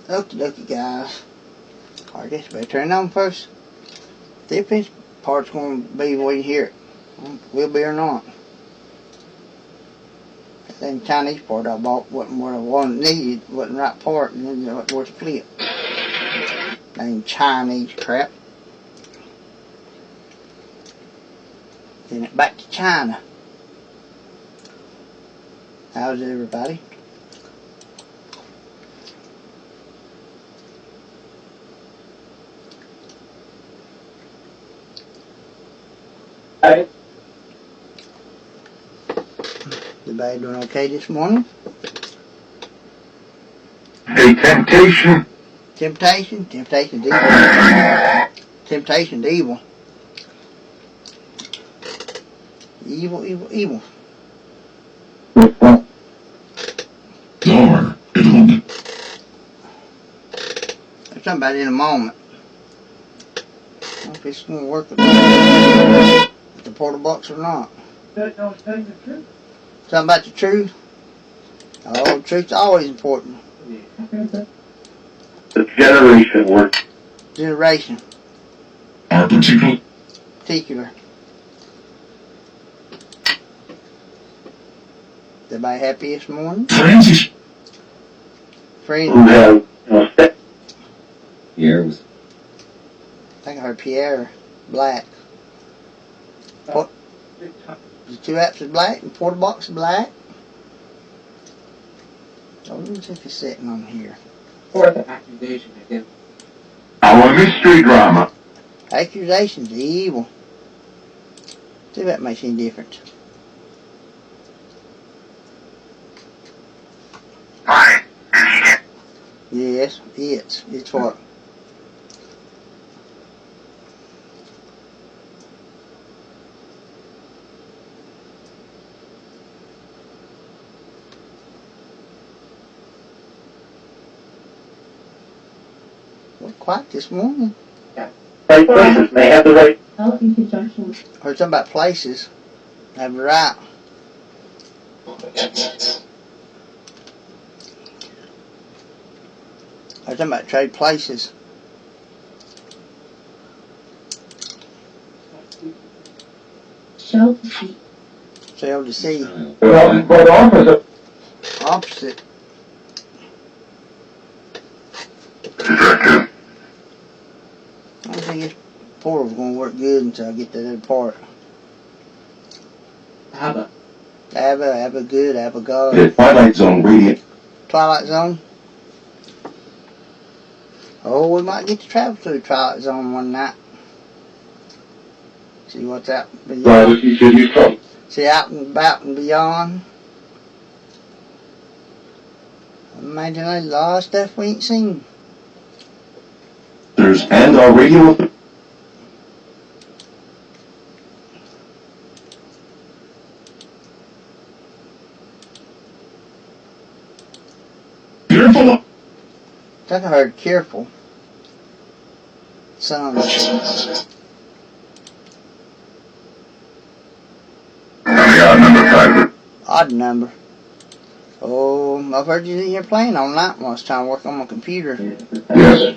Okie dokie, guys. I guess I better turn it on first. See if this part's going to be the way you hear it. Will be or not. That thing Chinese part I bought wasn't what I wanted needed, wasn't the right part, and then it was flip. Dang Chinese crap. Then it back to China. How's everybody? Hi. Everybody doing okay this morning? A temptation. Temptation? Temptation's evil. Temptation's evil. Evil, evil, evil. Darn. There's something about it in a moment. I don't know if it's going to work with the portal box or not. Something the truth. Something about the truth? Oh, the truth's always important. The generation word. Generation. Our Particular. Everybody happy this morning? Francis. Friends. Who have Pierre was. I think I heard Pierre Black. The two apps is black, and portal box is black. Oh, let me see if it's sitting on here. Fourth accusation against. our mystery drama. Accusations of evil. See if that makes any difference. Hi. Yes, it's what? What quiet this morning? Right places may have the right. In conjunction. Heard something about places. Have the right. Heard something about trade places. Shell to sea. Sail to sea. Well, but opposite. Opposite. I don't think this portal's going to work good until I get that other part. Abba. Abba good, Abba God. The Twilight Zone radiant. Twilight Zone. Oh, we might get to travel through Twilight Zone one night. See what's out beyond. Right, you said you come. See out and about and beyond. Imagine there's a lot of stuff we ain't seen. There's and our radio. Careful. I think I heard careful. Some. Number 5. Odd number. Oh, I've heard you in here playing all night when I was trying to work on my computer. Yes.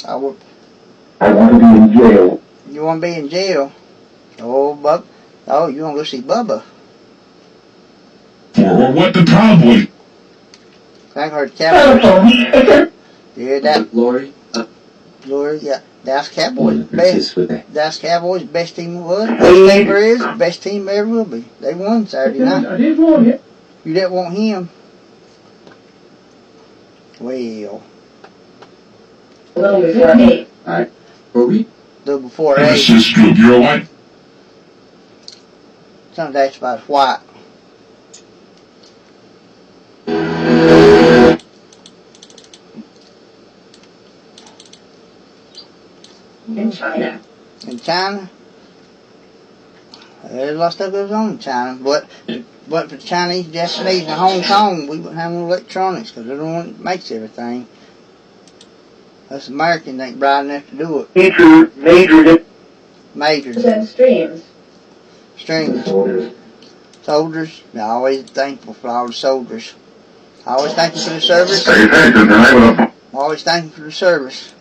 I would. I want to be in jail. You want to be in jail? Oh, Bub. Oh, you want to go see Bubba? For what the cowboy? I heard Cowboys. Yeah, that. Glory. Glory, yeah. Dallas Cowboys. Best with that. Dallas Cowboys, best team was. Best team there is. Best team ever will be. They won Saturday night. I did want it. You didn't want him. Well. A little before 8. Alright. Were we? The before Hey, 8. sister, you're white. Something that's about white. In China. In China? There's a lot of stuff goes on in China. But for the Chinese, Japanese, and Hong Kong, we wouldn't have no electronics because they're the one that makes everything. Us Americans ain't bright enough to do it. Majors. And streams. Strings. Soldiers. I'm always thankful for all the soldiers. I always thank you for the service. Pay attention tonight. Always thank you for the service.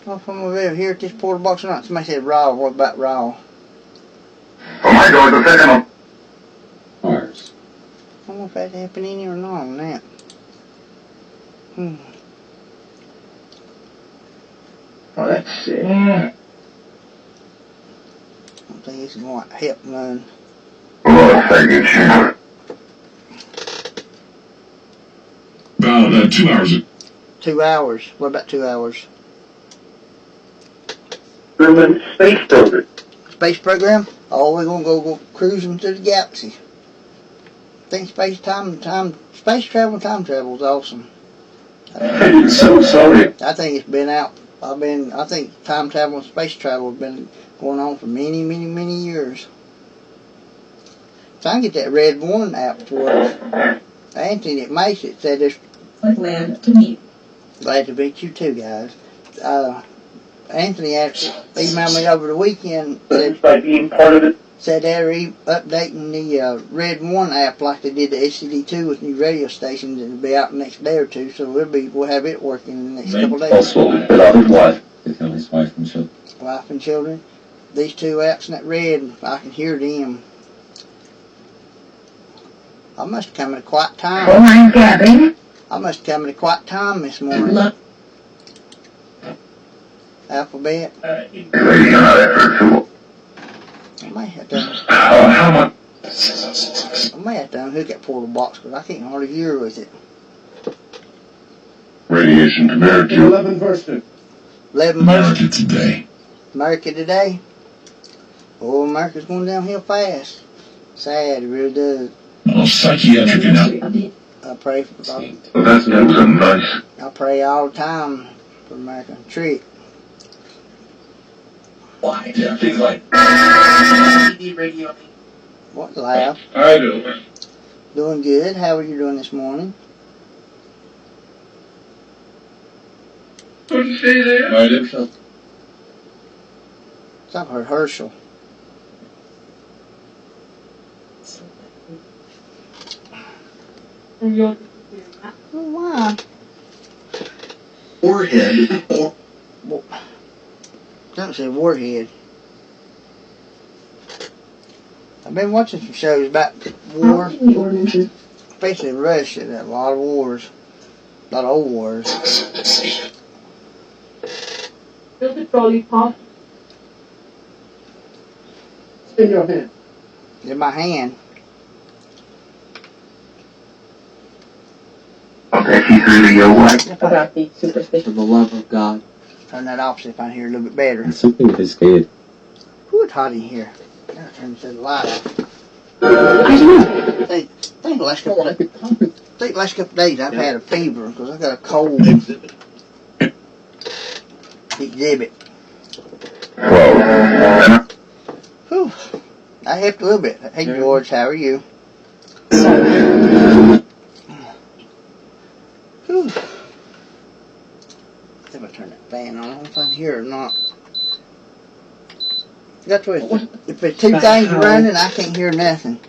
Well, if I'm over here at this portal box or not, somebody said raw. What about raw? Oh my God, the second one. Ours. I don't know if that happened in here or not on that. Oh, that's sick. I don't think it's going to help none. Oh, thank you, Jesus. About 2 hours. 2 hours. What about 2 hours? German space program. Space program? Oh, we're going to go cruising through the galaxy. I think space travel is awesome. I'm so sorry. I think it's been out. I think time travel and space travel has been going on for many, many, many years. So I can get that Red One app to work. Anthony at Macy said there's Land to meet. glad to meet you too, guys. Anthony actually emailed me over the weekend. By being part of it. Said they're updating the Red One app like they did the SCD2 with new radio stations, and it'll be out the next day or two. So we'll have it working in the next couple of days. Also, without his wife. To tell his wife and children. Wife and children. These two apps in that red, I can hear them. I must have come at a quiet time. I'm Gabby. I must have come at a quiet time this morning. Look. Alphabet. Lady, too. I may have to. How much? I may have to unhook that portal box because I can't hardly hear with it. Radiation compared to 11 versus 11 verses. America today. America today. Oh, America's going downhill fast. Sad, it really does. Oh, psychiatric enough. I pray for. Well, that's nice. I pray all the time for America. Trick. Why? Yeah, things like. Radio. What laugh? I do. Doing good. How are you doing this morning? What did you say there? I did. I've heard Herschel. Oh, wow. Forehead. Don't say warhead. I've been watching some shows about war, especially in Russia. There are a lot of wars, a lot of old wars. Build the trolley pop. in your hand. In my hand. Okay, she's really your wife. About the superstition. For the love of God. Turn that off so if I hear a little bit better. And something with his head. Ooh, it's hot in here. Gotta turn this light off. I don't know. Think the last couple of days I've had a fever because I got a cold. Exhibit. Well, Whew. I helped a little bit. Hey George, how are you? Whew. If I turn that fan on, I don't know if I can hear it or not. That's what if there's two things running, I can't hear nothing.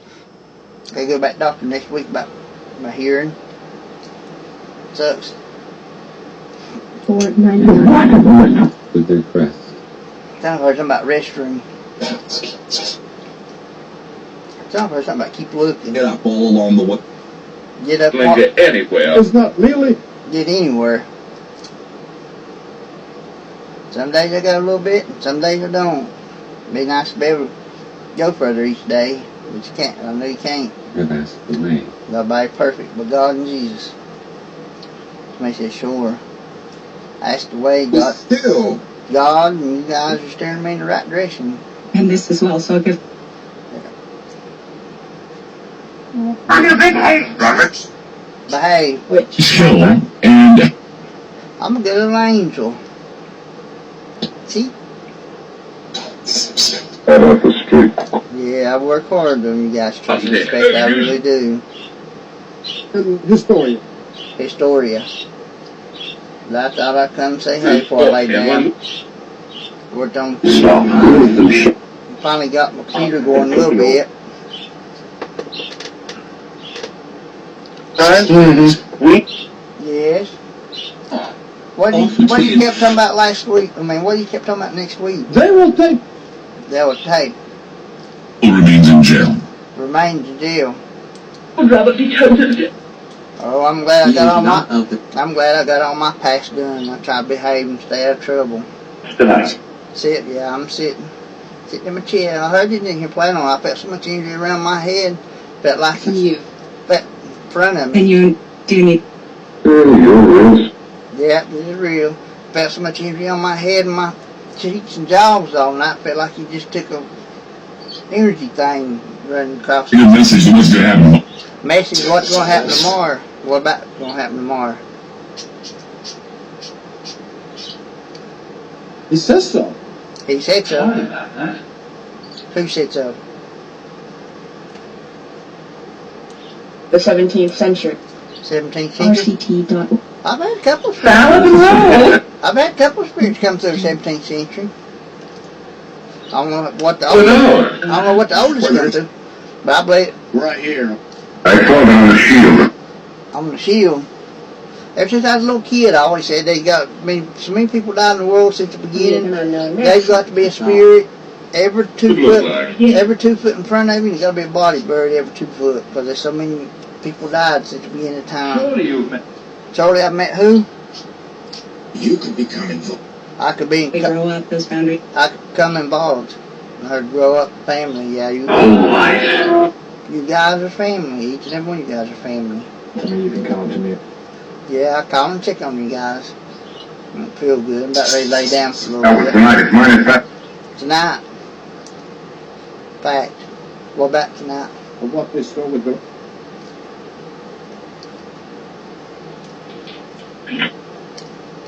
Gotta go back to the doctor next week about my hearing. Sucks. 499. With their crest. Sounds like something about restroom. Sounds like something about keep looking. get up all along the way. Get up, Can't get anywhere. It's not really. get anywhere. Some days I go a little bit, and some days I don't. Be nice to be able to go further each day, but you can't. I know you can't. That's the way. Nobody's perfect but God and Jesus. Somebody said, sure. That's the way God, Still. God and you guys are steering me in the right direction. And this as well, so give. I'm in a big haste, Robert. Behave. Which? Chill and I'm a good little angel. See? out of the street. Yeah, I work hard on you guys trust and respect. I really do. And historian. Historia. But I thought I'd come say hey before I lay down. Worked on, finally got my computer going a little bit. Yes. What you kept talking about last week? I mean, what you kept talking about next week? They will take. That was tape. Who remains in jail? Remains in jail. Would rather be told. Oh, I'm glad I He got is all my. not of the I'm glad I got all my past done. I try to behave and stay out of trouble. Tonight. Sit, yeah, I'm sitting in my chair. I heard you in here playing on. I felt so much injury around my head. Felt like From it's you. in front of me. And you do need. Yeah, this is real. Felt so much injury on my head and my cheeks and jaws all night. Felt like you just took a energy thing running across. Your message to what's gonna happen. Message, what's going to happen tomorrow? What about going to happen tomorrow? He says so. He said so. Who said so? The 17th century. 17th century? RCT. I've had a couple of Salad I've had a couple of spirits come through the 17th century. I don't know what the oldest come through, but I believe Right here. I called on the shield. on the shield. Ever since I was a little kid, I always said they got. I mean, so many people died in the world since the beginning. They've got to be a spirit every 2 foot. Every 2 foot in front of you, there's got to be a body buried every 2 foot because there's so many people died since the beginning of time. Charlie, I met who? You could become involved. I could be. We grow up those boundaries. I could become involved. I could grow up family. Yeah, you guys are family. Each and every one of you guys are family. I mean, you can come to me. Yeah, I call and check on you guys. I don't feel good. I'm about ready to lay down for a little bit. Tonight, it's mine, in fact. Tonight. Fact. What about tonight? Of what they stole with the.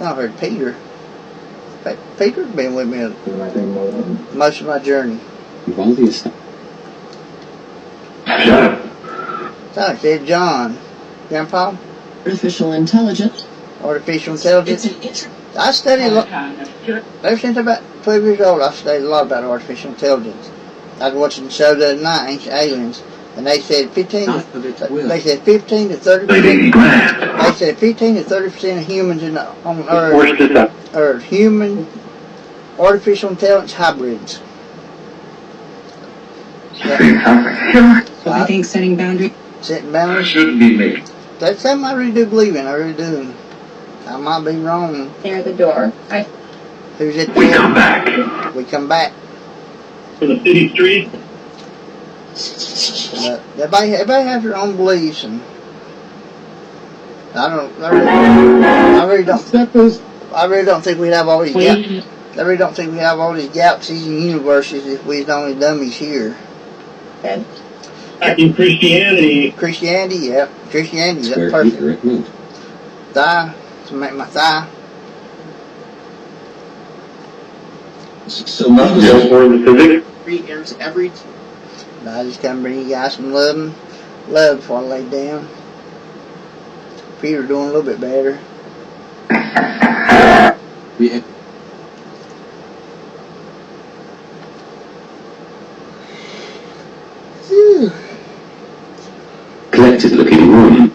I heard Peter. Peter's been with me I think more than. most of my journey. Valdi is So I said John. Grandpa? Artificial intelligence. Artificial intelligence. I studied a lot. Ever since about 12 years old, I studied a lot about artificial intelligence. I was watching the show the other night, Ancient Aliens, and they said 15 to 30%. They said 15 to 30%. They said 15 to 30% of humans on Earth are human artificial intelligence hybrids. So I think setting boundaries. Setting boundaries. Shouldn't be me. That's something I really do believe in. I really do. I might be wrong. Near the door. Who's at the We door? come back. We come back. For the city street. But everybody has their own beliefs, and I really don't think we'd have all these I really don't think we have all these galaxies and universes if we was the only dummies here. Back in Christianity. Christianity, yeah. Christianity, that's where perfect. Peter moved. Thigh, to make my thigh. So now the every. I just come bring you guys some love before I lay down. Peter doing a little bit better. we collected looking room.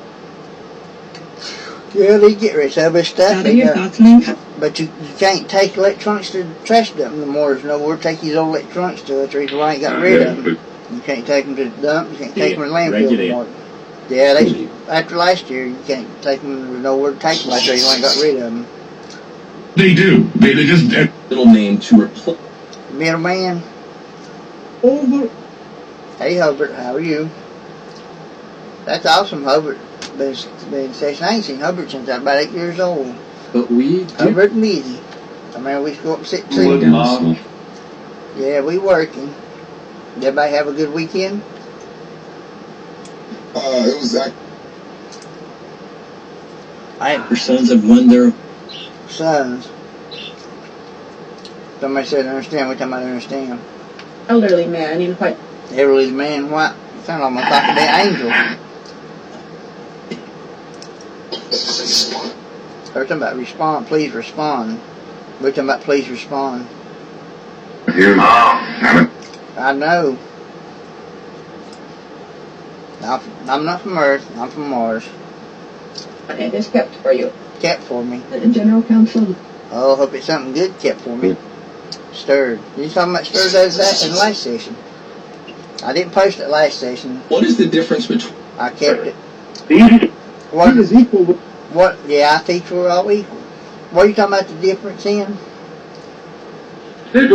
Yeah, they get rid of his stuff. What are your thoughts on that? But you can't take electronics to the trash dump no more. There's nowhere to take these old electronics to. That's the reason why I ain't got rid of them. You can't take them to the dump. You can't take them to the landfill anymore. Yeah, after last year, you can't take them. There's nowhere to take them. That's the reason why I got rid of them. They do. They just. Little name to replace. Middleman. Over. Hey, Hobart, how are you? That's awesome, Hobart. Been in session. I ain't seen Hobart since I was about 8 years old. But we do. Hobart and Busy. I mean, we go up and sit Lay too. down Yeah, we working. Did everybody have a good weekend? It was that. Your sons have won their Sons. Somebody said understand. What time I understand? Elderly man in white. Elderly man, what? Sound almost like a dead angel. We're talking about respond. Please respond. We're talking about please respond. You. I know. I'm not from Earth. I'm from Mars. It is kept for you. Kept for me. The general counsel. Oh, hope it's something good kept for me. Stirred. You talking about stirred that in the last session? I didn't post it last session. What is the difference between... I kept it. What is equal with What? Yeah, I think we're all equal. What are you talking about the difference in? Be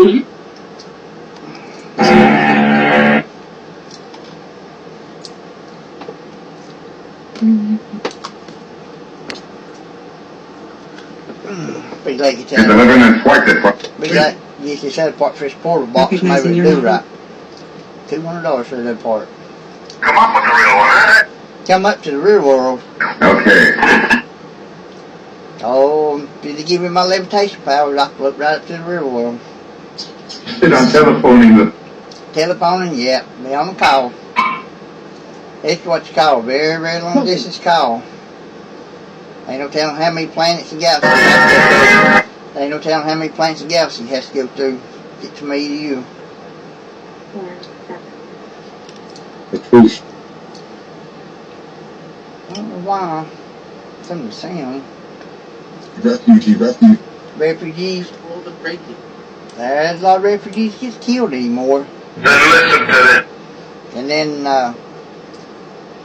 glad you tell me. delivering and swipe it. Be glad you get this other part for this portal box. Maybe Recognizing it'll your do right. number. $200 for that part. Come up with the real one, huh? Come up to the real world. Okay. Oh, did they give me my levitation powers? I float right up to the real world. Sit on telephoning the... Telephoning, yeah, be on the call. It's what you call a very, very long distance call. Ain't no telling how many planets and galaxies has to go through. Ain't no telling how many planets and galaxies has to go through. Get to me to you. The truth. I don't know why. Some of the sound. Refugee. Refugees. There's a lot of refugees get killed anymore. Then listen to this. And then,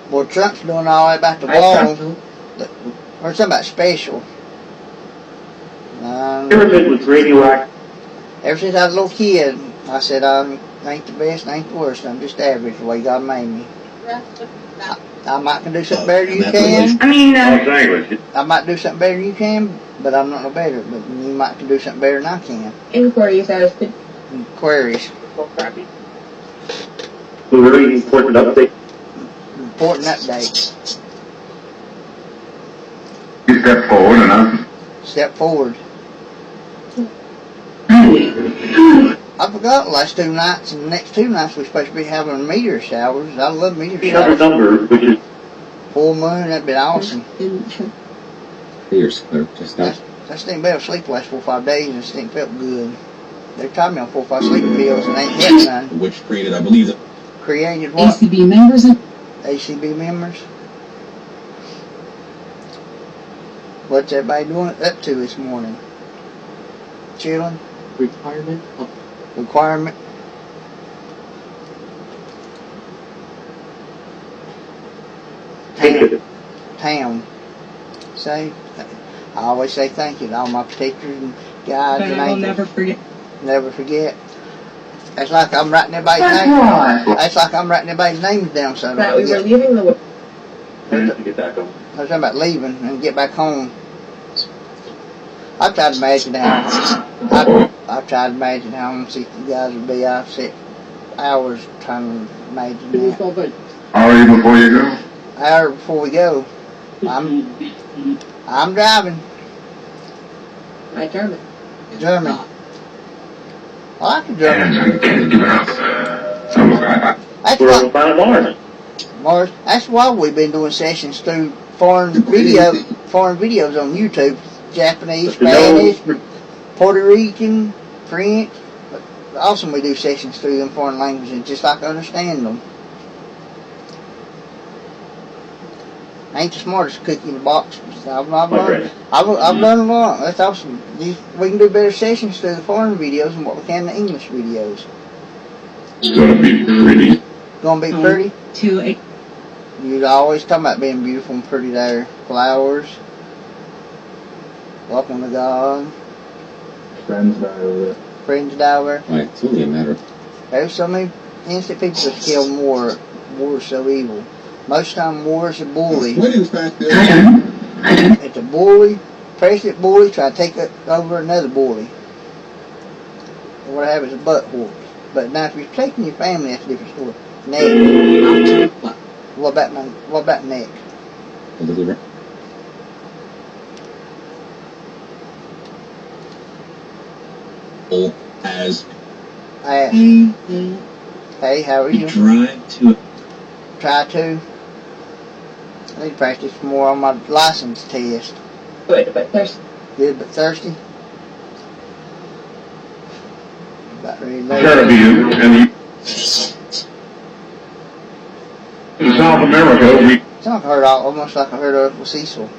well, Trump's doing all that about the wall. Or something about special. Everything was radioactive. Ever since I was a little kid, I said I ain't the best, I ain't the worst. I'm just average the way God made me. I might can do something better than you can. I might do something better than you can, but I'm not no better. But you might can do something better than I can. Inquiries as to Queries. Very important update. Important updates. You step forward and I'll... Step forward. I forgot the last 2 nights, and the next 2 nights we're supposed to be having meteor showers. I love meteor showers. number, which is... Full moon, that'd be awesome. Here's just now. I stayed in bed asleep the last 4 or 5 days, and it still felt good. They tried me on 4 or 5 sleeping pills, and they ain't helped none. Which created, I believe, that... Created what? ACB members and ACB members. What's everybody doing up to this morning? Chilling? Requirement of... Requirement? Town. Say, I always say thank you to all my protectors and guides and I will angels. never forget. Never forget. That's like I'm writing everybody's name. That's like I'm writing everybody's names down so I That don't we were forget. leaving the Get back on. I was talking about leaving and get back home. I've tried to imagine how I've tried to imagine how I'm 60 guys would be. I've set hours trying to imagine that. Hour before you go? Hour before we go. I'm driving. my German. German. I like the German. That's We're on why, planet Mars. Mars. That's why we've been doing sessions through foreign videos on YouTube. Japanese, Spanish, Puerto Rican, French. Also, we do sessions through them foreign languages just like I understand them. I ain't the smartest cookie in the box. I've learned a lot. That's awesome. We can do better sessions through the foreign videos than what we can the English videos. It's gonna be pretty. Gonna be pretty? To You always talking about being beautiful and pretty there. Flowers. Welcome to God. friends die over it. Friends die over. Right, it's only a matter of... There's so many innocent people that kill more. War is so evil. Most of the time war is a bully. What in fact is... It's a bully, president bully, try to take over another bully. And what happens is a butt whoop. But now if you're protecting your family, that's a different story. Neck. What about neck? A little bit. As Hey, how are you? drive to... Try to. I need to practice more on my license test. Good, but there's Good but thirsty. About ready to Caribbean and in South America, we It's like I heard almost like I heard of Cecil.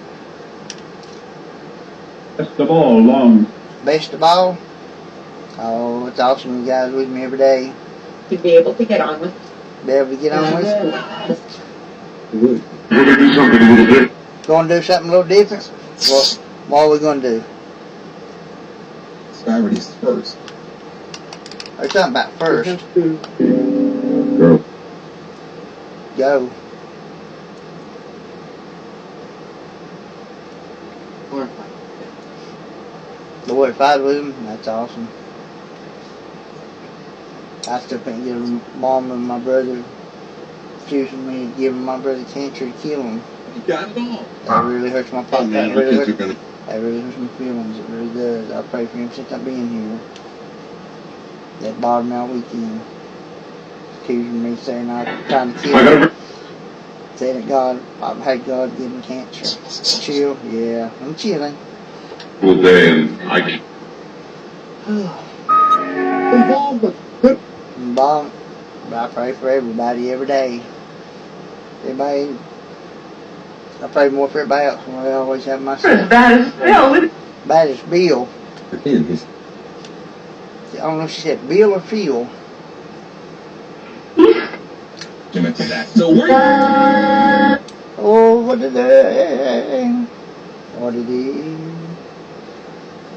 Best of all, long. Best of all, oh, it's awesome you guys with me every day. To be able to get on with. Be able to get on with it. Would. We're gonna do something a little different. Going to do something a little different? What are we going to do? Skyradius first. There's something about first. Go. Go. Glorified with him. That's awesome. I still can't get mom and my brother accusing me of giving my brother cancer to kill him. You got it all. That really hurts my Oh pocket. man, That our really kids are hurts, gonna. that really hurts my feelings. It really does. I pray for him since I've been here. That bothered me all weekend. Accusing me, saying I'm trying to kill him. Saying that God, I've had God give him cancer. Chill? Yeah, I'm chilling. Full day and I can. Involvement. Bob, I pray for everybody every day. Everybody, I pray more for everybody else than I always have myself. Bad as Bill. Bad as Bill. Again, his. I don't know if she said Bill or Phil. You meant that. So we're. Oh, what did they? What did he?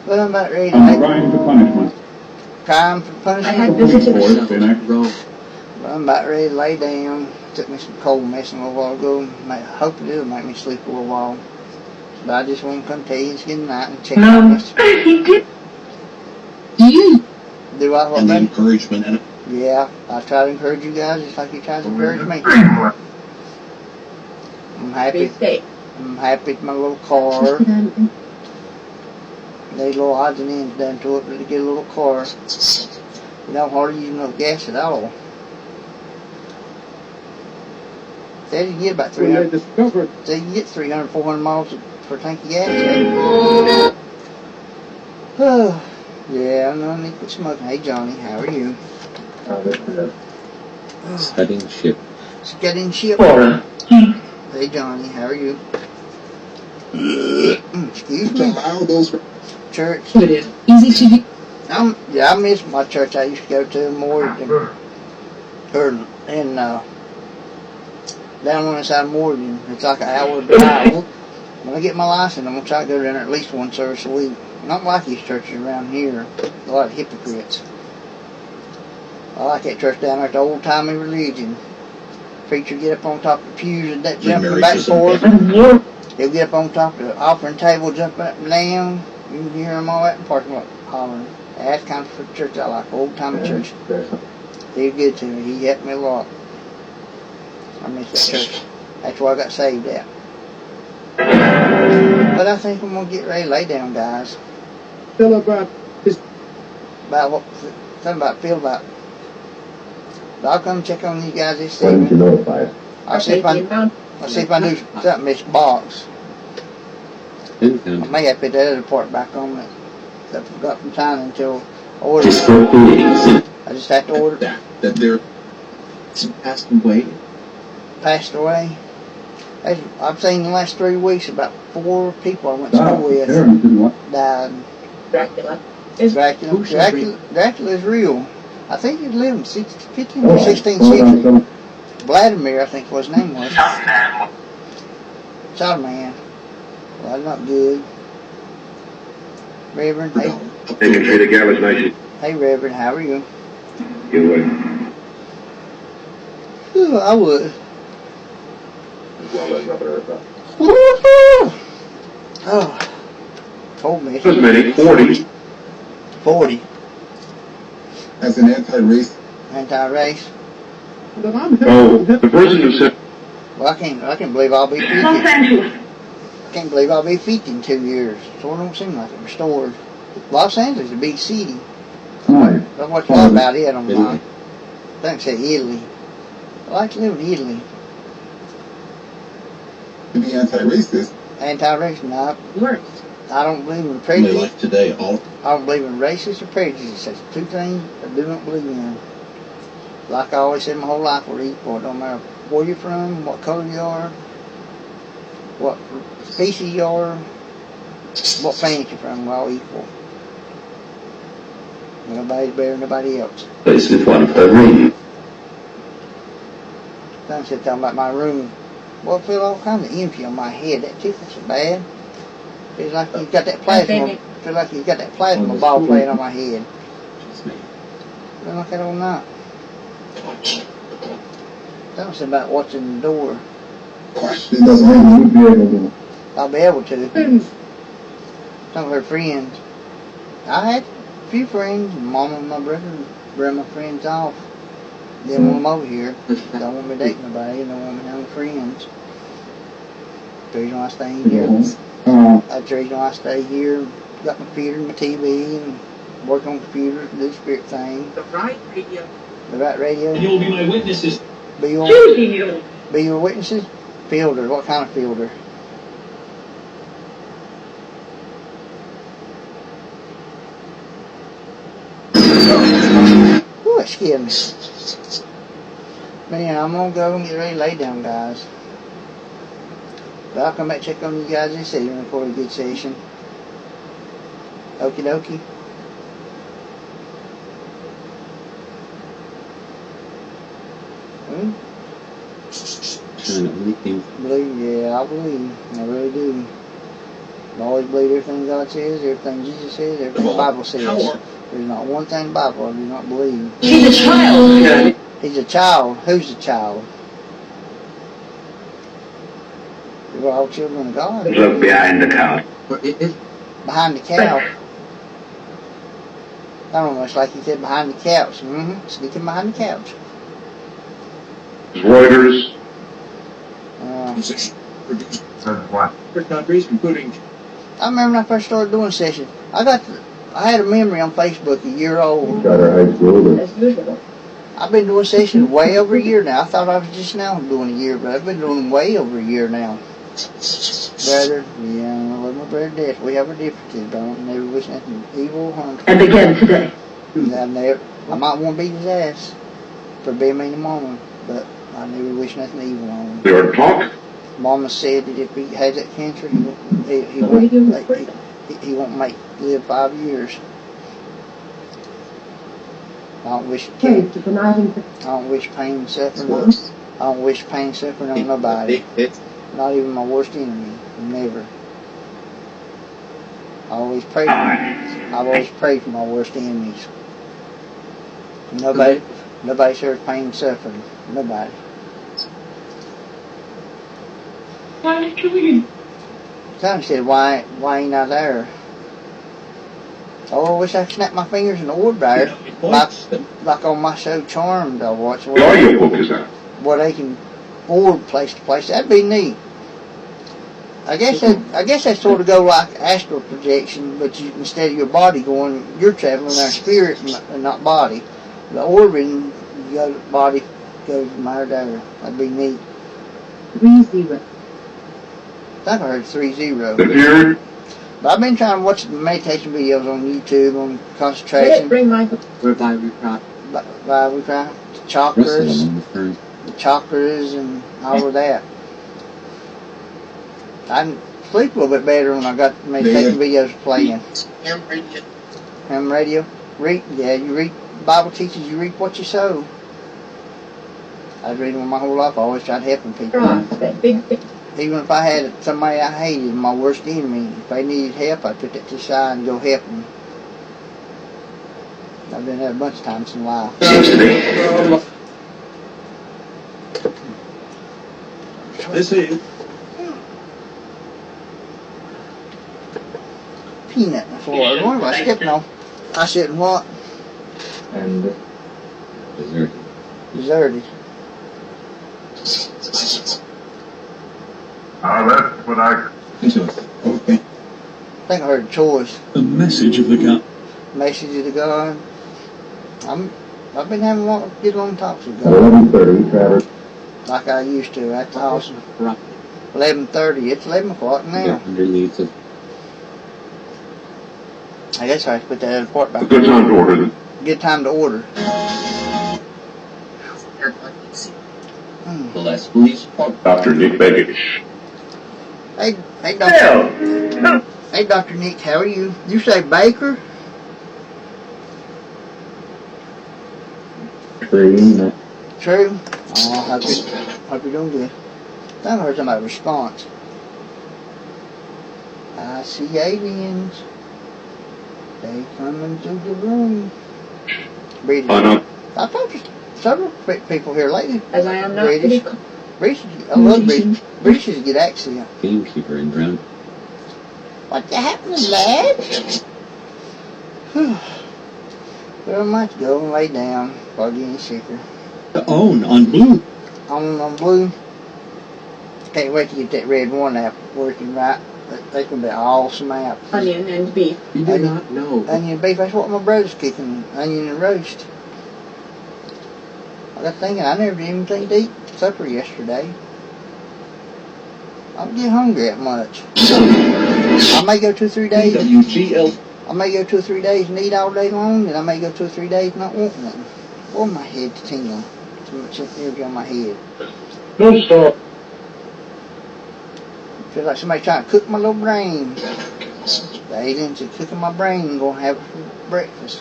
But I'm about ready to And make crime for punishment. crime for I had punishment. visited. But I'm about ready to lay down. Took me some cold medicine a little while ago. Hopefully it'll make me sleep a little while. But I just want to come tell you it's good night and check on this. He did. Do I what, And the baby? encouragement and. Yeah, I try to encourage you guys just like you try to encourage me. I'm happy. Be safe. I'm happy with my little car. They little odds and ends done to it, but to get a little car. You don't hardly use no gas at all. Said you can get about When they 300. discovered Said you can get 300, 400 miles for a tank of gas. Oh, yeah, I know I need to quit smoking. Hey Johnny, how are you? Studying ship. Getting ship. Hey Johnny, how are you? Excuse me. Tomorrow those. Church. It is easy to do. I miss my church I used to go to more than down on the side of Morgan. It's like an hour drive. When I get my license, I'm gonna try to go down there at least one service a week. Not like these churches around here. A lot of hypocrites. I like that church down there at the old timey religion. Preacher get up on top of the pews and that jump in the back forward. He'll get up on top of the offering table, jumping up and down. You can hear him all that in the parking lot hollering. That's kind of the church I like, old timey church. He's good to me. He helped me a lot. I miss that church. That's where I got saved at. But I think I'm gonna get ready to lay down, guys. Tell about his About what? Something about feel about. But I'll come check on you guys this Why didn't you evening. notify us? I'll see if I do something in this box. I may have to put that other part back on that I forgot from China until I order it. I just have to order it. That they're passed away. Passed away. I've seen in the last 3 weeks about 4 people I went to school with died. Dracula. Dracula is real. I think he lived in 15th or 16th century. Vladimir, I think what his name was. Shot-a-man. Well, that's not good. Reverend, hey, Infantry, the Gallows Nation. hey Reverend, how are you? You would. Ooh, I would. Oh, told me. As many, 40. 40. As an anti-race. Anti-race. that I'm Oh, the person who said. Well, I can't believe I'll be 50. I can't believe I'll be 50 in 2 years. So it don't seem like it restored. Los Angeles is a big city. Right. Don't watch a lot about it on mine. I think say Italy. I like to live in Italy. To be anti-racist. Anti-race, no. Works. I don't believe in Only prejudice. like today, all. I don't believe in racist or prejudice. That's 2 things I do not believe in. Like I always said my whole life, we're equal. It don't matter where you're from, what color you are, what species you are. What planet you from? We're all equal. Nobody's better than nobody else. Place with 1/3 rating. Son said talking about my room. Well, I feel all kinds of empty on my head. That tooth is so bad. Feels like you got that plasma. Feel like you got that plasma ball playing on my head. Feel like that all night. Son said about watching the door. It doesn't mean you'd be able to. I'll be able to. Some of her friends. I had a few friends. Mom and my brother bring my friends off. They don't want them over here. Don't want me dating nobody. Don't want me having friends. That's the reason why I stay here. That's the reason why I stay here. Got my computer and my TV and work on computers and do spirit thing. The right radio. The right radio. And you will be my witnesses. Be your, Choosing you. be your witnesses. Fielder. What kind of fielder? Ooh, it scared me. Man, I'm gonna go and get ready to lay down, guys. But I'll come back check on you guys this evening for a good session. Okie dokie. Believe, yeah, I believe. I really do. I always believe everything God says, everything Jesus says, everything the Bible says. There's not one thing the Bible I do not believe. She's a child. He's a child. Who's a child? We're all children of God. Look behind the couch. Behind the couch. I don't know, it's like he said behind the couch. Sneaking behind the couch. Reuters. For countries, including I remember when I first started doing sessions. I had a memory on Facebook a year old. Got our high school. As usual. I've been doing sessions way over a year now. I thought I was just now doing a year, but I've been doing them way over a year now. Brother, yeah, I love my brother to death. We have our differences, but I don't never wish nothing evil, harm. And again today. I might want to beat his ass for being mean to Mama, but I never wish nothing evil on him. Your talk. Mama said that if he has that cancer, he won't live 5 years. I don't wish pain and suffering. I don't wish pain and suffering on nobody. Not even my worst enemy. Never. I've always prayed for my worst enemies. Nobody serves pain and suffering. Nobody. Somebody said, why ain't I there? Oh, I wish I could snap my fingers and orb there. Like on my show Charmed I watch. The audiobook is out. Where they can orb place to place. That'd be neat. I guess that sort of go like astral projection, but instead of your body going, you're traveling there spirit and not body. The orbiting, body goes from there. That'd be neat. 3-0. I think I heard 3-0. The period. But I've been trying to watch the meditation videos on YouTube on Did it concentration, bring my the chakras and all of that. I can sleep a little bit better when I got the meditation videos playing. Ham radio. You read Bible teaches you reap what you sow. I was reading them my whole life. I always tried helping people. that big thing? Even if I had somebody I hated, my worst enemy, if they needed help, I'd put that to the side and go help them. I've done that a bunch of times in life. this is Peanut on the floor. What am I skipping on? I shouldn't what? And Deserted. That's what I. okay. I think I heard a choice. The message of the God. Message of the God. I've been having good long talks with God. 11:30, Travis. Like I used to at the house. 11:30. It's 11 o'clock now. Underneath it. I guess I have to put that other part back. Good time to order. Good time to order. The less police. Dr. Nick Begich. Hey, Doctor. Hey, Dr. Nick, how are you? You say Baker? True. True. Oh, hope you're doing good. I heard something about a response. I see aliens. They coming through the room. British. Oh, no. I've talked to several people here lately. As I am not British. pretty British. I love British. British is a good accent. Gamekeeper in Brown. What's happening, lad? Well, I might go and lay down before I get any sicker. To own on Blue. On blue. Can't wait to get that red one app working right. That's going to be an awesome app. onion and beef. You do not know. Onion and beef, that's what my brother's cooking. Onion and roast. I got thinking, I never did anything to eat supper yesterday. I don't get hungry that much. I may go 2 or 3 days. WGL. I may go 2 or 3 days and eat all day long, and I may go 2 or 3 days not want nothing. Boy, my head's tingling. Too much energy on my head. No stop. Feels like somebody trying to cook my little brain. The aliens are cooking my brain and gonna have it for breakfast.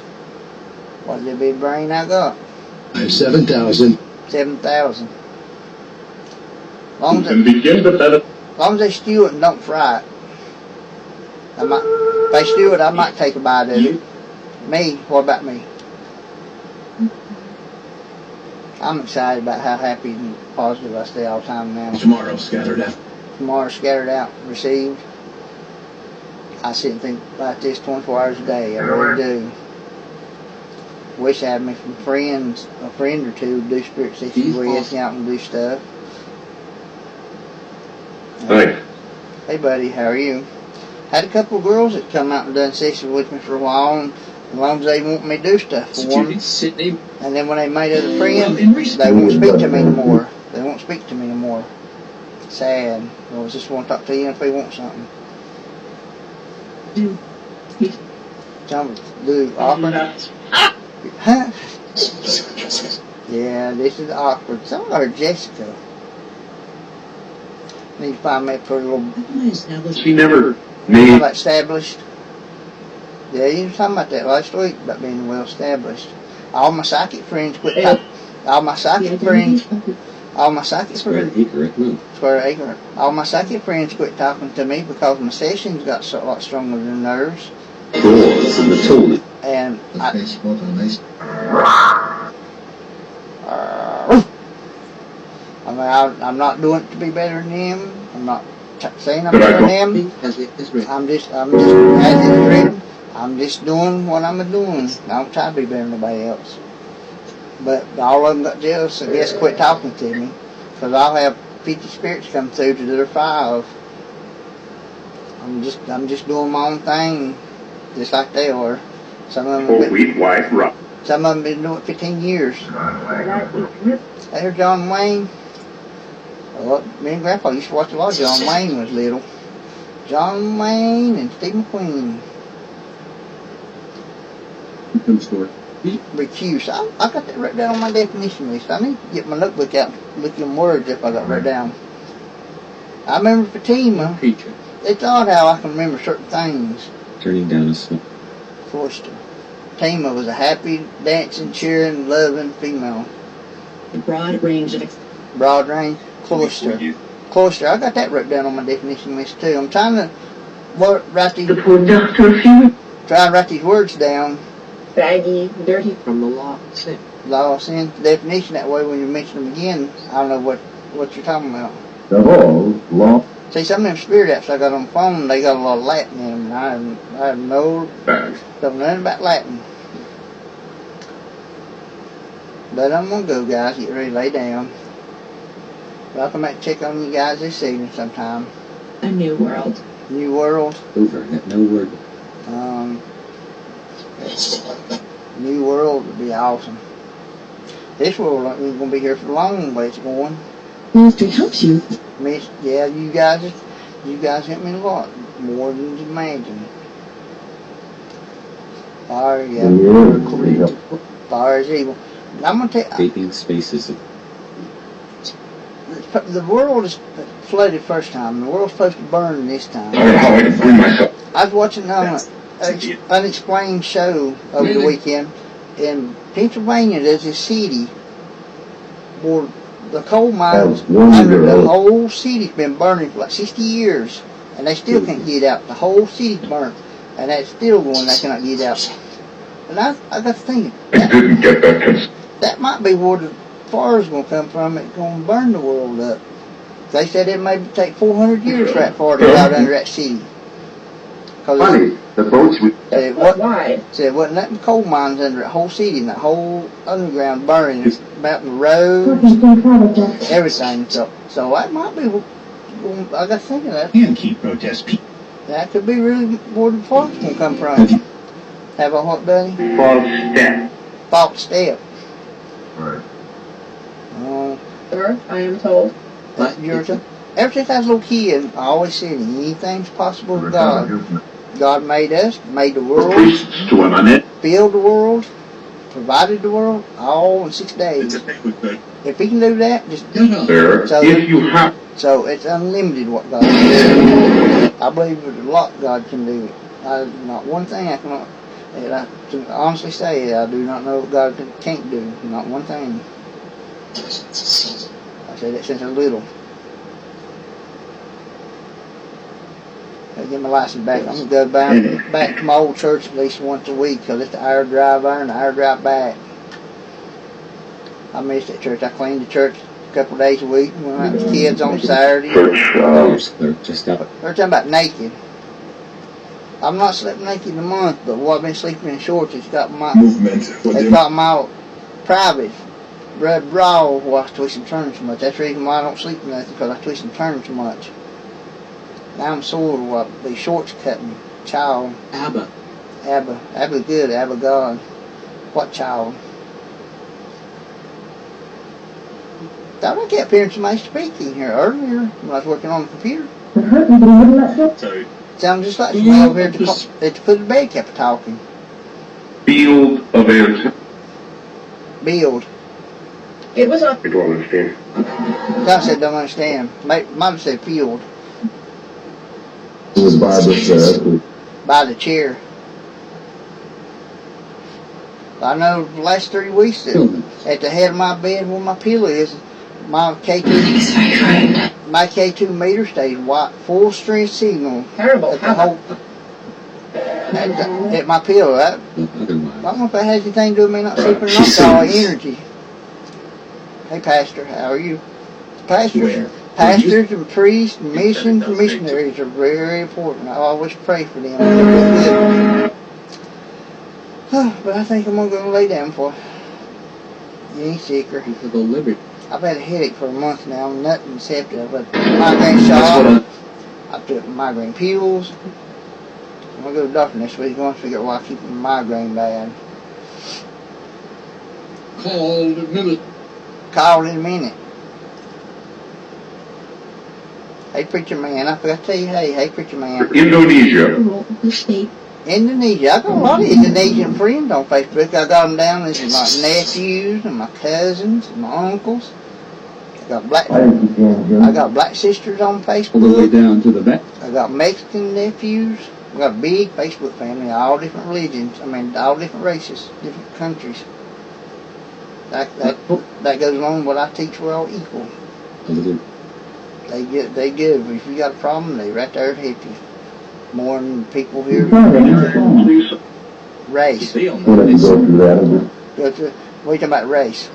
What's that big brain I got? I have 7,000. 7,000. Long And as begin to benefit. they stew it and don't fry it. If they stew it, I might take a bite of it. Me, what about me? I'm excited about how happy and positive I stay all the time now. Tomorrow scattered out. Tomorrow scattered out, received. I sit and think about this 24 hours a day. I really do. Wish I had me some friends, a friend or two, do spirit sessions where you get out and do stuff. Thanks. Hey buddy, how are you? Had a couple of girls that come out and done sessions with me for a while, and as long as they want me to do stuff for them, Sydney. and then when they made other friends, they won't speak to me anymore. They won't speak to me anymore. Sad. I just want to talk to you if they want something. Some do awkward. Huh? Yeah, this is awkward. Some are Jessica. Need to find me a pretty little. She never How made. about established? Yeah, you were talking about that last week about being well established. All my psychic friends quit talking. All my psychic friends. All my psychic Square friends. acre, no. Square acre. All my psychic friends quit talking to me because my sessions got so lot stronger than theirs. Doors in the toilet. And I mean, I'm not doing it to be better than them. I'm not saying I'm better than them. I'm just, as it's written, I'm just doing what I'm doing. I don't try to be better than nobody else. But all of them got jealous, I guess, quit talking to me. Because I'll have 50 spirits come through to their 5. I'm just doing my own thing, just like they are. Some of them, Wheat, white, rock. some of them been doing it 15 years. There's John Wayne. Well, me and Grandpa used to watch a lot of John Wayne when I was little. John Wayne and Steve McQueen. Recuse. I got that written down on my definition list. I need to get my notebook out and look them words if I got written down. I remember Fatima. Preacher. It's odd how I can remember certain things. Turning down a smoke. Forster. Fatima was a happy, dancing, cheering, loving female. A broad range of Broad range. Cloister. Cloister. I got that written down on my definition list too. I'm trying to write these. Try to write these words down. baggy, dirty from the law of sin. Law of sin definition. That way, when you mention them again, I don't know what you're talking about. The whole law. See, some of them spirit apps I got on the phone, they got a lot of Latin in them. And I have no, don't know nothing about Latin. But I'm gonna go, guys. Get ready to lay down. But I'll come back and check on you guys this evening sometime. A new world. New world. Over. No word. New world would be awesome. This world ain't gonna be here for long, the way it's going. Ministry helps you. Yeah, you guys help me a lot, more than you imagine. Fire, yeah. Fire is evil. I'm gonna tell you, Vaping spaces. the world is flooded first time. The world's supposed to burn this time. I don't know how I can free myself. I was watching an unexplained show over the weekend. In Pennsylvania, there's a city where the coal mines under the whole city's been burning for like 60 years, and they still can't get out. The whole city's burnt, and that's still going. They cannot get out. And I got thinking Didn't get that. that might be where the fire's going to come from. It's going to burn the world up. They said it may take 400 years for that fire to go out under that city. Funny, the boats we Said Why? it wasn't nothing coal mines under that whole city and that whole underground burning. It's about the roads, everything. So that might be. I got thinking that And keep protest people. that could be really where the fire's going to come from. Have a what, buddy? false step. False step. Right. Sir, I am told. Georgia. Ever since I was a little kid, I always said anything's possible with God. God made us, made the world, Priests to an unet. filled the world, provided the world, all in 6 It's days. a thing with the If He can do that, just Sir, So- if you have so it's unlimited what God can do. I believe there's a lot God can do. Not one thing I cannot. And I can honestly say I do not know what God can't do. Not one thing. I said that since I was little. I get my license back. I'm going to go back to my old church at least once a week because it's the hour drive there and the hour drive back. I miss that church. I cleaned the church a couple of days a week when I was kids on Saturday. church, They're just out. They're talking about naked. I've not slept naked in a month, but what I've been sleeping in shorts. It's got my private red bra where I twist and turn so much. That's the reason why I don't sleep nothing because I twist and turn so much. Now I'm sore where these shorts cut me. Child. Abba. Abba good. Abba God. What child? Thought I kept hearing somebody speaking here earlier when I was working on the computer. so Sounds just like somebody over here at the foot of the bed kept talking. field of answer. Build. It was on. I don't understand. I said don't understand. Might have said field. The Bible says, By the chair. I know the last 3 weeks that at the head of my bed where my pillow is, my K2 meter stays white, full strength signal Terrible. at the whole at my pillow. I don't know if that has anything to do with me not sleeping or not. It's all energy. Hey Pastor, how are you? Pastors and priests and missions and missionaries are very important. I always pray for them. They're good. But I think I'm going to lay down for any sicker. I've had a headache for a month now. Nothing except I've had migraine shot. I took migraine pills. I'm going to go to the doctor next week. I'm going to figure out why I keep my migraine bad. Call in a minute. Hey, preacher man, I forgot to tell you, hey, preacher man. Indonesia. Indonesia. I got a lot of Indonesian friends on Facebook. I got them down as my nephews and my cousins and my uncles. I got black sisters on Facebook. all the way down to the back. I got Mexican nephews. We got a big Facebook family, all different religions. I mean, all different races, different countries. That goes along with what I teach. We're all equal. They good. If you got a problem, they right there to help you. More than people here. Race. We'll have to go through that. What are you talking about, race?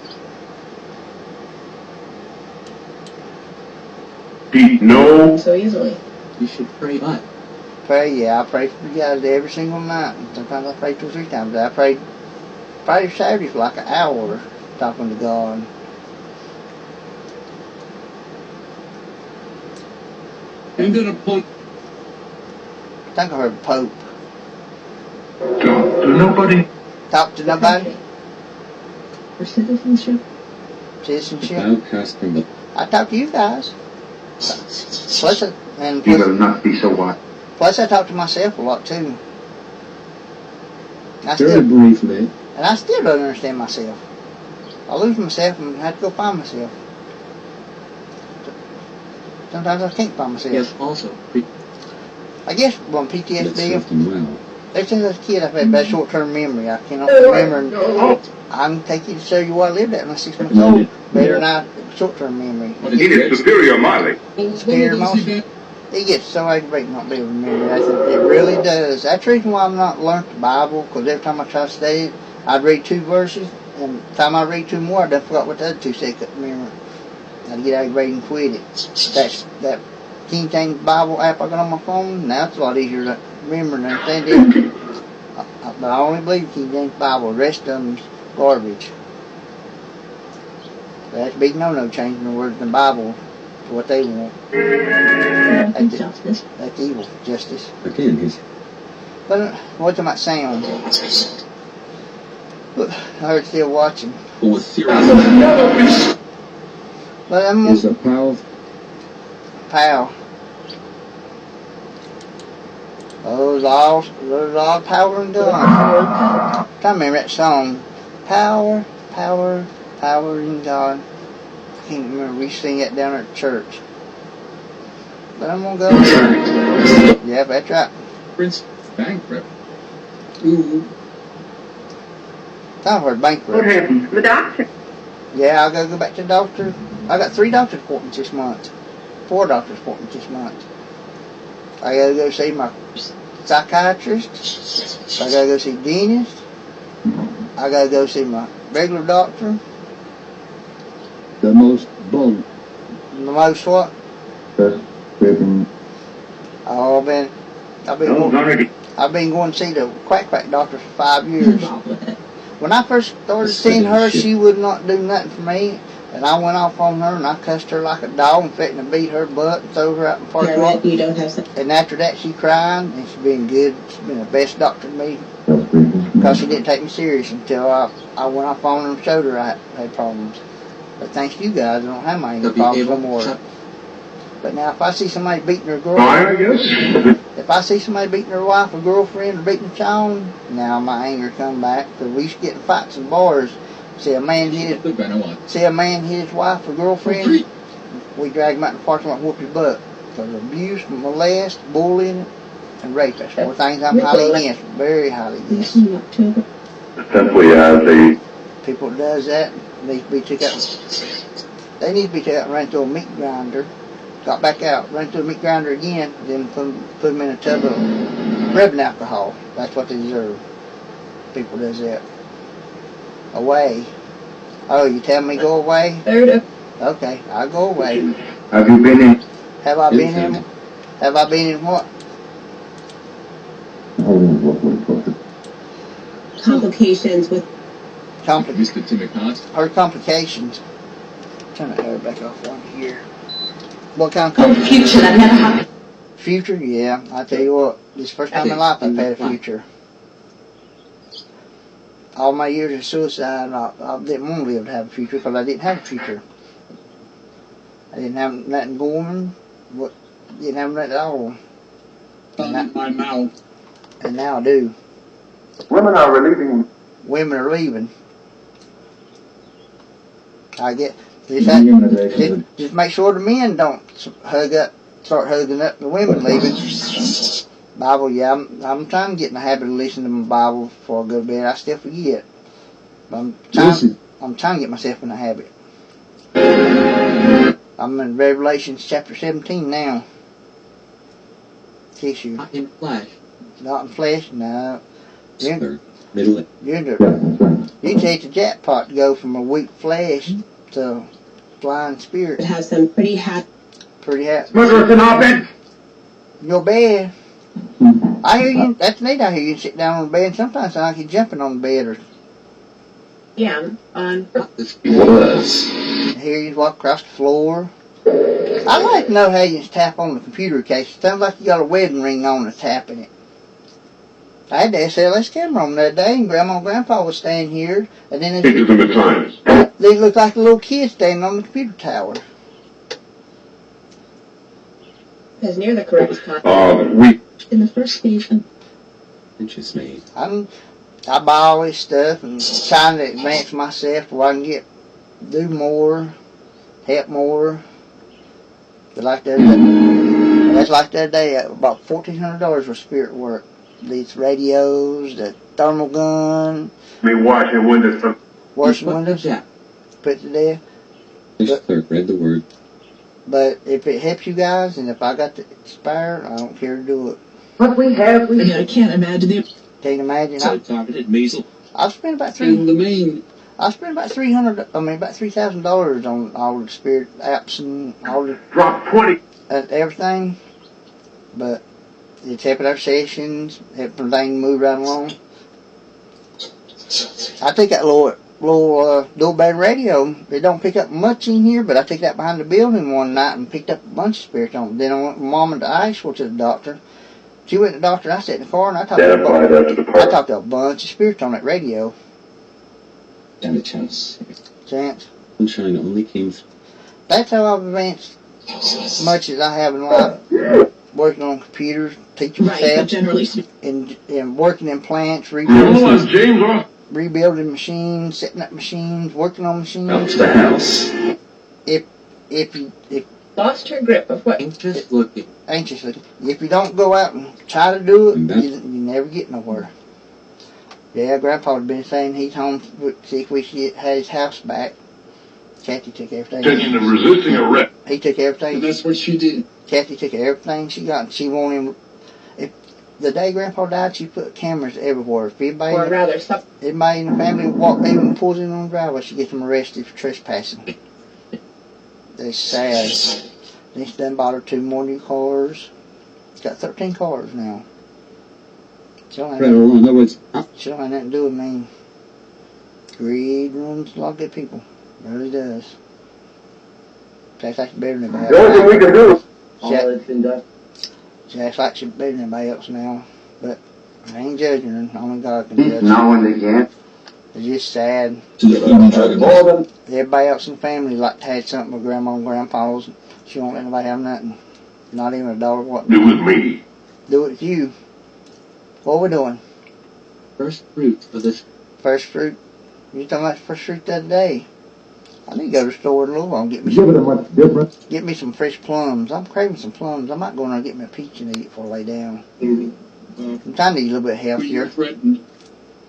Pete, no. So easily. You should pray, but Pray, yeah. I pray for you guys every single night. Sometimes I pray 2 or 3 times. I pray Friday, Saturday for like an hour talking to God. and then upon I think I heard Pope. Talk to nobody. Talk to nobody? For citizenship. Citizenship? Outcasting the I talk to you guys. Plus, You will not be so wise. plus I talk to myself a lot too. very briefly. And I still don't understand myself. I lose myself and have to go find myself. Sometimes I can't find myself. yes, also pre- I guess when Let's PTSD, serve them well. they said as a kid I've had bad short-term memory. I cannot remember. I can take you to show you where I lived at when I was 6 months old. Better than I short-term memory. But He is superior mileage. Superior motion. It gets so aggravating not being able to remember that. It really does. That's the reason why I've not learned the Bible, because every time I try to study it, I'd read 2 verses, and the time I read 2 more, I done forgot what the other 2 said, I couldn't remember. I'd get aggravated and quit it. That King James Bible app I got on my phone, now it's a lot easier to remember and understand it. But I only believe King James Bible. The rest of them's garbage. That's a big no-no, changing the words in the Bible to what they want. Justice. That's evil, justice. Again, he's But what's about sound? Look, I heard still watching. But with serious. But I'm is a powerful. pal. Those all power and God. I remember that song. Power, power, power in God. I can't remember. We sing it down at church. But I'm gonna go. Yeah, that's right. Prince bankrupt. Ooh. Time for a bankrupt. happened? The doctor. Yeah, I gotta go back to the doctor. I got 3 doctor's appointments this month. 4 doctor's appointments this month. I gotta go see my psychiatrist. I gotta go see dentist. I gotta go see my regular doctor. The most bold. The most what? Driven. I've been going to see the quack doctor for 5 years. When I first started seeing her, she would not do nothing for me. And I went off on her and I cussed her like a dog and threatened to beat her butt and throw her out in the parking lot. You don't have some. And after that, she cried, and she's been good. She's been the best doctor to me, because she didn't take me serious until I went off on her and showed her I had problems. But thanks to you guys, I don't have my anger problems no more. But now, if I see somebody beating her I girlfriend, guess. if I see somebody beating her wife or girlfriend or beating a child, now my anger come back. Because we used to get in fights in bars. See a man hit his wife or girlfriend, we drag him out in the parking lot and whoop his butt. Because abuse, molest, bullying, and rape. That's 4 things I'm highly against. Very highly against. Simply as a People that does that need to be took out. They need to be took out and run through a meat grinder. Got back out, run through a meat grinder again, then put them in a tub of rubbing alcohol. That's what they deserve. People does that. Away. Oh, you tell me go away? Okay, I'll go away. have you been in? Have I been in? Have I been in what? Complications with Mr. Timmy Cox. Her complications. Turn the hair back off on here. What kind of complications? Future that never happened. Future? Yeah, I tell you what. This is the first time in my life I've had a future. All my years of suicide, I didn't want to live to have a future because I didn't have a future. I didn't have nothing going. Didn't have nothing at all. My mouth. And now I do. Women are relieving. Women are leaving. I get just make sure the men don't start hugging up the women leaving. Bible, yeah, I'm trying to get in the habit of listening to my Bible before I go to bed. I still forget. But I'm trying to get myself in the habit. I'm in Revelation chapter 17 now. Kiss you. Not in flesh. Not in flesh, no. Third. Middle. You take the jackpot to go from a weak flesh to flying spirit. it has some pretty happy. Pretty happy. Murderers in our bed. Your bed. I hear you. That's neat. I hear you sit down on the bed. Sometimes I like you jumping on the bed, or Yeah, on. I hear you walk across the floor. I like to know how you tap on the computer case. It sounds like you got a wedding ring on and tapping it. I had the SLS camera on that day, and Grandma and Grandpa was staying here, and then Pictures of the times. they looked like a little kid standing on the computer tower. Is near the correct time. We. In the first season. Inches made. I buy all this stuff and trying to advance myself where I can do more, help more. But like that, That's like the other day, about $1,400 for spirit work. These radios, the thermal gun, Me washing windows. washing Put windows, to death. put to death. Fish clerk read the word. But if it helps you guys, and if I got the spare, I don't care to do it. What we have, I mean, I can't imagine the Can't imagine. So targeted measles. I've spent about In the main. about $3,000 on all the spirit apps and all the drop 20. everything. But it's helping our sessions, helping things move right along. I think that little doorbell radio, it don't pick up much in here, but I took that behind the building one night and picked up a bunch of spirits on it. Then I went with Mom and Asheville to the doctor. She went to the doctor and I sat in the car and I talked to a bunch of spirits on that radio. Stand a chance. Chance. Sunshine only came through. That's how I've advanced much as I have in life. Working on computers, teaching right, but myself, generally speaking. and working in plants, James. rebuilding machines, setting up machines, working on machines. the house. If Lost her grip of what? Anxious looking. anxiously, if you don't go out and try to do it, Mhm. you never get nowhere. Yeah, Grandpa's been saying he's home to see if we had his house back. Kathy took everything. Taking and resisting arrest. He took everything. And that's what she did. Kathy took everything she got. She wanted him. If the day Grandpa died, she put cameras everywhere. If anybody, Or rather, something. anybody in the family even pulls in on the driveway, she gets them arrested for trespassing. It's sad. Then she done bought her 2 more new cars. She's got 13 cars now. She don't have Right or wrong. In other words, She don't have nothing to do with me. Greed ruins a lot of good people. It really does. She acts like she's better than anybody The only thing else. we can do. She acts like she's better than anybody else now. But I ain't judging her. Only God can judge her. Now and again. It's just sad. to the Eden Dragon. More than Everybody else in the family like to have something with Grandma and Grandpa's. She won't let anybody have nothing. Not even a dollar. What? do with me. Do it with you. What we doing? First fruit for this. First fruit. You talking about first fruit the other day? I need to go to the store in Louisville and get me Give it a much different. some fresh plums. I'm craving some plums. I might go in there and get me a peach and eat it before I lay down. I'm trying to eat a little bit healthier. Threatened.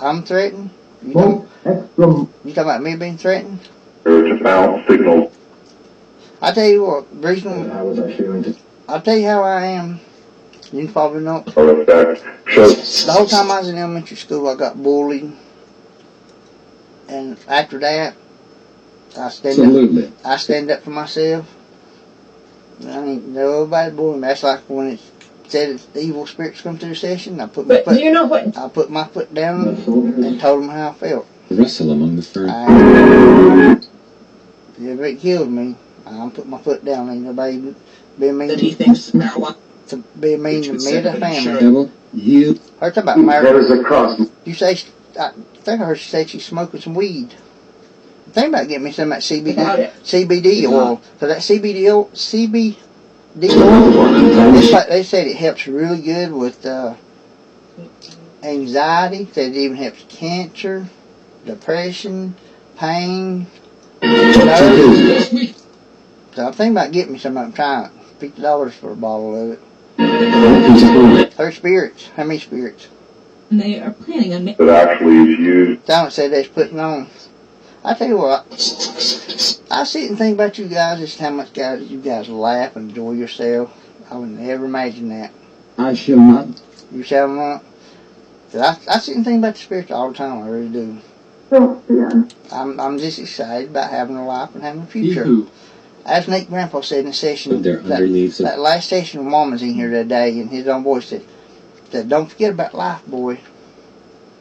I'm threatened? You Both extra. talking about me being threatened? Urgent bound signal. I tell you what, reason, How was I feeling? I'll tell you how I am. You probably know. Or effect. The whole time I was in elementary school, I got bullied. And after that, I stand up for myself. I ain't nobody bullying me. That's like when it said it's evil spirits come to the session. I put my But do you know what? I put my foot down and told them how I felt. Rustle among the ferns. If it killed me, I'm putting my foot down. Ain't nobody being mean That he thinks marijuana. to be mean to me or the family. Devil, you. Her talking about That marijuana. is a cross. You say I think I heard she say she's smoking some weed. Think about getting me some of that About it. CBD oil. Cause that CBD oil, they said it helps really good with anxiety. Said it even helps cancer, depression, pain. nerves. So I'm thinking about getting me some of them. Trying $50 for a bottle of it. Her spirits. How many spirits? And they are planning on making. That actually is used. Someone said they's putting on. I tell you what, I sit and think about you guys, just how much you guys laugh and enjoy yourself. I would never imagine that. I shall not. You shall not. 'Cause I sit and think about the spirits all the time, I really do. I'm just excited about having a life and having a future. Yoo-hoo. As Nick Grandpa said in the session, They're under leaves of that last session when Mom was in here that day, and his own voice said, don't forget about life, boy.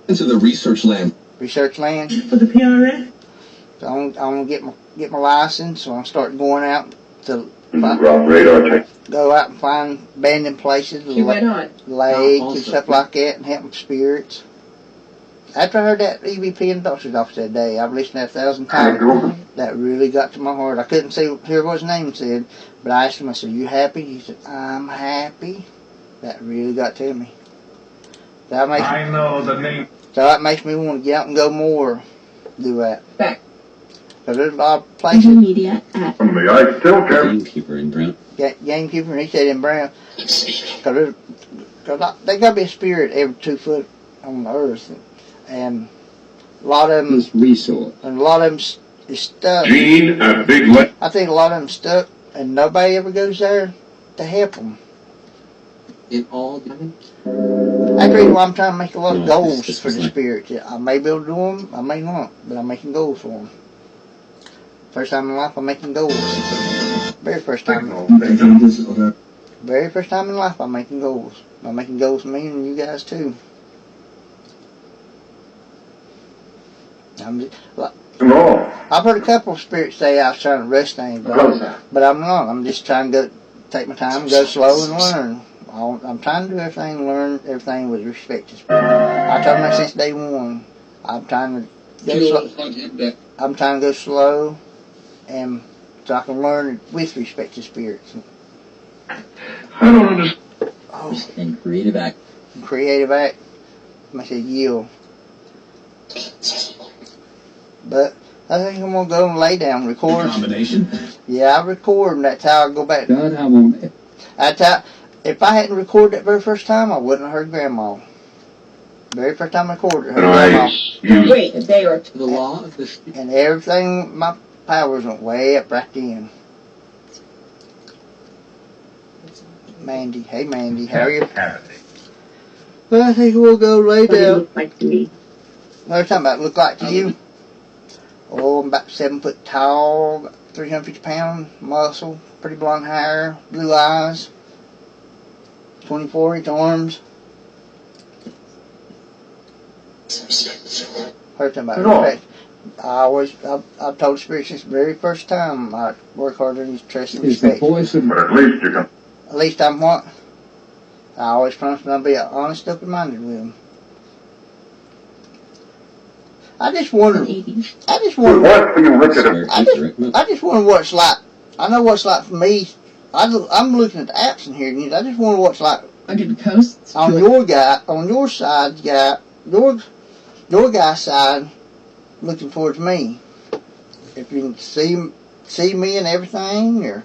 Into the research land. Research land. For the PRS? So I'm gonna get my license, so I'll start going out to Drop radar check. go out and find abandoned places, She went on. lakes Also- and stuff like that, and help spirits. After I heard that EVP in the doctor's office that day, I've listened to that 1,000 times. That really got to my heart. I couldn't hear what his name said, but I asked him, I said, "You happy?" He said, "I'm happy." That really got to me. That makes know the name. So that makes me want to get out and go more. Do that. Back. Because there's a lot of Social places, media at From the ice still can. Gamekeeper in Brown. gamekeeper, and he said in Brown, because there got to be a spirit every 2 foot on the earth, and a lot of them, This resource. and a lot of them is stuck. Gene at Big Lake. I think a lot of them stuck, and nobody ever goes there to help them. In all diamonds. That's the reason why I'm trying to make a lot of No, goals this for was the like- spirits. I may be able to do them, I may not, but I'm making goals for them. First time in life, I'm making goals. Very first time. Very first time in life, I'm making goals. I'm making goals for me and you guys too. No. I've heard a couple of spirits say I was trying to rush things, but I'm not. I'm just trying to take my time, go slow, and learn. I'm trying to do everything, and learn everything with respect to spirit. I told them that since day one. I'm trying to go slow. I'm trying to go slow, and so I can learn with respect to spirits. I don't understand. Oh, And creative act. creative act. I said yield. But I think I'm gonna go and lay down, record. Combination. Yeah, I record, and that's how I go back. God, I won't. That's how. If I hadn't recorded that very first time, I wouldn't have heard Grandma. Very first time I recorded, I heard Grandma. Nice. You wait a day or two. The law of the spirit. And everything, my powers went way up right then. Mandy, hey Mandy, how are you? Well, I think we'll go lay What do you down. look like to me? Another time about look like to you. Oh, I'm about 7 foot tall, about 350 pound muscle, pretty blonde hair, blue eyes, 24-inch arms. Heard something about respect. I've told spirits since the very first time I work hard on these trust and Is the respect. voice of but at least you can. At least I'm what? I always promise I'll be honest, open-minded with them. I just wonder. '80s. I just wonder. What do you look at square it? I just wonder what it's like. I know what it's like for me. I'm looking at the apps in here, and I just wonder what it's like Under the coast. on your side, your guy's side, looking towards me. If you can see me and everything, or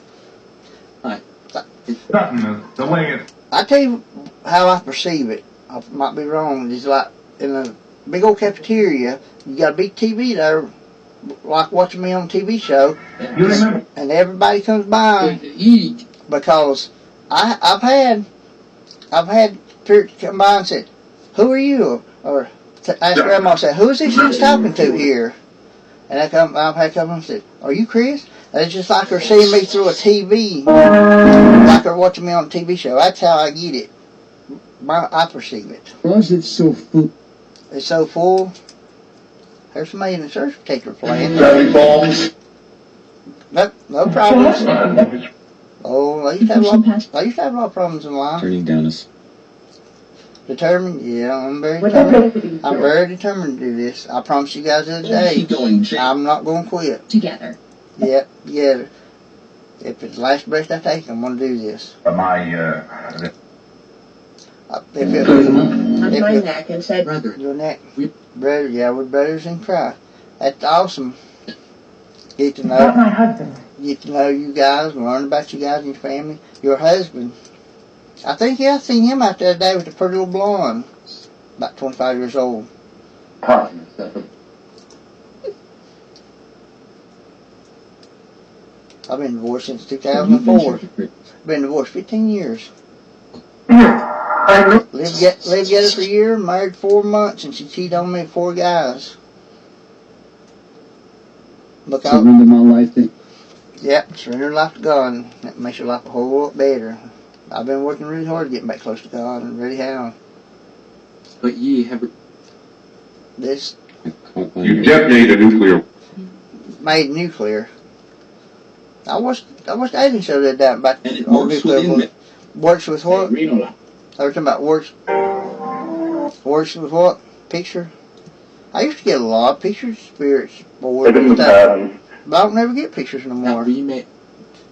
The way it. I tell you how I perceive it. I might be wrong. It's like in a big old cafeteria. You got a big TV there, like watching me on a TV show, You remember? and everybody comes by Eat. because I've had spirits come by and said, "Who are you?" Or ask Grandma, said, "Who is this she's talking to here?" And I've had come and said, "Are you Chris?" And it's just like they're seeing me through a TV, like they're watching me on a TV show. That's how I get it. I perceive it. closet so full? It's so full. There's somebody in the church particular playing. Jelly bombs. No problems. Oh, I used to have a lot of problems in life. Turning down us. Determined? Yeah, I'm very determined. I'm very determined to do this. I promise you guys the other day, going, Jake. I'm not going to quit. Together. Yep, yeah. If it's the last breath I take, I'm going to do this. My, If On If my it- neck and said, brother. your neck, We- brother, yeah, we're brothers in Christ. That's awesome. Get to know my husband. Get to know you guys, learn about you guys and your family. Your husband. I think, yeah, I seen him out there today with a pretty little blonde. About 25 years old. I've been divorced since 2004. Been divorced 15 years. Lived together for a year, married 4 months, and she cheated on me with 4 guys. Look out. Surrender my life to Yep, surrender life to God. That makes your life a whole lot better. I've been working really hard to get back close to God, and really have. But ye have This You detonated a nuclear. made nuclear. I watched the alien show that down about And it on works nuclear. within Works with what? Reno. They were talking about works with what? Picture? I used to get a lot of pictures, spirits, boards, and stuff. But I don't never get pictures no now more. we may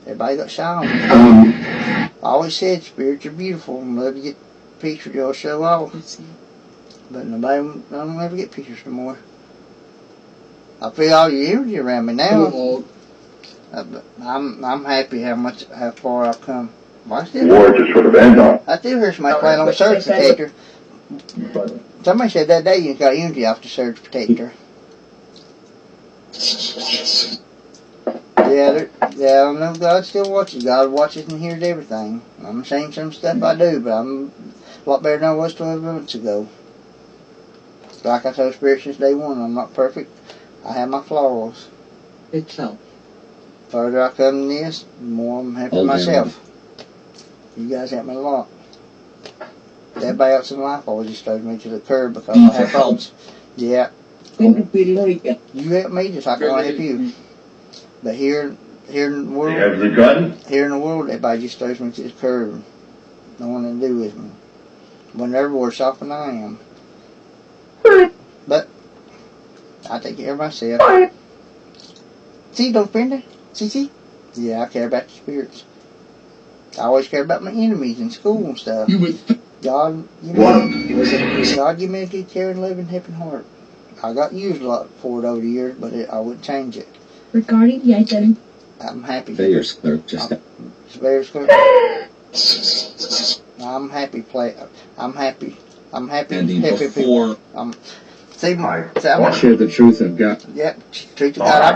Everybody got shy on me. I always said spirits are beautiful and love to get pictures, they'll show off. But nobody, I don't ever get pictures no more. I feel all your energy around me now. Oh, I'm happy how far I've come. I still, War just sort of end on. I still hear somebody playing on the surge protector. Somebody said that day you got energy off the surge protector. Yeah, I know God still watches. God watches and hears everything. I'm ashamed of some stuff I do, but I'm a lot better than I was 12 months ago. Like I told Spirit since day one, I'm not perfect. I have my flaws. itself. The further I come in this, the more I'm happy with myself. You guys help me a lot. Everybody else in life always just throws me to the curb because I have problems. Yeah. You help me just like I want to help you. But here in the world, Have the gun? here in the world, everybody just throws me to the curb. No one to do with me. When they're worse off than I am. But I take care of myself. See, don't friend her? See? Yeah, I care about the spirits. I always care about my enemies in school and stuff. God, God give me a good, caring, loving, helping heart. I got used a lot for it over the years, but I wouldn't change it. Regarding the identity. I'm happy. Surveyor's clerk just Surveyor's clerk. I'm happy. I'm happy. Ending Happy before. people. See, share the truth of God. Yep, truth of God. I've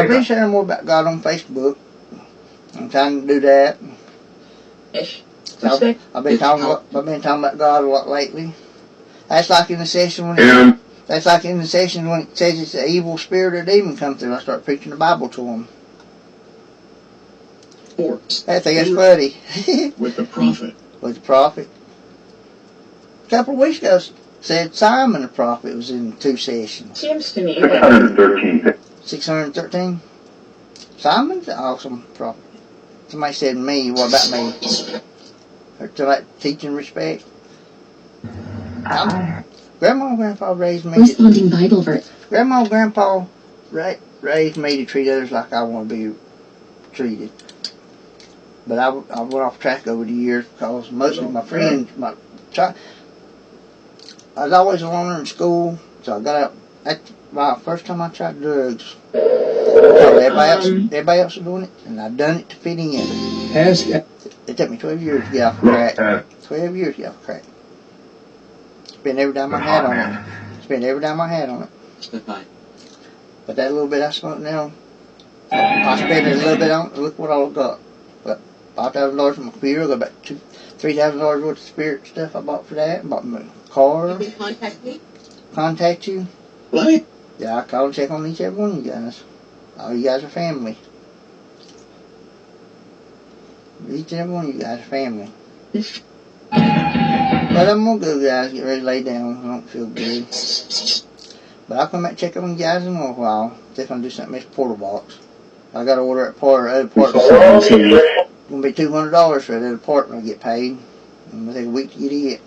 been sharing more about God on Facebook. I'm trying to do that. I've been talking about God a lot lately. That's like in the session when it says it's an evil spirit or demon come through. I start preaching the Bible to them. I think it's funny. With the prophet. With the prophet. A couple of weeks ago said Simon the prophet was in 2 sessions. Seems to me 613. 613. Simon's an awesome prophet. Somebody said me. What about me? Or to like teaching respect. Grandma and Grandpa raised me. Corresponding Bible verse. Grandma and Grandpa raised me to treat others like I want to be treated. But I went off track over the years because most of my friends, I was always a loner in school, so I got out. My first time I tried drugs, everybody else was doing it, and I done it to fit in. It took me 12 years to get off crack. 12 years to get off crack. Spent every dime I had on it. But that little bit I smoked now, I spent it a little bit on it. Look what I got. But $5,000 for my computer. I got about $3,000 worth of spirit stuff I bought for that. Bought my car. You can contact me. Contact you. What? Yeah, I call and check on each every one of you guys. All you guys are family. Each and every one of you guys are family. But I'm gonna go, guys. Get ready to lay down. I don't feel good. But I'll come back and check on you guys in a little while. See if I can do something in this portal box. I gotta order a part of the other part. It's gonna be $200 for that apartment I get paid. And it'll take a week to get it.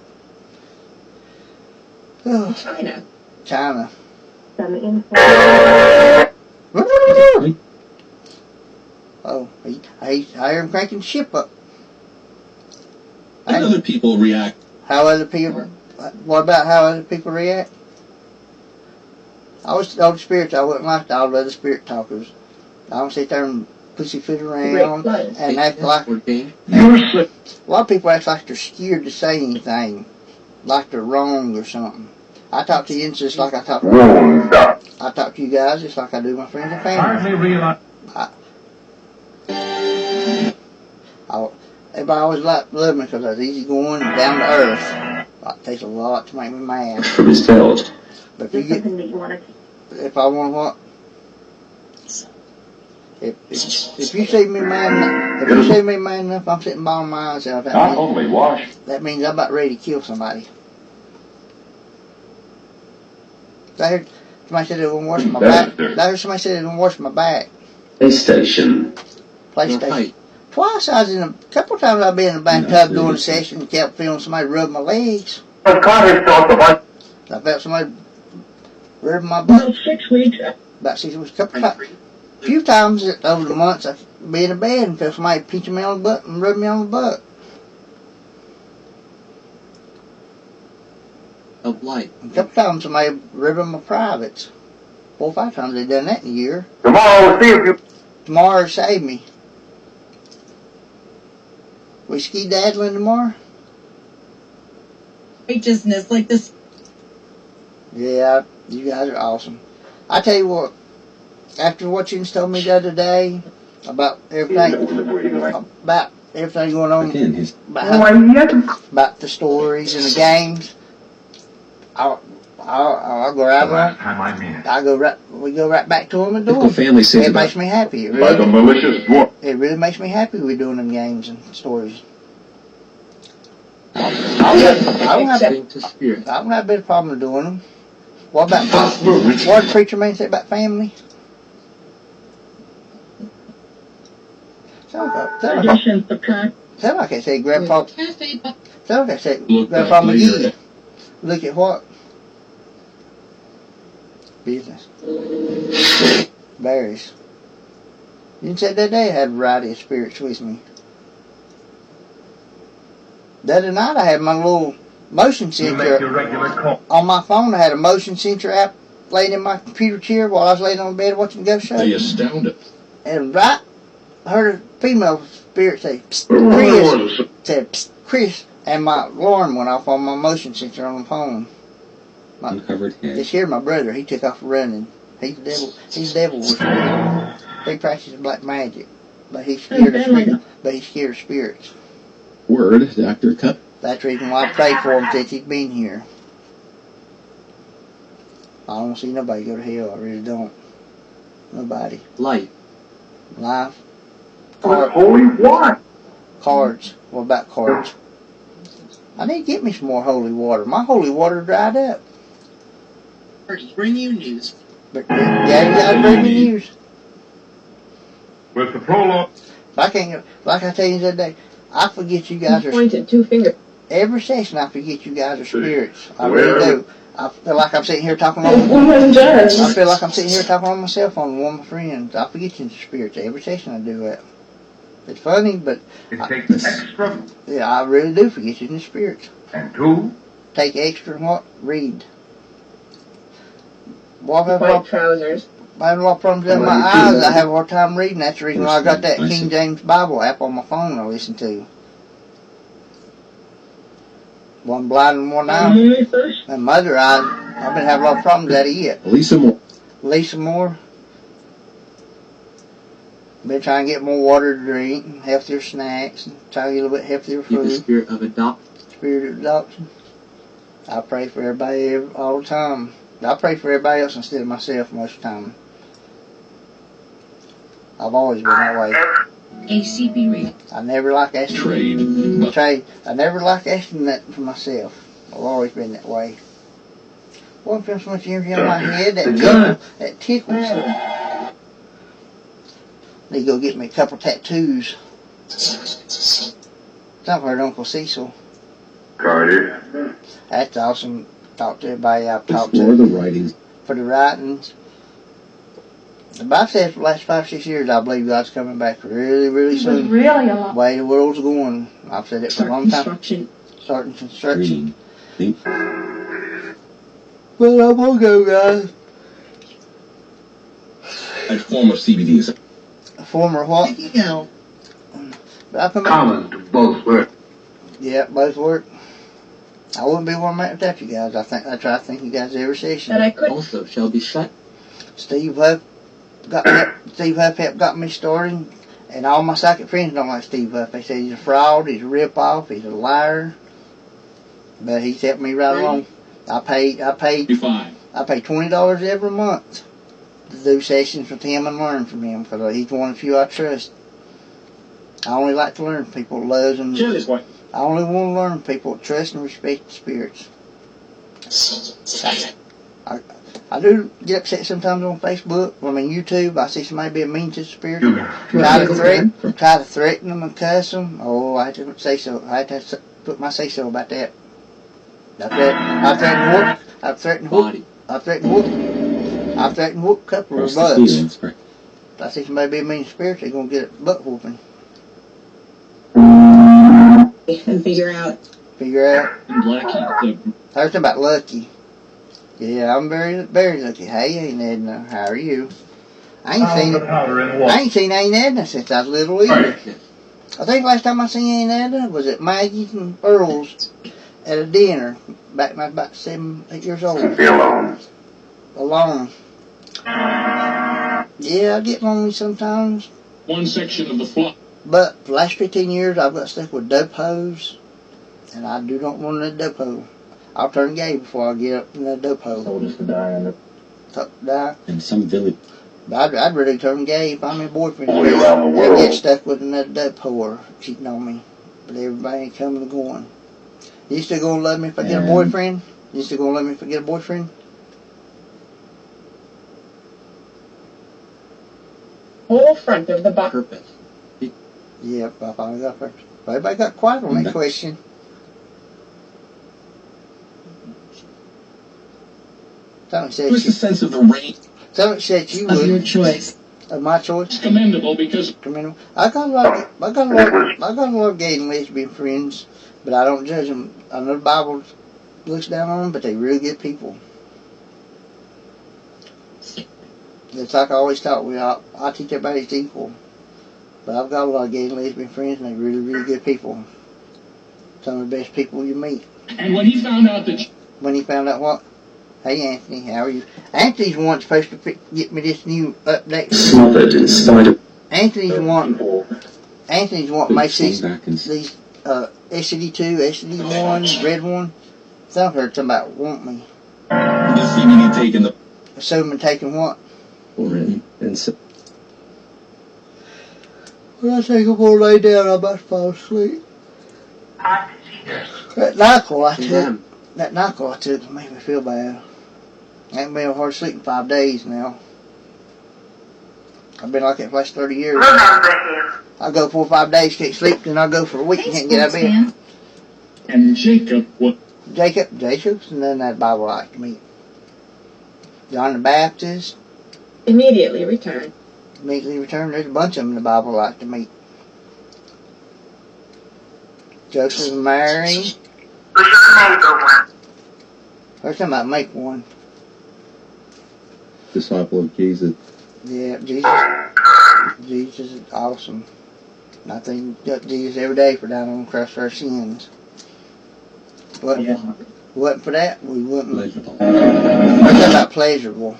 Oh, China. Oh, I hear him cranking the ship up. How do other people react? How other people? What about how other people react? I was told the spirits I wouldn't like all the other spirit talkers. I don't sit there and pussyfoot around and act like. A lot of people act like they're scared to say anything, like they're wrong or something. I talk to you just like I talk to you. I talk to you guys just like I do my friends and family. Everybody always loved me because I was easygoing and down to earth. It takes a lot to make me mad. From his tails. But if I want what? If you see me mad enough, I'm sitting by myself. That means I'm about ready to kill somebody. I heard somebody said it wouldn't wash my back. I heard somebody said it wouldn't wash my back. PlayStation. Twice a couple times I've been in the bathtub doing a session and kept feeling somebody rub my legs. I felt somebody rub my butt. 6 weeks. About 6 weeks. A few times over the months I've been in bed and felt somebody pinching me on the butt and rubbing me on the butt. Of light. A couple times somebody rubbing my privates. 4 or 5 times they've done that in a year. Tomorrow we'll see if you. Tomorrow save me. We ski daddling tomorrow? Righteousness like this. Yeah, you guys are awesome. I tell you what, after what you told me the other day about everything going on, Again, his about the stories and the games, I'll go right along. Time I mean it. We go right back to them and do typical them. family says It about makes me happy. By the malicious dwarf. It really makes me happy with doing them games and stories. I don't have According to spirit. a bit of problem doing them. What about what did the preacher man say about family? Sound like I said Grandpa. Sound like I said Look Grandpa up later. McGee. Look at what? Business. Berries. You said that day I had a variety of spirits with me. The other night I had my little motion sensor regular call. on my phone. I had a motion sensor app laying in my computer chair while I was laying on bed watching the ghost show. They astounded. And right, I heard a female spirit say, "Psst, Chris," said, "Psst, Chris," and my alarm went off on my motion sensor on the phone. uncovered head. This here, my brother, he took off running. He's the devil. He's the devil worshiper. He practices black magic, but he's scared of spirits. Word, Dr. Cup. That's the reason why I pray for him since he's been here. I don't see nobody go to hell. I really don't. Nobody. Light. Life. Holy water. Cards. What about cards? I need to get me some more holy water. My holy water dried up. Bring you news. But Daddy got to bring me news. With the prologue. I can't, like I tell you the other day, I forget you guys are, Pointed 2 fingers. every session I forget you guys are spirits. I really do. I feel like I'm sitting here talking on, Woman does. I feel like I'm sitting here talking on my cell phone with one of my friends. I forget you spirits. Every session I do that. It's funny, but It takes extra yeah, I really do forget you in the spirits. and 2. Take extra what? Read. Well, White trousers. I have a lot of problems in my eyes. I have a hard time reading. That's the reason why I got that King James Bible app on my phone I listen to. One blind and one eye. And my other eye, I've been having a lot of problems out of it. Lisa Moore. Lisa Moore. Been trying to get more water to drink, healthier snacks, and try to get a little bit healthier Keep the food. spirit of adoption. Spirit of adoption. I pray for everybody all the time. I pray for everybody else instead of myself most of the time. I've always been that way. ACB read. I never like asking. Trade. I never like asking that for myself. I've always been that way. Well, I'm feeling so much energy on my head. That tickles. Need to go get me a couple tattoos. I've heard Uncle Cecil. Cardi. That's awesome. Talk to everybody I've talked Explore to the writings. for the writings. The Bible says for the last 5 or 6 years, I believe God's coming back really, really soon. Really a lot. The way the world's going. I've said it for a long time. Construction. Starting construction. Reading. Think. Well, I'm gonna go, guys. A form of CBD is A former what? You know. But I come back. Common to both work. Yeah, both work. I wouldn't be where I'm at without you guys. I try to thank you guys every session. That I could. Also shall be shut. Steve Huff got me started, and all my psychic friends don't like Steve Huff. They say he's a fraud, he's a rip-off, he's a liar. But he's helped me right along. I pay fine. $20 every month to do sessions with him and learn from him, because he's one of the few I trust. I only like to learn from people that loves and Chili's white. I only want to learn from people that trust and respect the spirits. I do get upset sometimes on Facebook. YouTube. I see somebody being mean to the spirit. Try to threaten them and cuss them. Oh, I have to say so. I have to put my say so about that. I've threatened whoop a couple of Cross the butts. feelings. Right. If I see somebody being mean to spirits, they're gonna get a butt whooping. And figure out. Figure out. And Blackie. I was talking about Lucky. Yeah, I'm very, very lucky. Hey, Aunt Edna, how are you? I ain't seen Aunt Edna since I was little either. I think last time I seen Aunt Edna was at Maggie's and Earl's at a dinner back when I was about 7, 8 years old. Be alone. Alone. Yeah, I get lonely sometimes. One section of the flock. But for the last 15 years, I've got stuck with dope hoes, and I do not want another dope hoe. I'll turn gay before I get up in that dope hoe. Told us to die in the Die. In some village. But I'd really turn gay if I'm a boyfriend. Only around the I world. get stuck with another dope whore cheating on me. But everybody ain't coming and going. You still gonna love me if I get a boyfriend? You still gonna love me if I get a boyfriend? Whole front of the box. purpose. Yep, I finally got first. Everybody got quiet on that question. Something said Twist the you, sense of the rain. something said you Of your would. choice. Of my choice. It's commendable because I got a lot of gay and lesbian friends, but I don't judge them. I know the Bible looks down on them, but they really good people. It's like I always thought. I teach everybody it's equal, but I've got a lot of gay and lesbian friends, and they're really, really good people. Some of the best people you meet. and when he found out that When he found out what? Hey Anthony, how are you? Anthony's the one supposed to get me this new update. Smothered in spite of Anthony's the one makes these back and SCD2, SCD1, red one. Some heard something about want me. the seemingly taken the Assuming taking what? already. And so When I take them all lay down, I must fall asleep. That NyQuil I took, Them. made me feel bad. I ain't been hard to sleep in 5 days now. I've been like that for the last 30 years. I go 4 or 5 days, can't sleep, then I go for a week and can't get out of bed. and Jacob what Jacob's and then that Bible like to meet. John the Baptist, Immediately return. immediately returned. There's a bunch of them in the Bible like to meet. Joseph and Mary. First time I make one. disciple of Jesus. Yeah, Jesus is awesome. And I thank Jesus every day for dying on the cross for our sins. Wasn't for that, we wouldn't. Pleasurable. What's that about pleasurable?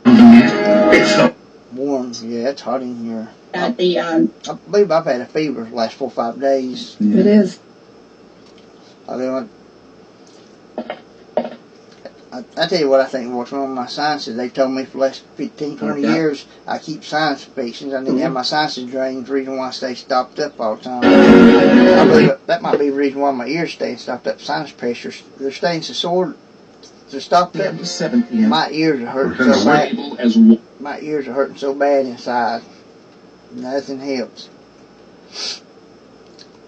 It's so Warm, yeah, it's hot in here. At the, I believe I've had a fever the last 4 or 5 days. it is. I tell you what I think what's wrong with my sinuses. They told me for the last 15, 20 years I keep sinus infections. I need to have my sinuses drained. The reason why I stay stopped up all the time. I believe that might be the reason why my ears stay stopped up. Sinus pressures. They're staying so sore. They're stopped up. 7 p.m. My ears are hurting so bad. able as My ears are hurting so bad inside. Nothing helps.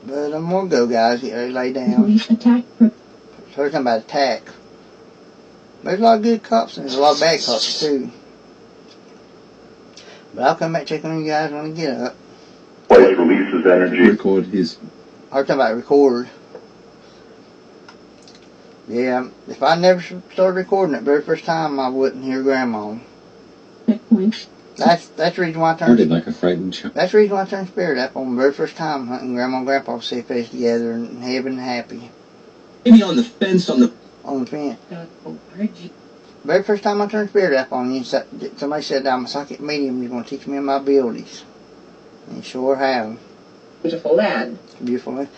But I'm gonna go, guys. Get ready to lay down. Police attack. So we're talking about attack. There's a lot of good cops and there's a lot of bad cops too. But I'll come back check on you guys when I get up. place releases energy. Record his I'm talking about record. Yeah, if I never started recording it very first time, I wouldn't hear Grandma. Checkpoint. That's the reason why I hearted turned. like a frightened child. That's the reason why I turned Spirit up on the very first time, hunting Grandma and Grandpa safe face together and in heaven and happy Maybe on the fence on the on the fence. Very first time I turned Spirit up on you, somebody said I'm a psychic medium. You're going to teach me my abilities. And you sure have. Beautiful lad. Beautiful.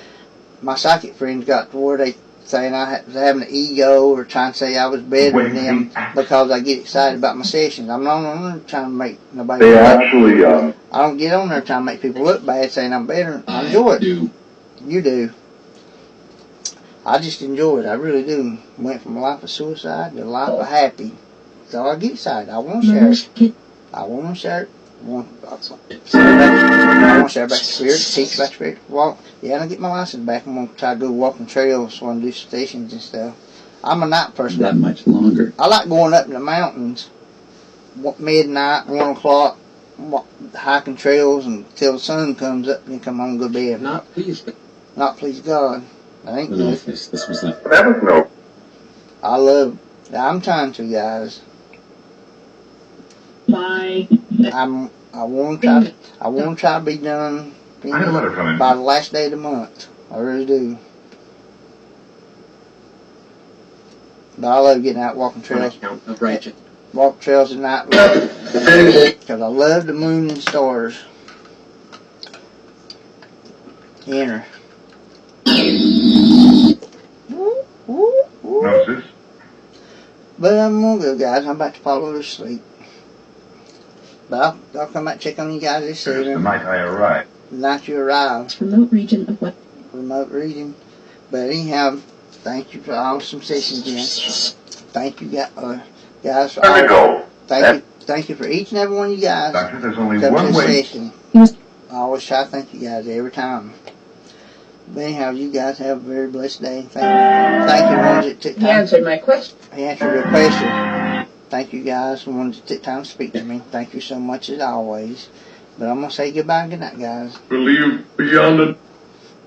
My psychic friends got to where they saying I was having an ego or trying to say I was better than them because I get excited about my sessions. I'm not on there trying to make nobody They look actually, bad. I don't get on there trying to make people look bad saying I'm better. I enjoy it. do. You do. I just enjoy it. I really do. Went from a life of suicide to a life of happy. So I get excited. I want to share it. I want to share it. I want to share about the Spirit, teach about the Spirit, walk. Yeah, and I get my license back. I'm going to try to go walking trails so I can do stations and stuff. I'm a night person. That much longer. I like going up in the mountains, midnight, 1 o'clock, hiking trails until the sun comes up and then come home and go to bed. not pleased. Not please God. That ain't An good. office. This was like that was no. I love I'm trying to, guys. My I want to try to be done I had a letter from him. by the last day of the month. I really do. But I love getting out walking On trails. account of righteous. Walk trails at night because I love the moon and stars. Enter. Gnosis. But I'm gonna go, guys. I'm about to fall asleep. But I'll come back and check on you guys this It was the evening. night I arrived. The night you arrive. remote region of what? Remote reading. But anyhow, thank you for awesome sessions, again. Thank you, guys, for There we all. go. Thank you for each and every one of you guys. Doctor, there's only Come to one the way. session. I always try to thank you guys every time. But anyhow, you guys have a very blessed day. Thank you, ones that took He time. answered my question. He answered your question. Thank you guys, the ones that took time to speak to me. Thank you so much as always. But I'm gonna say goodbye and good night, guys. Believe beyond the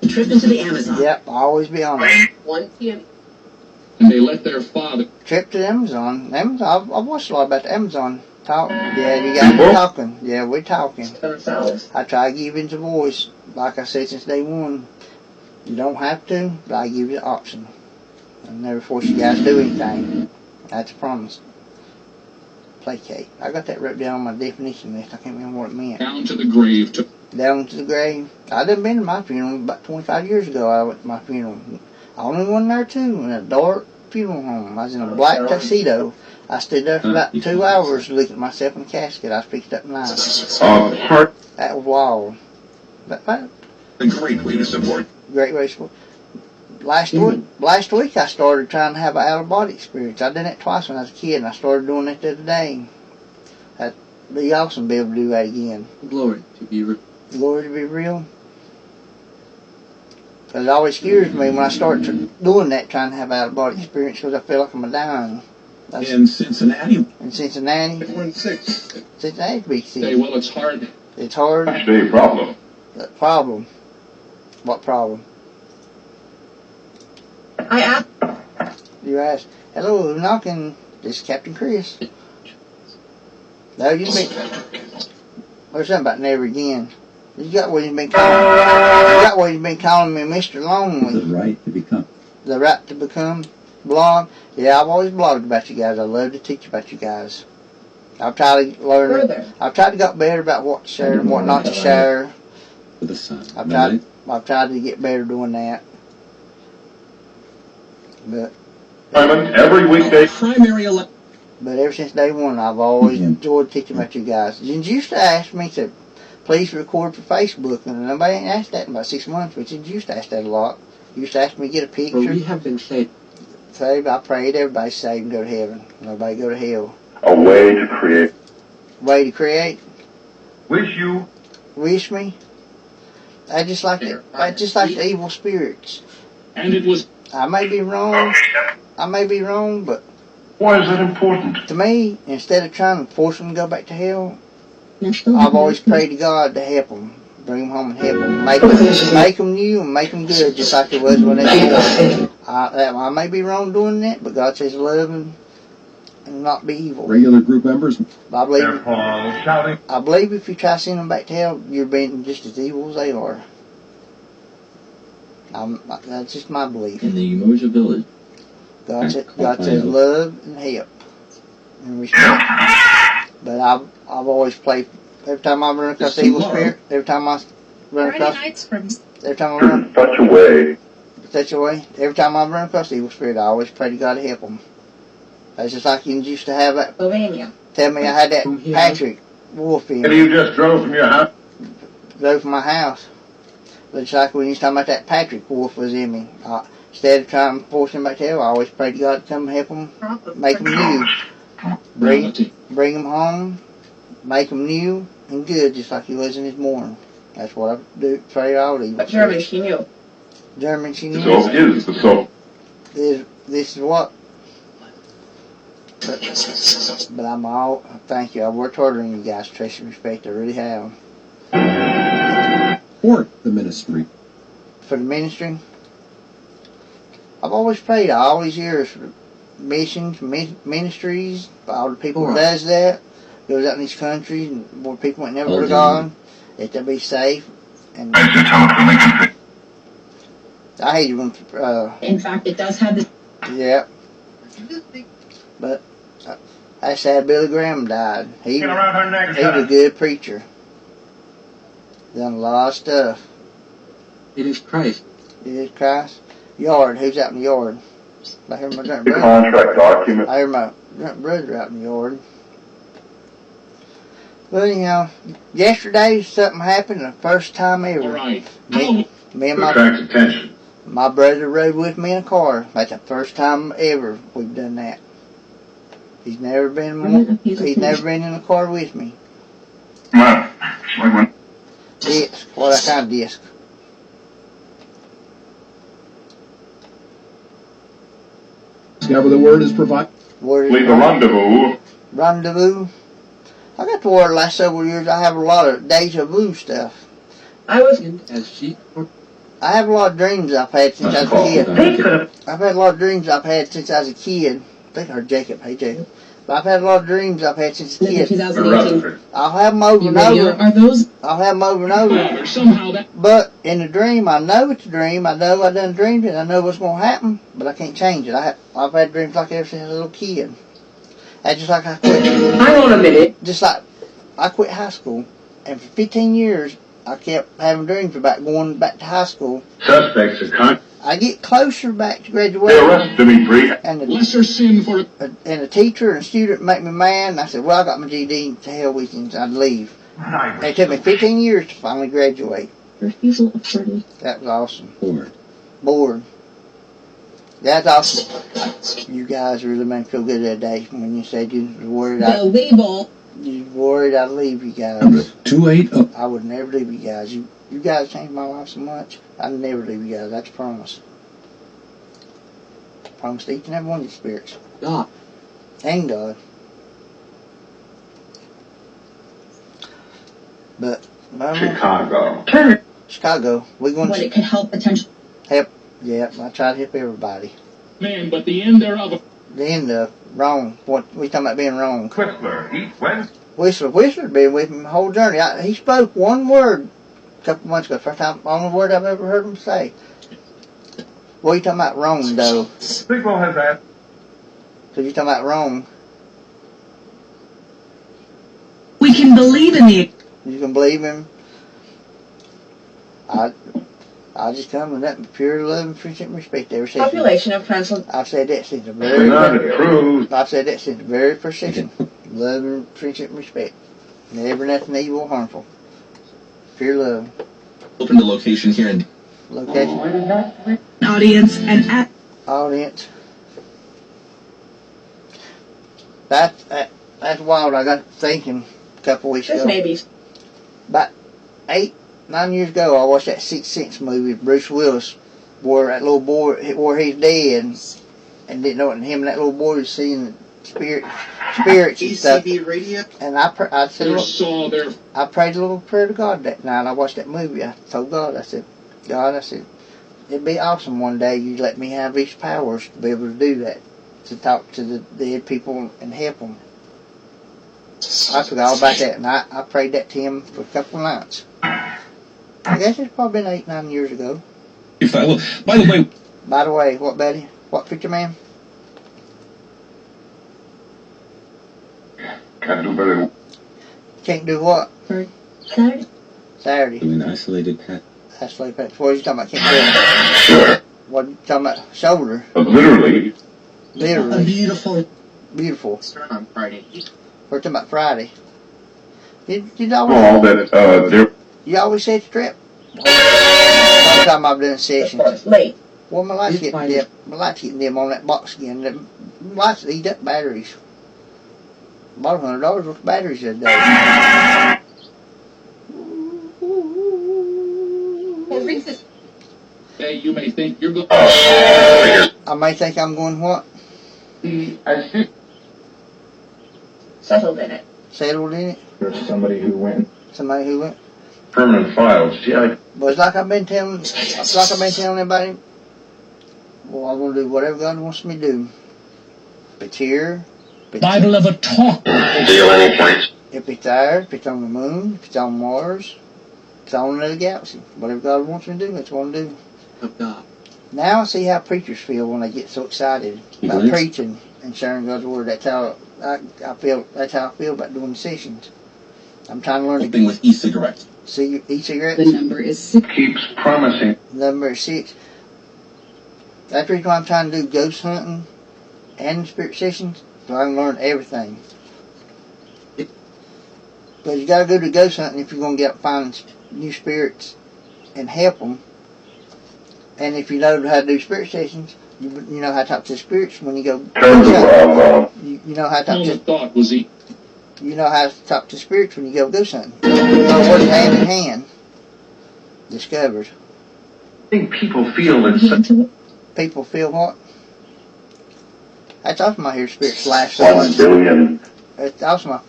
Trip into the Amazon. Yep, I'll always be on it. 1 p.m. And they let their father. Trip to Amazon. I've watched a lot about the Amazon talk. Yeah, you guys are talking. Yeah, we're talking. themselves. I try to give you the voice. Like I said since day one, you don't have to, but I give you the option. I never force you guys to do anything. That's a promise. Placate. I got that wrote down on my definition list. I can't remember what it meant. Down to the grave to Down to the grave. I done been to my funeral about 25 years ago. I went to my funeral. I only went there too, in a dark funeral home. I was in a black tuxedo. I stood there for about 2 hours looking at myself in the casket. I was picked up nice. heart. That was wild. But a great way to support. great way to support. Last week I started trying to have an out-of-body experience. I done it twice when I was a kid, and I started doing it the other day. That'd be awesome to be able to do that again. Glory to be Glory to be real. Because it always scares me when I start doing that, trying to have an out-of-body experience, because I feel like I'm dying. That's In Cincinnati. in Cincinnati. 6. Cincinnati's a big Hey, city. well, it's hard. It's hard. That's the problem. The problem. What problem? I asked. You ask, hello, who's knocking? This is Captain Chris. No, you been. There's something about never again. You got what he's been calling. You got what he's been calling me, Mr. Lonely. the right to become. The right to become blog. Yeah, I've always blogged about you guys. I love to teach about you guys. I've tried to learn. Further. I've tried to get better about what to share and what not to share. For the sun. I've tried to get better doing that. But Every weekday. Primary ele- But ever since day one, I've always enjoyed teaching about you guys. You used to ask me to please record for Facebook, and nobody ain't asked that in about 6 months, but you used to ask that a lot. You used to ask me to get a For we picture. have been saved. Saved, I prayed everybody's saved and go to heaven. Nobody go to hell. A way to create. Way to create, Wish you. wish me. That's just like the evil spirits. and it was I may be wrong, but Why is that important? to me, instead of trying to force them to go back to hell, I've always prayed to God to help them, bring them home and help them, make them new and make them good, just like it was when they were born. I may be wrong doing that, but God says love and not be evil. Regular group members. I believe, Therefore, shouting. I believe if you try to send them back to hell, you're being just as evil as they are. That's just my belief. In the Emoja village. God says love and help and respect. But I've always played. Every time I run across the evil spirit, every time I run across, every time I run Such a way. such a way, every time I run across the evil spirit, I always pray to God to help them. That's just like you used to have that. Slovenia. Tell me I had that From here. Patrick Wolf in And me, you just drove from your house. drove from my house. But it's like when you was talking about that Patrick Wolf was in me. Instead of trying to force him back to hell, I always pray to God to come help him, make him new, reality. bring him home, make him new and good, just like he was in his morning. That's what I do. Pray all the evil But German, spirits. she knew. German, she knew. So is the soul. This is what. But I'm all. Thank you. I've worked harder than you guys. Trust and respect. I really have. For the ministry. For the ministry, I've always prayed. I always hear missions, ministries, all the people who does that, goes out in these countries and more people ain't never would have gone, that they'll be safe. And I hate when, In fact, it does have this. yeah, but that's sad Billy Graham died. He was a good preacher. Done a lot of stuff. It is Christ. It is Christ. Yard, who's out in the yard? I hear my drunk The brother. contract document. I hear my drunk brother out in the yard. Well, you know, yesterday something happened the first time ever. All right. Me and Attracts attention. my brother rode with me in a car. That's the first time ever we've done that. He's never been in a car with me. Disc. What kind of disc? Discover the word is provided. Word Leave a rendezvous. Rendezvous. I got to where the last several years I have a lot of deja vu stuff. I was. As sheep or I have a lot of dreams I've had since I was a kid. I've had a lot of dreams I've had since I was a kid. I think I heard Jacob. Hey, Jacob. But I've had a lot of dreams I've had since a kid. 2018. I'll have them over and over. Are those? I'll have them over and over. Somehow that. But in the dream, I know it's a dream. I know I done dreamed it. I know what's going to happen. But I can't change it. I've had dreams like that ever since I was a little kid. That's just like I quit. Hang on a minute. Just like I quit high school. And for 15 years, I kept having dreams about going back to high school. Suspects are I get closer back to They graduation. arrested Dimitri. And the Lesser sin for. and a teacher and a student make me mad, and I said, well, I got my GED, to hell with you, and I'd leave. It took me 15 years to finally graduate. Refusal of service. That was awesome. board. That's awesome. You guys really made me feel good that day when you said you was worried The label. you was worried I'd leave you guys. 28. I would never leave you guys. You guys changed my life so much. I'd never leave you guys. That's a promise. Promise to each and every one of you spirits. God. And God. But Chicago. We going What to it could help potentially. help. Yeah, I try to help everybody. Man, but the end thereof. The end of wrong. What we talking about being wrong? Whistler. East West. Whistler's been with me the whole journey. He spoke one word a couple months ago. First time, only word I've ever heard him say. What are you talking about wrong, though? Signal has asked. So you talking about wrong? We can believe in the. You can believe him. I just come with that pure love and friendship and respect ever since. Population of Pennsylvania. I've said that since the Not very. approved. I've said that since the very first section. Love and friendship and respect. Never nothing evil or harmful. Pure love. Open the location here in Location. Audience and Audience. That's wild. I got thinking a couple weeks This ago. may be. About 8-9 years ago, I watched that Sixth Sense movie with Bruce Willis, where that little boy, where he's dead, and didn't know it, and him and that little boy was seeing spirits and stuff. ECB radio. And I said, Their look, saw their. I prayed a little prayer to God that night. I watched that movie. I told God, I said, it'd be awesome one day you let me have these powers to be able to do that, to talk to the dead people and help them. I forgot all about that, and I prayed that to him for a couple of nights. I guess it's probably been 8-9 years ago. Well, by the way, By the way, what, Betty? What, Preacher Man? Can't do very well. Can't do what? Saturday. Saturday. Doing isolated path. That's like that. What are you talking about? Can't do it. Sure. What are you talking about? Shoulder. But literally. A Literally. beautiful Beautiful. start on Friday. We're talking about Friday. You All always, that there. you always say strip. Sometime I've done sessions. Late. Well, my lights It's getting fine. dim. My lights getting dim on that box again. The lights eat up batteries. Bought $100 worth of batteries the other day. Hey, you may think you're good. I may think I'm going what? I see. Settled in it. Settled in it? There's somebody who went. Somebody who went? Permanent files. See, But it's like I've been telling everybody, well, I'm going to do whatever God wants me to do. If it's here, if it's, Bible of a talk. Deal any points? if it's there, if it's on the moon, if it's on Mars, if it's on another galaxy. Whatever God wants me to do, that's what I'm doing. of God. Now I see how preachers feel when they get so excited about Yes. preaching and sharing God's word. That's how I feel. That's how I feel about doing the sessions. I'm trying to learn to Thing with e-cigarettes. see e-cigarettes. The number is 6. Keeps promising. Number 6. That's the reason why I'm trying to do ghost hunting and spirit sessions, so I can learn everything. But you gotta go to ghost hunting if you're gonna get find new spirits and help them. And if you know how to do spirit sessions, you know how to talk to the spirits when you go In terms ghost hunting. of, You know how to talk Moment to thought was he. you know how to talk to spirits when you go ghost hunting. So work hand in hand. Discovered. I think people feel that People feel what? That's awesome. I hear spirits laugh so 1 much. billion. It's awesome. I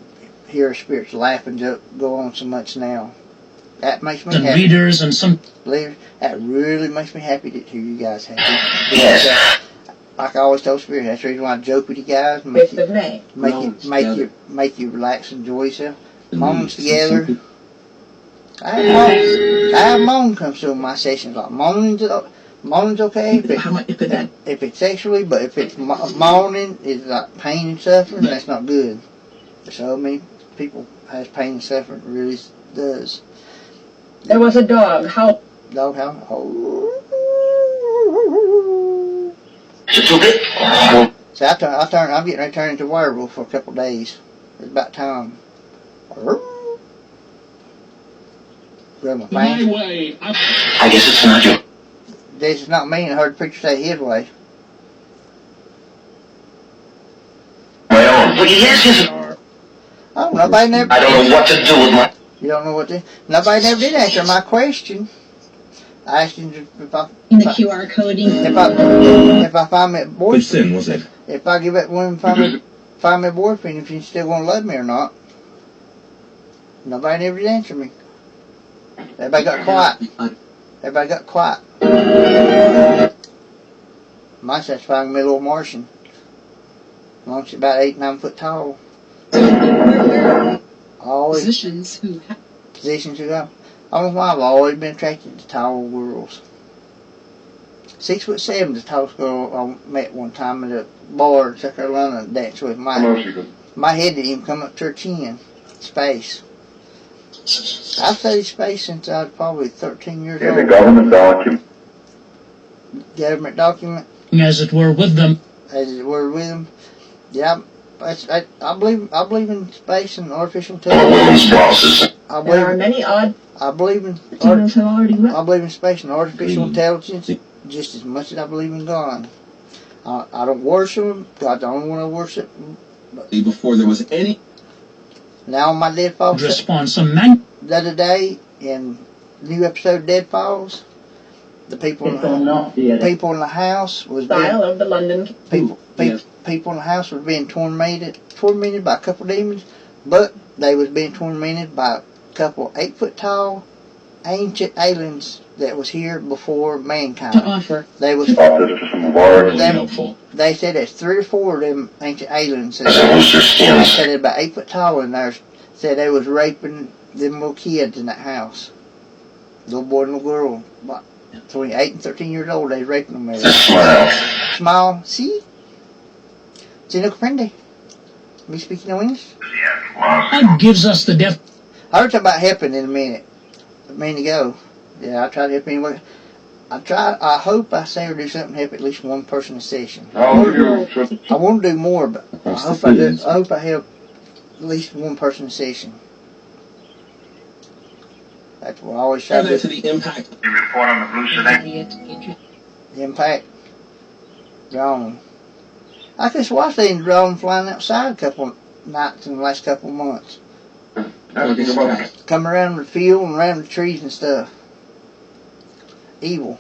hear spirits laughing go on so much now. That makes me And happy. readers and some. Believe that really makes me happy to hear you guys happy. Yes. Like I always told spirits, that's the reason why I joke with you guys. Make 5th you, of May. make you relax, enjoy yourself. And Moments then together. something- I have moan comes through my sessions. Like moaning's okay How much if that? if it's sexually, but if it's moaning, it's like pain and suffering. That's not good. So many people has pain and suffering. It really does. There was a dog. How? Doghouse. Oh. So I'm getting ready to turn into a werewolf for a couple of days. It's about time. Grab my My fangs. way. I guess it's not you. This is not me, and I heard the preacher say his way. My own. But yes, his. Oh, nobody never. I don't know what to do with my. You don't know what to. Nobody never did answer my question. I asked him if I In the QR coding. if I find me a Which boyfriend, sin was it? if I give that woman find me a boyfriend, if she's still gonna love me or not. Nobody never did answer me. Everybody got quiet. Everybody got quiet. My satisfying me a little Martian. As long as she's about 8, 9 foot tall. Always Physicians who have positions who have. I don't know why I've always been attracted to tall girls. 6'7" is the tallest girl I met one time at a bar in South Carolina and danced with. My head didn't even come up to her chin. Space. I've studied space since I was probably 13 years In the old. government document. Government document, As it were with them. as it were with them. Yeah, I believe in space and artificial intelligence. process. I There are believe many odd I believe in females have already left. I believe in space and artificial Green. intelligence just as much as I believe in God. I don't worship him. God's the only one I worship. Before there was any. Now on my Dead Files Response. Some man. the other day in new episode of Dead Files, the people in the house was being, Style of the London. people in the house was being tormented by a couple demons, but they was being tormented by a couple 8-foot tall ancient aliens that was here before mankind. To offer. They was Office to some large. them, Helpful. they said there's 3 or 4 of them ancient aliens that Booster they skins. said they're about 8 foot tall in there. Said they was raping them little kids in that house. Little boy and little girl, about between 8 and 13 years old. They was raping them there. Smile. Smile, see? Si no comprende. Me speaking no English? God gives us the death. I heard talk about helping in a minute ago. Yeah, I try to help anyway. I hope I say or do something to help at least one person a session. I want to do more, but I Across the hope I do. fields. I hope I help at least one person a session. That's what I always try Further to to do. the impact. You report on the blue select. Impact. Drone. I just watched the drone flying outside a couple nights in the last couple months. Come around the field and around the trees and stuff. Evil.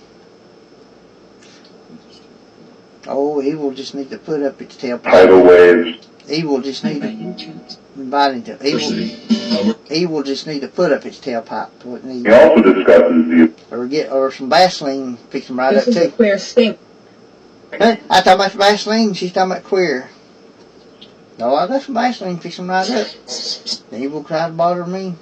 Oh, evil just need to put up its tailpipe. Tidal waves. Evil just need to invite into evil just need to put up its tailpipe. What it He needs. also discusses Or some Vaseline fix them right This up is a too. queer state. Hey, I talk about Vaseline, she's talking about queer. No, I got some Vaseline, fix them right up. Then you will try to bother me.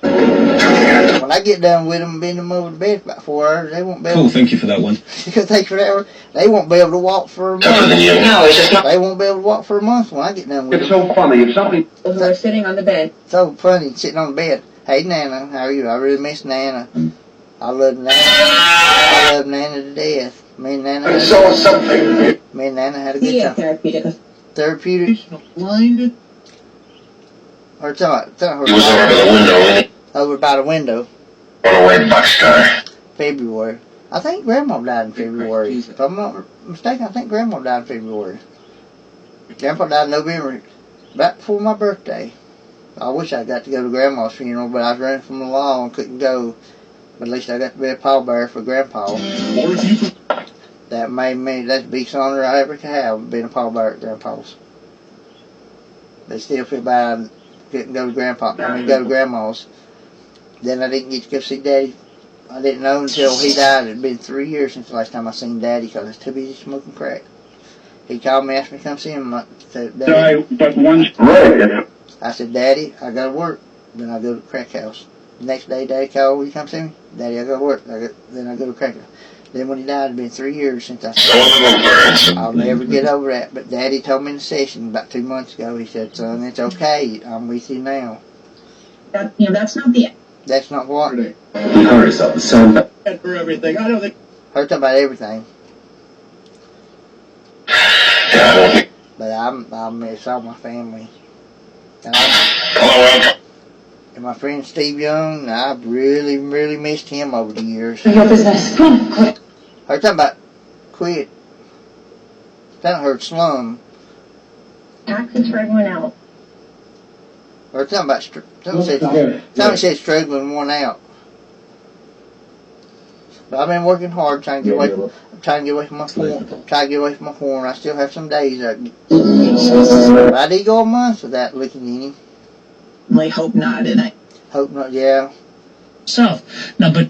When I get done with them, bend them over the bed for about 4 hours, they won't be able Cool, to. thank you for that one. Take forever. They won't be able to walk for a month. No, it's just not. They won't be able to walk for a month when I get done with It's them. so funny. If somebody Who are sitting on the bed. So funny sitting on the bed. Hey Nana, how are you? I really miss Nana. I love Nana. I love Nana to death. Me and Nana had saw something, me and Nana had a good Yeah, time. therapeutic. Therapeutic. Blinded. Or talking about he was over by the window and over by the window. he run away Buckstar. February. I think Grandma died in February. If I'm not mistaken, I think Grandma died in February. Grandpa died in November, right before my birthday. I wish I got to go to Grandma's funeral, but I was running from the law and couldn't go. But at least I got to be a pallbearer for Grandpa. Or if you That made me, that's the biggest honor I ever could have, being a pallbearer at Grandpa's. They still feel bad I couldn't go to go to Grandma's. Then I didn't get to go see Daddy. I didn't know until he died. It had been 3 years since the last time I seen Daddy because I was too busy smoking crack. He called me, asked me to come see him. I said, Daddy. But once right. I said, Daddy, I gotta work. Then I go to the crack house. The next day, Daddy called, will you come see me? Daddy, I gotta work. Then I go to crack house. Then when he died, it had been 3 years since I saw him. I'll never get over that. But Daddy told me in the session about 2 months ago, he said, son, it's okay. I'm with you now. That's not the. That's not what. You heard yourself. The sound. For everything. I don't think. Her talking about everything. Yeah, I don't think. But I miss all my family. Hello, And my friend Steve Young, I've really, really missed him over the years. Your business. Her talking about quit. That her slum. Taxes for everyone else. Or talking about, somebody said struggling one out. But I've been working hard trying to get away from my phone. Trying to get away from my phone. I still have some days but I did go a month without looking at him. I hope not, and I. Hope not, yeah. South. Now, but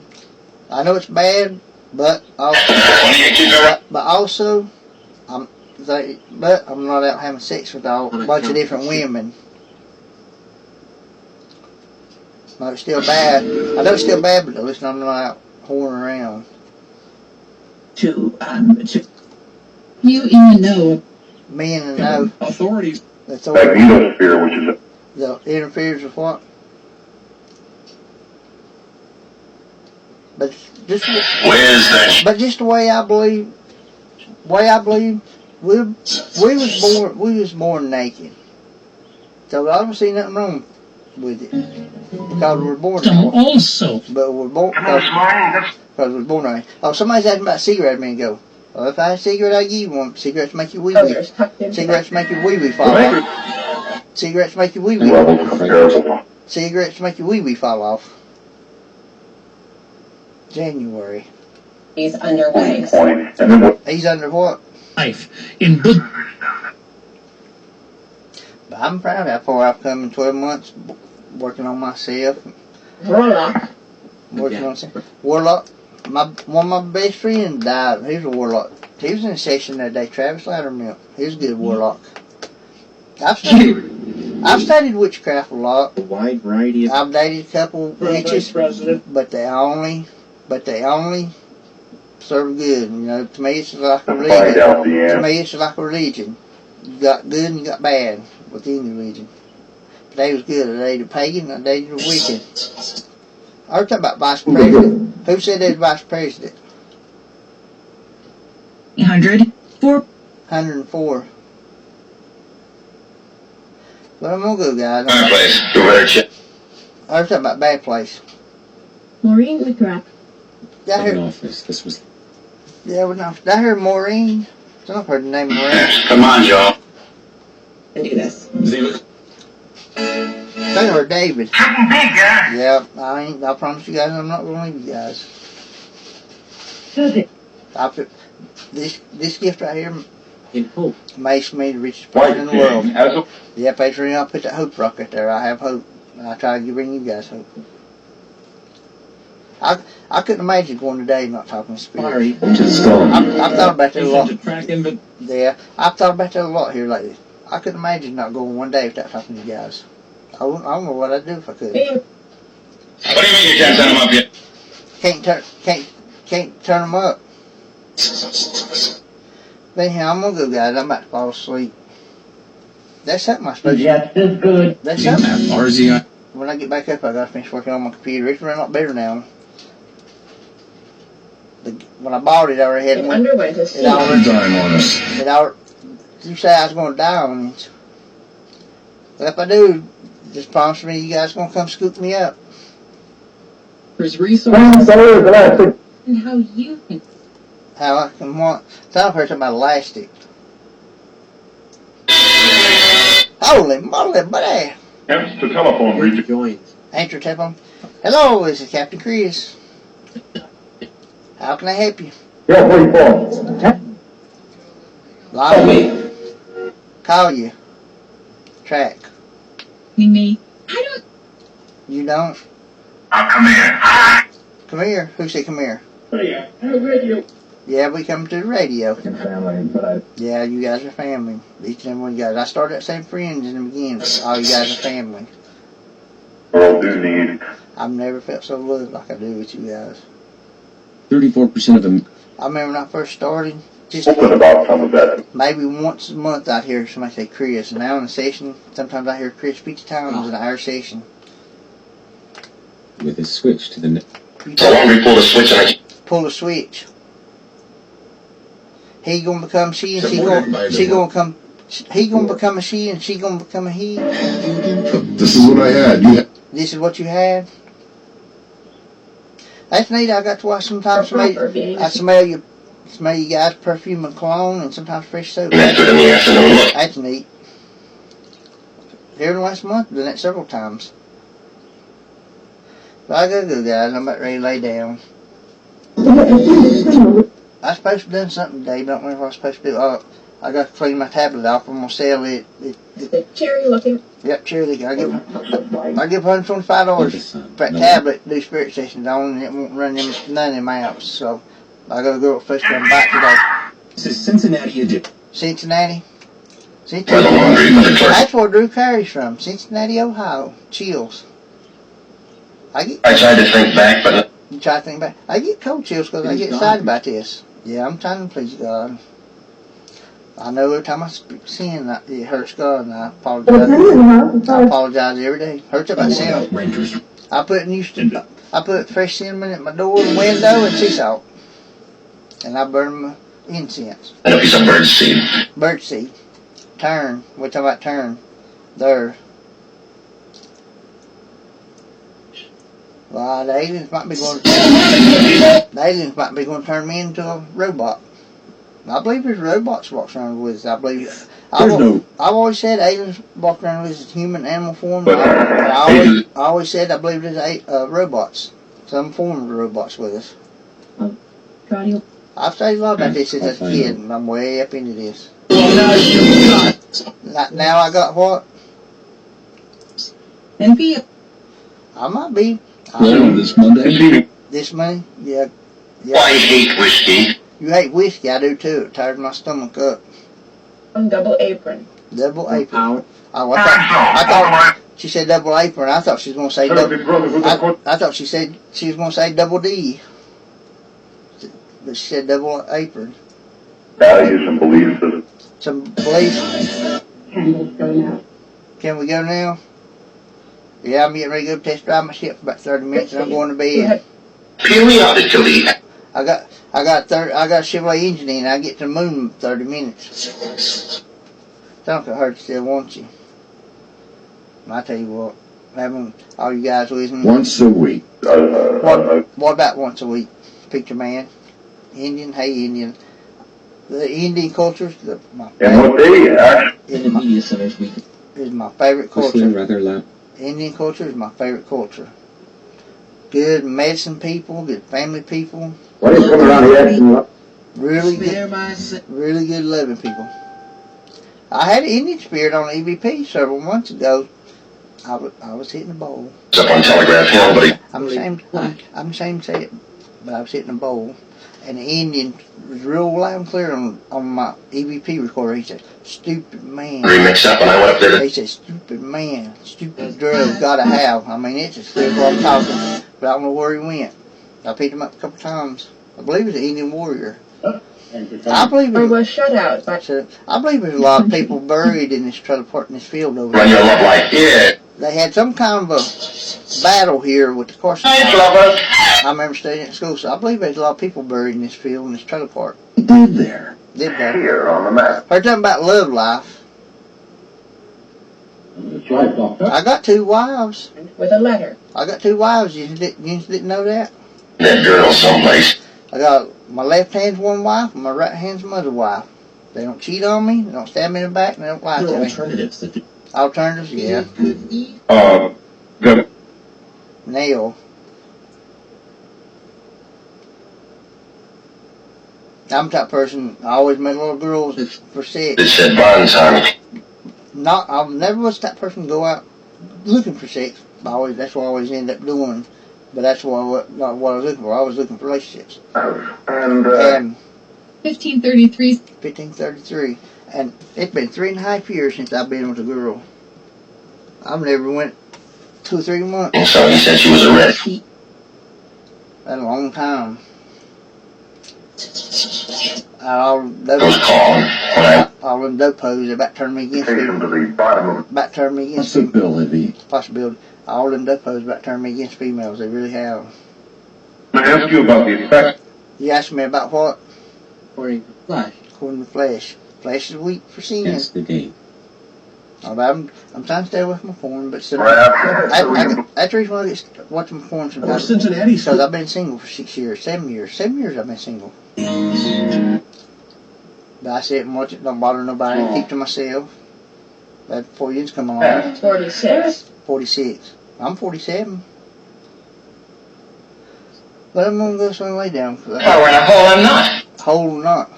I know it's bad, but also, I'm not out having sex with a bunch of different women. No, it's still bad. I know it's still bad, but at least I'm not out whoring around. To You even know. Me and the no. authorities That's all. Magnetosphere, which is The interferes with what? But just where's that? But just the way I believe, we was born naked. So I don't see nothing wrong with it because we're born some naked. also. But we're born because we're born naked. Oh, somebody's asking about cigarettes a minute ago. Well, if I had a cigarette, I'd give you one. Cigarettes make you wee Oh, wee. there's tucked into Cigarettes that. make you wee wee fall off. Cigarettes make you wee wee. Terrible. Cigarettes make your wee wee fall off. January. He's underway. Point. And then what? He's under what? Life in Bud. But I'm proud how far I've come in 12 months working on myself. Warlock. Working on myself. Warlock. One of my best friends died. He was a warlock. He was in a session that day, Travis Loudermilk. He was a good warlock. I've studied witchcraft a lot. a wide variety of I've dated a couple witches, President. but they only serve good. You know, to me it's like a religion. Find out the To end. me it's like a religion. You got good and you got bad with any religion. But they was good. I dated a pagan, I dated a Wiccan. I was talking about vice president. Who said they was vice president? 800 4 104. But I'm gonna go, guys. Bad place. You better check. I was talking about bad place. Maureen McGrath. Did I An hear? office. This was. Yeah, well, no. Did I hear Maureen? I don't heard the name Maureen. Come on, Joe. And do this. I heard David. Something big, guy. Yeah, I promise you guys, I'm not gonna leave you guys. I put this gift right here in hope. makes me the richest person in the world. As a Yeah, Patreon, I'll put that hope rock right there. I have hope. And I try to bring you guys hope. I couldn't imagine going today not talking to spirit. Fiery. Just gone. I've thought about that a lot. To track him, but Yeah, I've thought about that a lot here lately. I couldn't imagine not going one day without talking to you guys. I don't know what I'd do if I could. Being What do you mean you can't send them up yet? Can't turn them up. But anyhow, I'm gonna go, guys. I'm about to fall asleep. That's something I'm supposed to. Just as good. That's something. RZI. When I get back up, I gotta finish working on my computer. It's running a lot better now. When I bought it, I already had it one. underwent a It scene. already. Dying on us. It already. You say I was gonna die on it. But if I do, just promise me you guys gonna come scoop me up. There's resources. And how you think. How I can want. So I've heard something about elastic. Holy moly, buddy! Hence the telephone region. Joins. Answer telephone. Hello, this is Captain Chris. How can I help you? Yeah, 44. Lobby. Call you. Track. Me. I don't. You don't? Come here. Come here. Who said come here? Yeah, radio. Yeah, we come to the radio. Family, but Yeah, you guys are family. Each and every one of you guys. I started out saying friends in the beginning. All you guys are family. All do need. I've never felt so loved like I do with you guys. 34% of them. I remember when I first started, just Open about some of that. maybe once a month I'd hear somebody say Chris. And now in a session, sometimes I hear Chris 50 times in our session. With a switch to the net. You So long we pull the switch and I pull the switch. He gonna become she and she Supported by gonna the she work. gonna come. He gonna become a she and she gonna become a he. This is what I had. You had. This is what you had. That's neat. I got to watch sometimes somebody. I smell you guys' perfume and cologne, and sometimes fresh soap. That's good in the afternoon. Look. That's neat. Here in the last month, done that several times. But I gotta go, guys. I'm about ready to lay down. I was supposed to have done something today, but I don't remember what I was supposed to do. I got to clean my tablet off. I'm gonna sell it. The cherry looking. Yep, cheerily. I give $125 for that tablet to do spirit sessions on, and it won't run none of them apps. So I got a girl supposed to come back today. This is Cincinnati edition. Cincinnati. Where the laundry for the clerk. That's where Drew Carey's from. Cincinnati, Ohio. Chills. I tried to think back, but You try to think back. I get cold chills because I get excited about this. Yeah, I'm trying to please God. I know every time I sin, it hurts God, and I apologize. I apologize every day. Hurts about sin. Rangers. I put fresh cinnamon at my door and window and sea salt, and I burn my incense. and a piece of bird seed. Birdseed. Turn. We're talking about turn. There. Well, the aliens might be going to turn me into a robot. I believe there's robots walking around with us. I believe. I've always said aliens walk around with us in human animal form. But I always said I believe there's robots, some form of robots with us. Radio. I've studied a lot about this since I was a kid, and I'm way up into this. Now I got what? And be I might be. This Monday. This money? Yeah. I hate whiskey. You hate whiskey, I do too. It tears my stomach up. Double apron. Double apron. out. Oh, I thought she said double apron. I thought she was going to say double. I thought she said she was going to say double D. But she said double apron. Values and belief system. Some beliefs. Can we go now? Yeah, I'm getting ready to go test drive my ship for about 30 minutes, and I'm going to bed. Periodically. I got a Chevrolet engine in. I get to the moon in 30 minutes. Don't it hurt still, won't you? I tell you what, having all you guys with me. Once a week. What about once a week? Picture man, Indian. Hey, Indian. The Indian culture is my And what they In the media centers, we is my favorite Whistling culture. rather loud. Indian culture is my favorite culture. Good medicine people, good family people, What is coming around here? really good loving people. I had an Indian spirit on EVP several months ago. I was hitting the bowl. up on Telegraph Hill, but I'm ashamed to say it. but I was hitting a bowl. And the Indian was real loud and clear on my EVP recorder. He said, "Stupid man." Very mixed up when I went up there. He said, "Stupid man, stupid drug, gotta have." I mean, it's as clear as what I'm talking, but I don't know where he went. I picked him up a couple times. I believe it's an Indian warrior. I believe Or it, was shut out by so, I believe there's a lot of people buried in this trailer park in this field over Run your there. love life. Yeah. They had some kind of a battle here with the Carson. Thanks, lover. I remember studying at school, so I believe there's a lot of people buried in this field in this trailer park. He did there. Did they? Here on the map. Heard something about love life. That's right, Doctor. I got 2 wives. with a letter. I got 2 wives. You didn't know that? That girl someplace. I got my left hand's one wife, and my right hand's my other wife. They don't cheat on me. They don't stab me in the back. And they don't lie There are to me. alternatives that do. Alternatives, yeah. Good. Nail. I'm the type of person. I always met little girls for sex. It said Valentine. I never was that person to go out looking for sex. That's what I always end up doing. But that's not what I was looking for. I was looking for relationships. And, 1533. 1533. And it's been 3.5 years since I've been with a girl. I've never went 2 or 3 months. and so he said she was a redhead. That's a long time. I was calling when I All them dopos, they about turned me against me. to the bottom of About turned me against me. Possibility. Possibility. All them dopos about turned me against females. They really have. I asked you about the effect. You asked me about what? According to Flash. According to Flesh. Flesh is weak for sin. Yes, the game. I'm trying to stay away from porn, but still. Right. That's the reason why I get watching porn Or sometimes. Cincinnati. Because I've been single for 6 years, 7 years. 7 years I've been single. But I sit and watch it, don't bother nobody, keep to myself. That 4 years come along. 46. 46. I'm 47. But I'm gonna go swing way down. we're in a hole I'm not. Hole or not.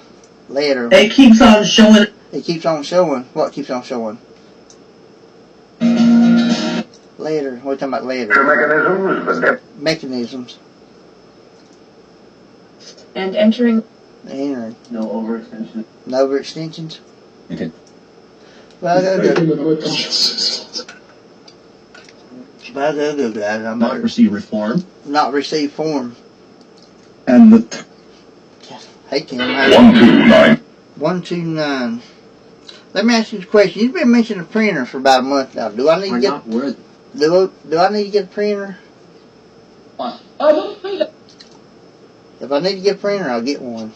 Later. It keeps on showing. It keeps on showing. What keeps on showing? Later. What are you talking about later? Mechanisms, but they're Mechanisms. And entering Entering. No overextension. No overextensions. Okay. Well, I gotta go. Well, I gotta go, guys. I'm Not not, receive reform. not receive form. And the Hey, Tim. 129. 129. Let me ask you a question. You've been mentioning a printer for about a month now. Do I need We're to get not worthy. do I need to get a printer? If I need to get a printer, I'll get one.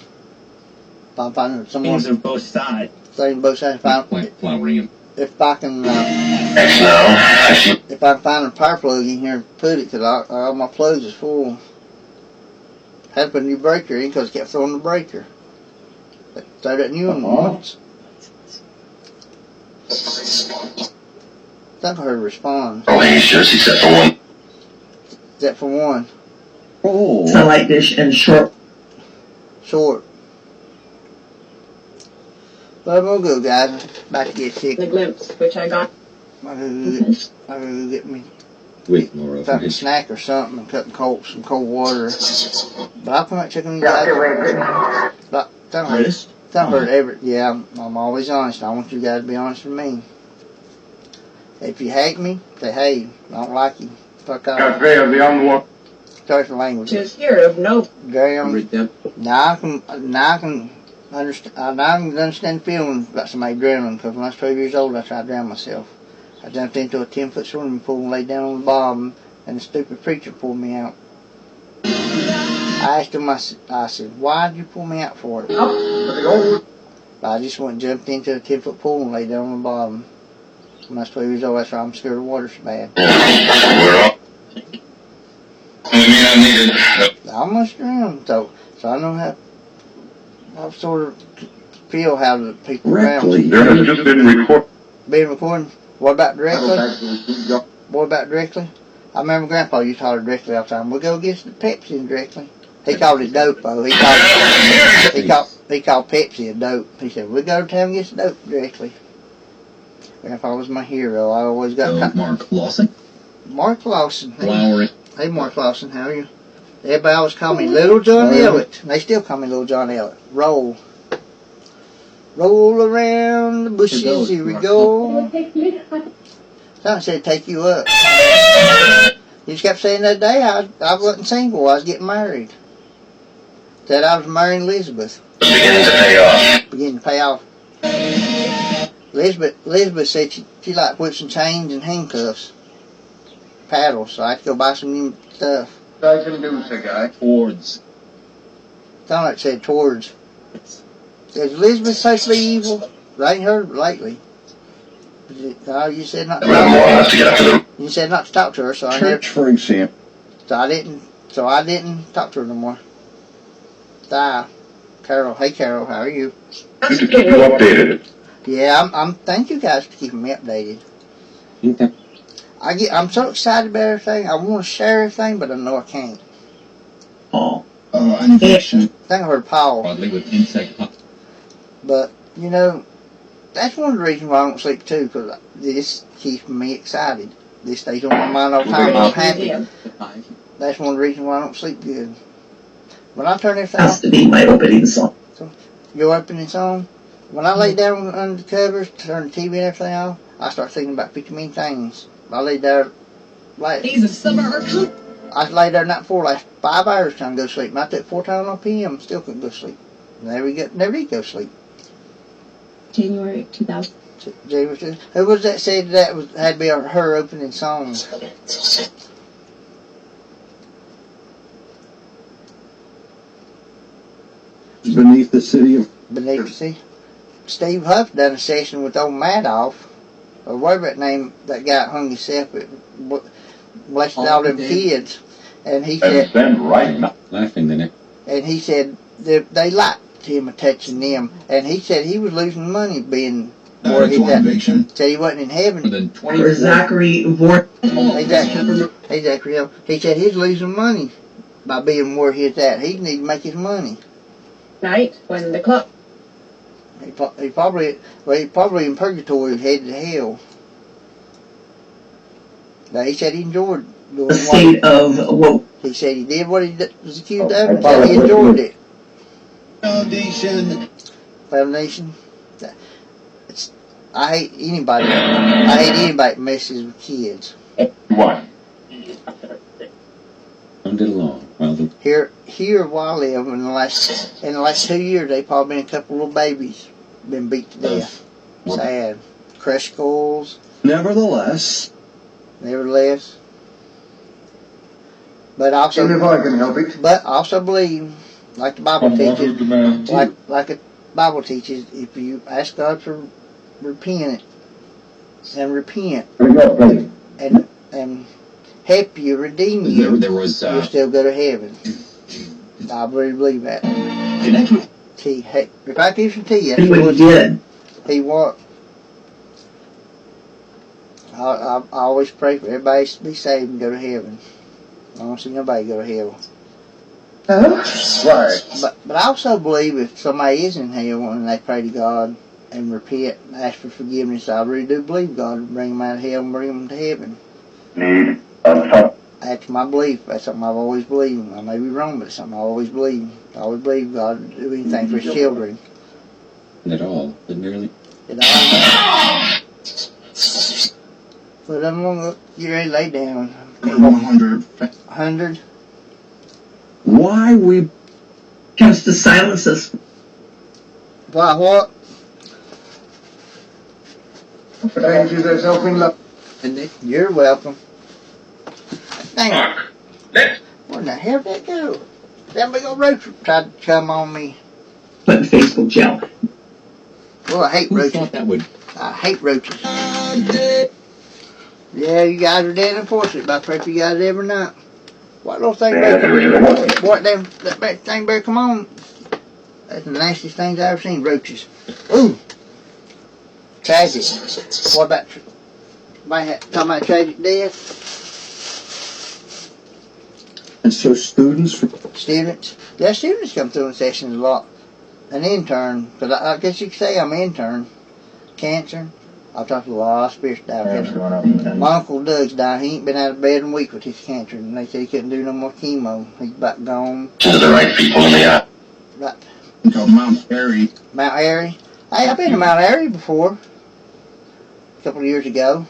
If I'm finding someone Things on both sides. saying both sides, Like flowering and if I can X now. I see. if I can find a power plug in here and put it, because all my plugs is full. Had to put a new breaker in because it kept throwing the breaker. Throw that new one once. I think I heard respond. Oh, he's just except for one. Except for one. So like this in short. Short. But I'm gonna go, guys. About to get sick. the glimpse, which I got. I gotta go get me wait, Laura. something snack or something and cut some cold water. But I'll come out checking you guys. But don't hurt ever. Yeah, I'm always honest. I want you guys to be honest with me. If you hate me, say hey. I don't like you. Fuck off. beyond the wall. Sorry for language. To hear of no Damn. Redemption. Now I can understand feelings about somebody drowning, because when I was 12 years old, I tried to drown myself. I jumped into a 10-foot swimming pool and laid down on the bottom, and the stupid preacher pulled me out. I asked him, I said, why did you pull me out for it? I just went and jumped into a 10-foot pool and laid down on the bottom. When I was 12 years old, that's why I'm scared of water so bad. We're up. I I almost drowned, so I know how I sort of feel how the people around me. There has just been Being recorded. What about directly? What about directly? I remember Grandpa used to holler directly all the time. We'll go get the Pepsi directly. He called it dope, though. He called Pepsi a dope. He said, we'll go to town and get some dope directly. Grandpa was my hero. I always got Mark Lawson. Mark Lawson. Flowering. Hey, Mark Lawson, how are you? Everybody always call me Little John Elliott. They still call me Little John Elliott. Roll. Roll around the bushes, here we go. Something said take you up. You just kept saying that day I wasn't single, I was getting married. Said I was marrying Elizabeth. Beginning to pay off. Beginning to pay off. Elizabeth said she liked whips and chains and handcuffs. Paddles, so I had to go buy some new stuff. I can do, say, guy. Towards. Sound like it said towards. Is Elizabeth supposed to be evil? I ain't heard lately. No, you said not to A little talk more to her. enough to get up to the You said not to talk to her, so I never, Church, for example. so I didn't talk to her no more. Carol, hey Carol, how are you? Just to keep you updated. Yeah, I'm thank you guys for keeping me updated. Okay. I'm so excited about everything. I want to share everything, but I know I can't. Oh. Infection. I think I heard Paul, Broadly with insect. but you know, that's one of the reasons why I don't sleep too, because this keeps me excited. This stays on my mind all the time. I'm happy. That's one of the reasons why I don't sleep good. When I turn everything Has off, to be my opening song. your opening song, when I lay down under the covers, turn the TV and everything off, I start thinking about 50 million things. I lay there, like, These of summer. I lay there night before, like 5 hours trying to go to sleep. And I took 4 times on PM, still couldn't go to sleep. Never did go to sleep. January 2000. Who was that said that had to be her opening song? Beneath the city of... Beneath the Sea. Steve Huff done a session with old Madoff, or whatever that name, that guy hung himself at, molested all them kids. And he said, then right now. Laughing the next. and he said they liked him touching them. And he said he was losing money being where he's at. Said he wasn't in heaven. More than For 24. Zachary Vorn. Exactly. He said he's losing money by being where he's at. He need to make his money. Night when the clock. He probably in purgatory headed to hell. But he said he enjoyed doing The state of what? he said he did what he was accused of. He said he enjoyed it. Foundation. I hate anybody that messes with kids. What? Rounded along. Well, the Here where I live in the last 2 years, they probably been a couple little babies been beat to death. Sad. Crushed skulls. Nevertheless. But also, Even if I can help it. but also believe, like the Bible teaches, like the Bible teaches, if you ask God to repent and help you, redeem you, there was you'll still go to heaven. I really believe that. Tea, hey, if I give some tea, that's Anyway, what he did. he what? I always pray for everybody to be saved and go to heaven. I don't see nobody go to hell. Right. But I also believe if somebody is in hell and they pray to God and repent and ask for forgiveness, I really do believe God will bring them out of hell and bring them to heaven. That's my belief. That's something I've always believed. I may be wrong, but it's something I always believe. I always believe God will do anything for His children. at all, but merely. And I but I'm gonna get ready to lay down. 100. Why we... Comes to silence us. Why what? Thank you, there's helping love. You're welcome. Dang it. Where in the hell did that go? That big old roach tried to come on me. Put in Facebook jail. Well, I hate Who roaches. thought that would? I hate roaches. Yeah, you guys are dead unfortunate, but I pray for you guys every night. What little thing better come on? That thing better come on? That's the nastiest things I've ever seen, roaches. Ooh. Tragic. What about, talking about tragic death? And so students... Students. Yeah, students come through in sessions a lot. An intern, because I guess you could say I'm an intern. Cancer. I've talked to a lot of spirits down Arms here. going up and down. My Uncle Doug's died. He ain't been out of bed in a week with his cancer, and they said he couldn't do no more chemo. He's about gone. To the right people in the eye. Right. Called Mount Airy. Mount Airy. Hey, I've been to Mount Airy before. A couple of years ago.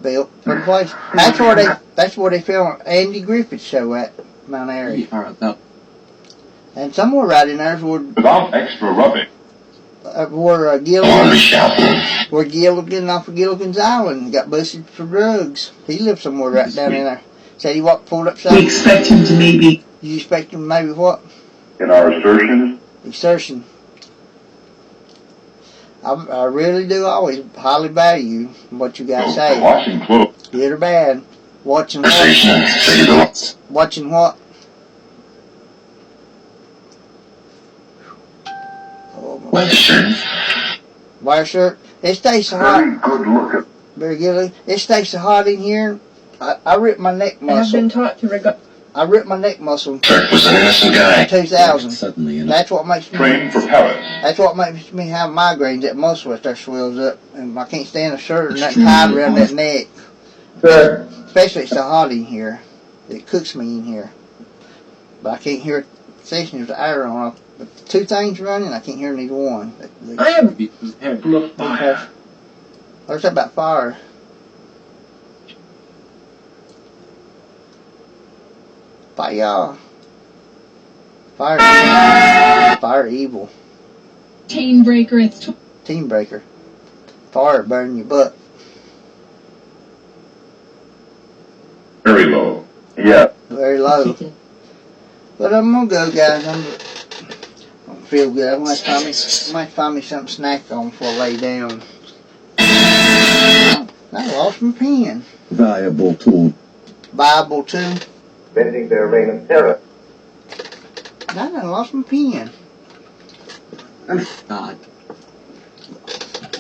Built for the place. That's where they filmed Andy Griffith's show at Mount Airy. And somewhere right in there's Without extra rubbing. where Don't Gilligan, be shouting. where Gilligan off of Gilligan's Island got busted for drugs. He lived somewhere right down in there. Said he pulled up We something. expect him to maybe You expect him maybe what? In our assertions, Exertion. I really do always highly value what you guys say. Washing clothes. Good or bad. Watching what? Conversation. Say the Watching what? Oh, my weather shirt. wire shirt. It stays so hot. very good looking. Very good. It stays so hot in here. I ripped my neck I have been muscle. taught to regard. I ripped my neck muscle in Shirt was an innocent guy. 2000. Suddenly, That's what makes me. Trained for Paris. That's what makes me have migraines. That muscle right there swells up, and I can't stand a shirt and that tied around that neck. Sir, Especially it's so hot in here. It cooks me in here. But I can't hear sessions with the air on. But the two things running, I can't hear neither one. I am. Okay. What's that about fire? Fire. Fire evil. Chain breaker. It's Team breaker. Fire burn your butt. Very low. yeah. Very low. But I'm gonna go, guys. I don't feel good. I might find me something to snack on before I lay down. I lost my pen. Valuable tool. Bible too. Bending their reign of terror. I done lost my pen. God.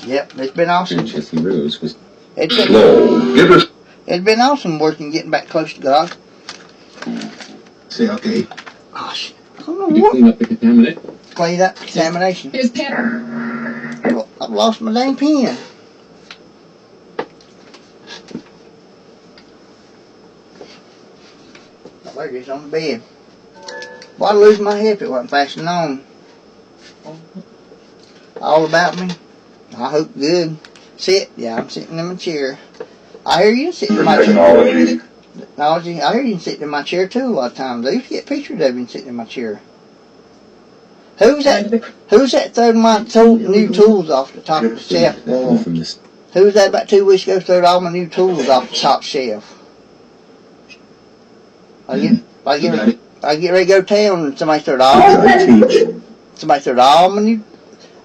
Yep, it's been awesome. Jesse Rose was It's been, Slow. Give us. it's been awesome working, getting back close to God. Say okay. Gosh, I don't know Did you what. clean up the contaminant? Clean up contamination. Here's Pam. I've lost my dang pen. There it is on the bed. Well, I'd lose my hip if it wasn't fastened on. All about me? I hope good. Sit? Yeah, I'm sitting in my chair. I hear you sitting in my chair. Technology. Technology. I hear you sitting in my chair too a lot of times. I used to get pictures of you sitting in my chair. Who's that throwing my new tools off the top of the shelf? From this. Who was that about 2 weeks ago throwing all my new tools off the top shelf? I get ready to go to town and somebody threw I teach. all my new,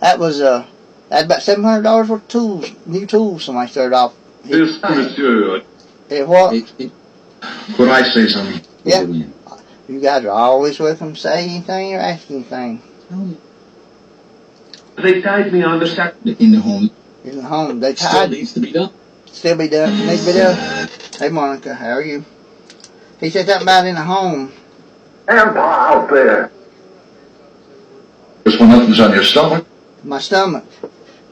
that was about $700 worth of tools, new tools somebody threw off. This, monsieur. It what? Could I say something? Yeah. You guys are always welcome to say anything or ask anything. They tied me on the sack. In the home. In the home, they Still tied, needs to be done. still be done, needs to be done. Hey Monica, how are you? He said something about in the home. And out there. Just when nothing's on your stomach. My stomach.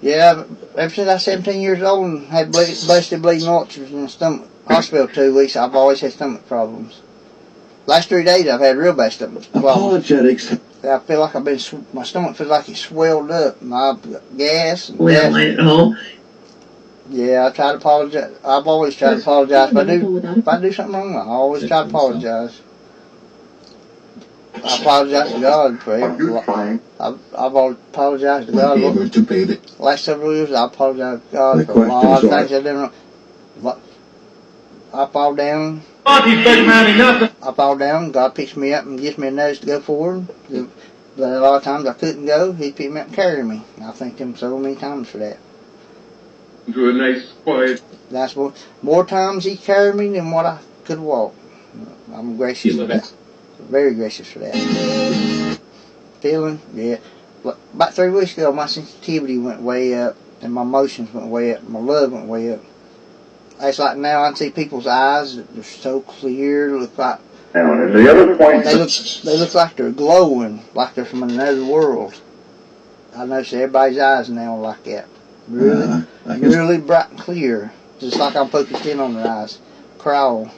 Yeah, ever since I was 17 years old and had busted bleeding ulcers in the stomach. Hospital 2 weeks, I've always had stomach problems. Last 3 days I've had real bad stomach problems. Apologetics. I feel like my stomach feels like it's swelled up. My gas. And well, I know. Yeah, I try to apologize. I've always tried to apologize. If I do something wrong, I always try to apologize. I apologize to God for Are you it. trying? I've always apologized to God. Able to pay the Last several years, I apologize to God The for a lot of questions things I didn't know. What? I fall down. Big man, enough. I fall down. God picks me up and gives me a nudge to go forward. But a lot of times I couldn't go. He picked me up and carried me. I thank Him so many times for that. To a nice, quiet. That's more times He carried me than what I could walk. I'm gracious for that. Very gracious for that. Feeling, yeah. About 3 weeks ago, my sensitivity went way up, and my emotions went way up, my love went way up. It's like now I see people's eyes; they're so clear. Look like And the other point. they look like they're glowing, like they're from another world. I notice everybody's eyes now like that. Really, I guess really bright and clear. Just like I'm focused in on their eyes. Crawl.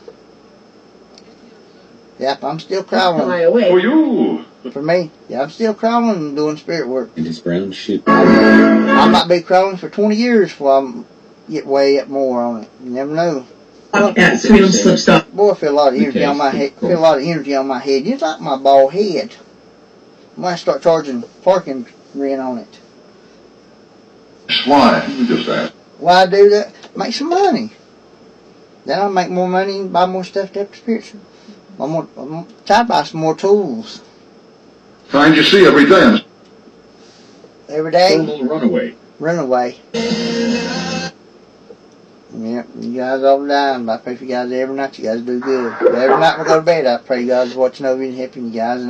Yep, I'm still crawling. For you. For me, yeah, I'm still crawling and doing spirit work. in his brown shoe. I might be crawling for 20 years before I get way up more on it. You never know. At Freedom Slips. Boy, I feel a lot of energy on my head. Feel a lot of energy on my head. It's like my bald head. I might start charging parking rent on it. Why? You just asked. Why I do that? Make some money. Then I'll make more money and buy more stuff to have spiritual. I'm gonna try to buy some more tools. Find you see every day. Every day, Thermal runaway. run away. Yep, you guys all the time. I pray for you guys every night. You guys do good. Every night we go to bed, I pray God's watching over you and helping you guys.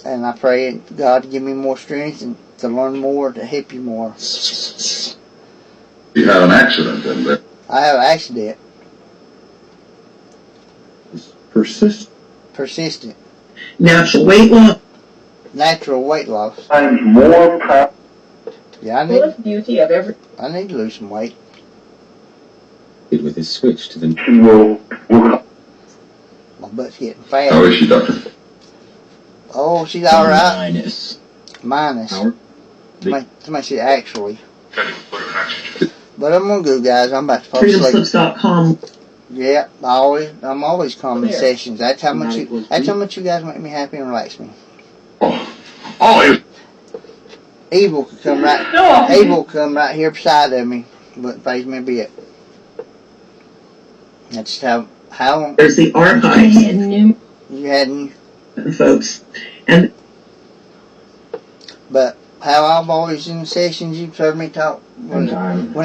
And I pray God to give me more strength and to learn more, to help you more. You had an accident, didn't you? I have an accident. Persistent. Natural weight loss. Natural weight loss. Times more power. Yeah, I Fullest beauty of every. need to lose some weight. With his switch to the Will My butt's getting fat. How is she, Doctor? Oh, she's all right. Minus. Minus. Howard? Somebody said actually. But I'm gonna go, guys. I'm about to fall asleep. FreedomSlips.com. Yeah, I'm always calm in sessions. That's how much you guys make me happy and relax me. Oh, Evil could come right. Evil could come right here beside of me. Wouldn't faze me a bit. That's how There's the archives, you hadn't. folks. And But how I'm always in sessions, you've heard me talk when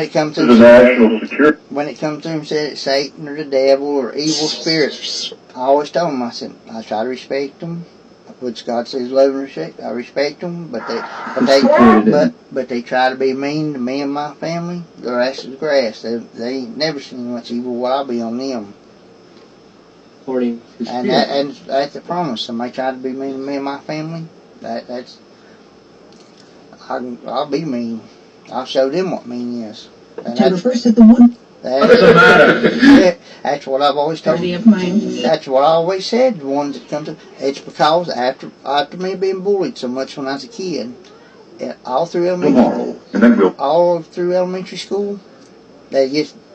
it comes to the national security. when it comes to him, said it's Satan or the devil or evil spirits. I always told him, I said, I try to respect them, which God says love and respect. I respect them, but they try to be mean to me and my family. Their ass is grass. They ain't never seen much evil while I'll be on them. According to And that's a promise. Somebody try to be mean to me and my family. I'll be mean. I'll show them what mean is. And that's the one. What's the matter? That's what I've always told you. That's what I always said. The ones that come to it's because after me being bullied so much when I was a kid, all through elementary school, they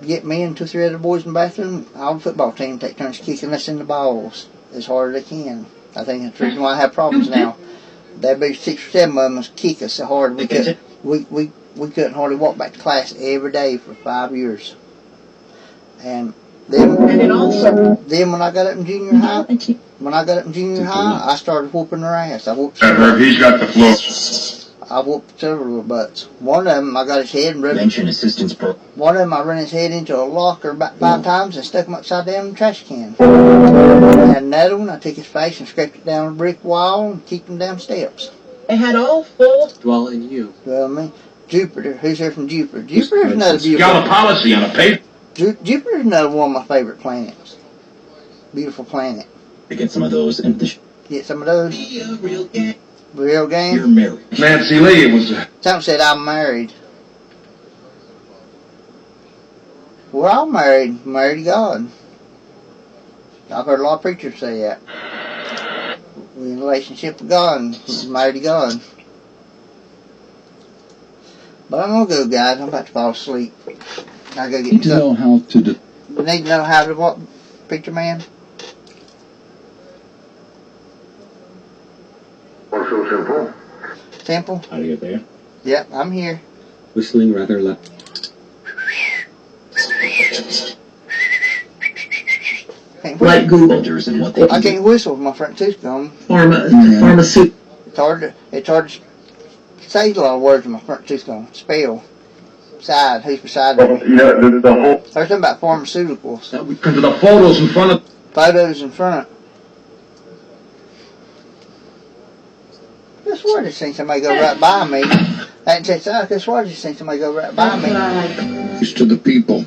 get me and 2 or 3 other boys in the bathroom. All the football team take turns kicking us in the balls as hard as they can. I think that's the reason why I have problems now. There'd be 6 or 7 of them kick us so hard we couldn't hardly walk back to class every day for 5 years. And then when I got up in junior high, I started whooping their ass. I whooped He's got the floor. I whooped several butts. One of them, I got his head and Prevention assistance program. one of them, I ran his head into a locker about 5 times and stuck him upside down in the trash can. And another one, I took his face and scraped it down a brick wall and kicked him down steps. They had all full. dwell in you. Well, I mean, Jupiter. Who's here from Jupiter? Jupiter's another You got a beautiful. policy on a paper. Jupiter's another one of my favorite planets. Beautiful planet. To get some of those and Get some of those. Real game. you're married. Nancy Lee was. Something said I'm married. We're all married. Married to God. I've heard a lot of preachers say that. We're in a relationship with God and we're married to God. But I'm gonna go, guys. I'm about to fall asleep. I gotta Need get to know how to do. You need to know how to what, preacher man? So simple. Temple? How to get there? Yep, I'm here. Whistling rather loud. Can't Like whistle. Google. Soldiers and what they I can do. can't whistle with my front tooth gone. Pharmaceutical. It's hard to say a lot of words with my front tooth gone. Spell. Side. Who's beside me? Yeah, the whole. There's something about pharmaceuticals. Because of the photos in front of. Photos in front. I swear I just seen somebody go right by me. I didn't say, I swear I just seen somebody go right by me. It's to the people.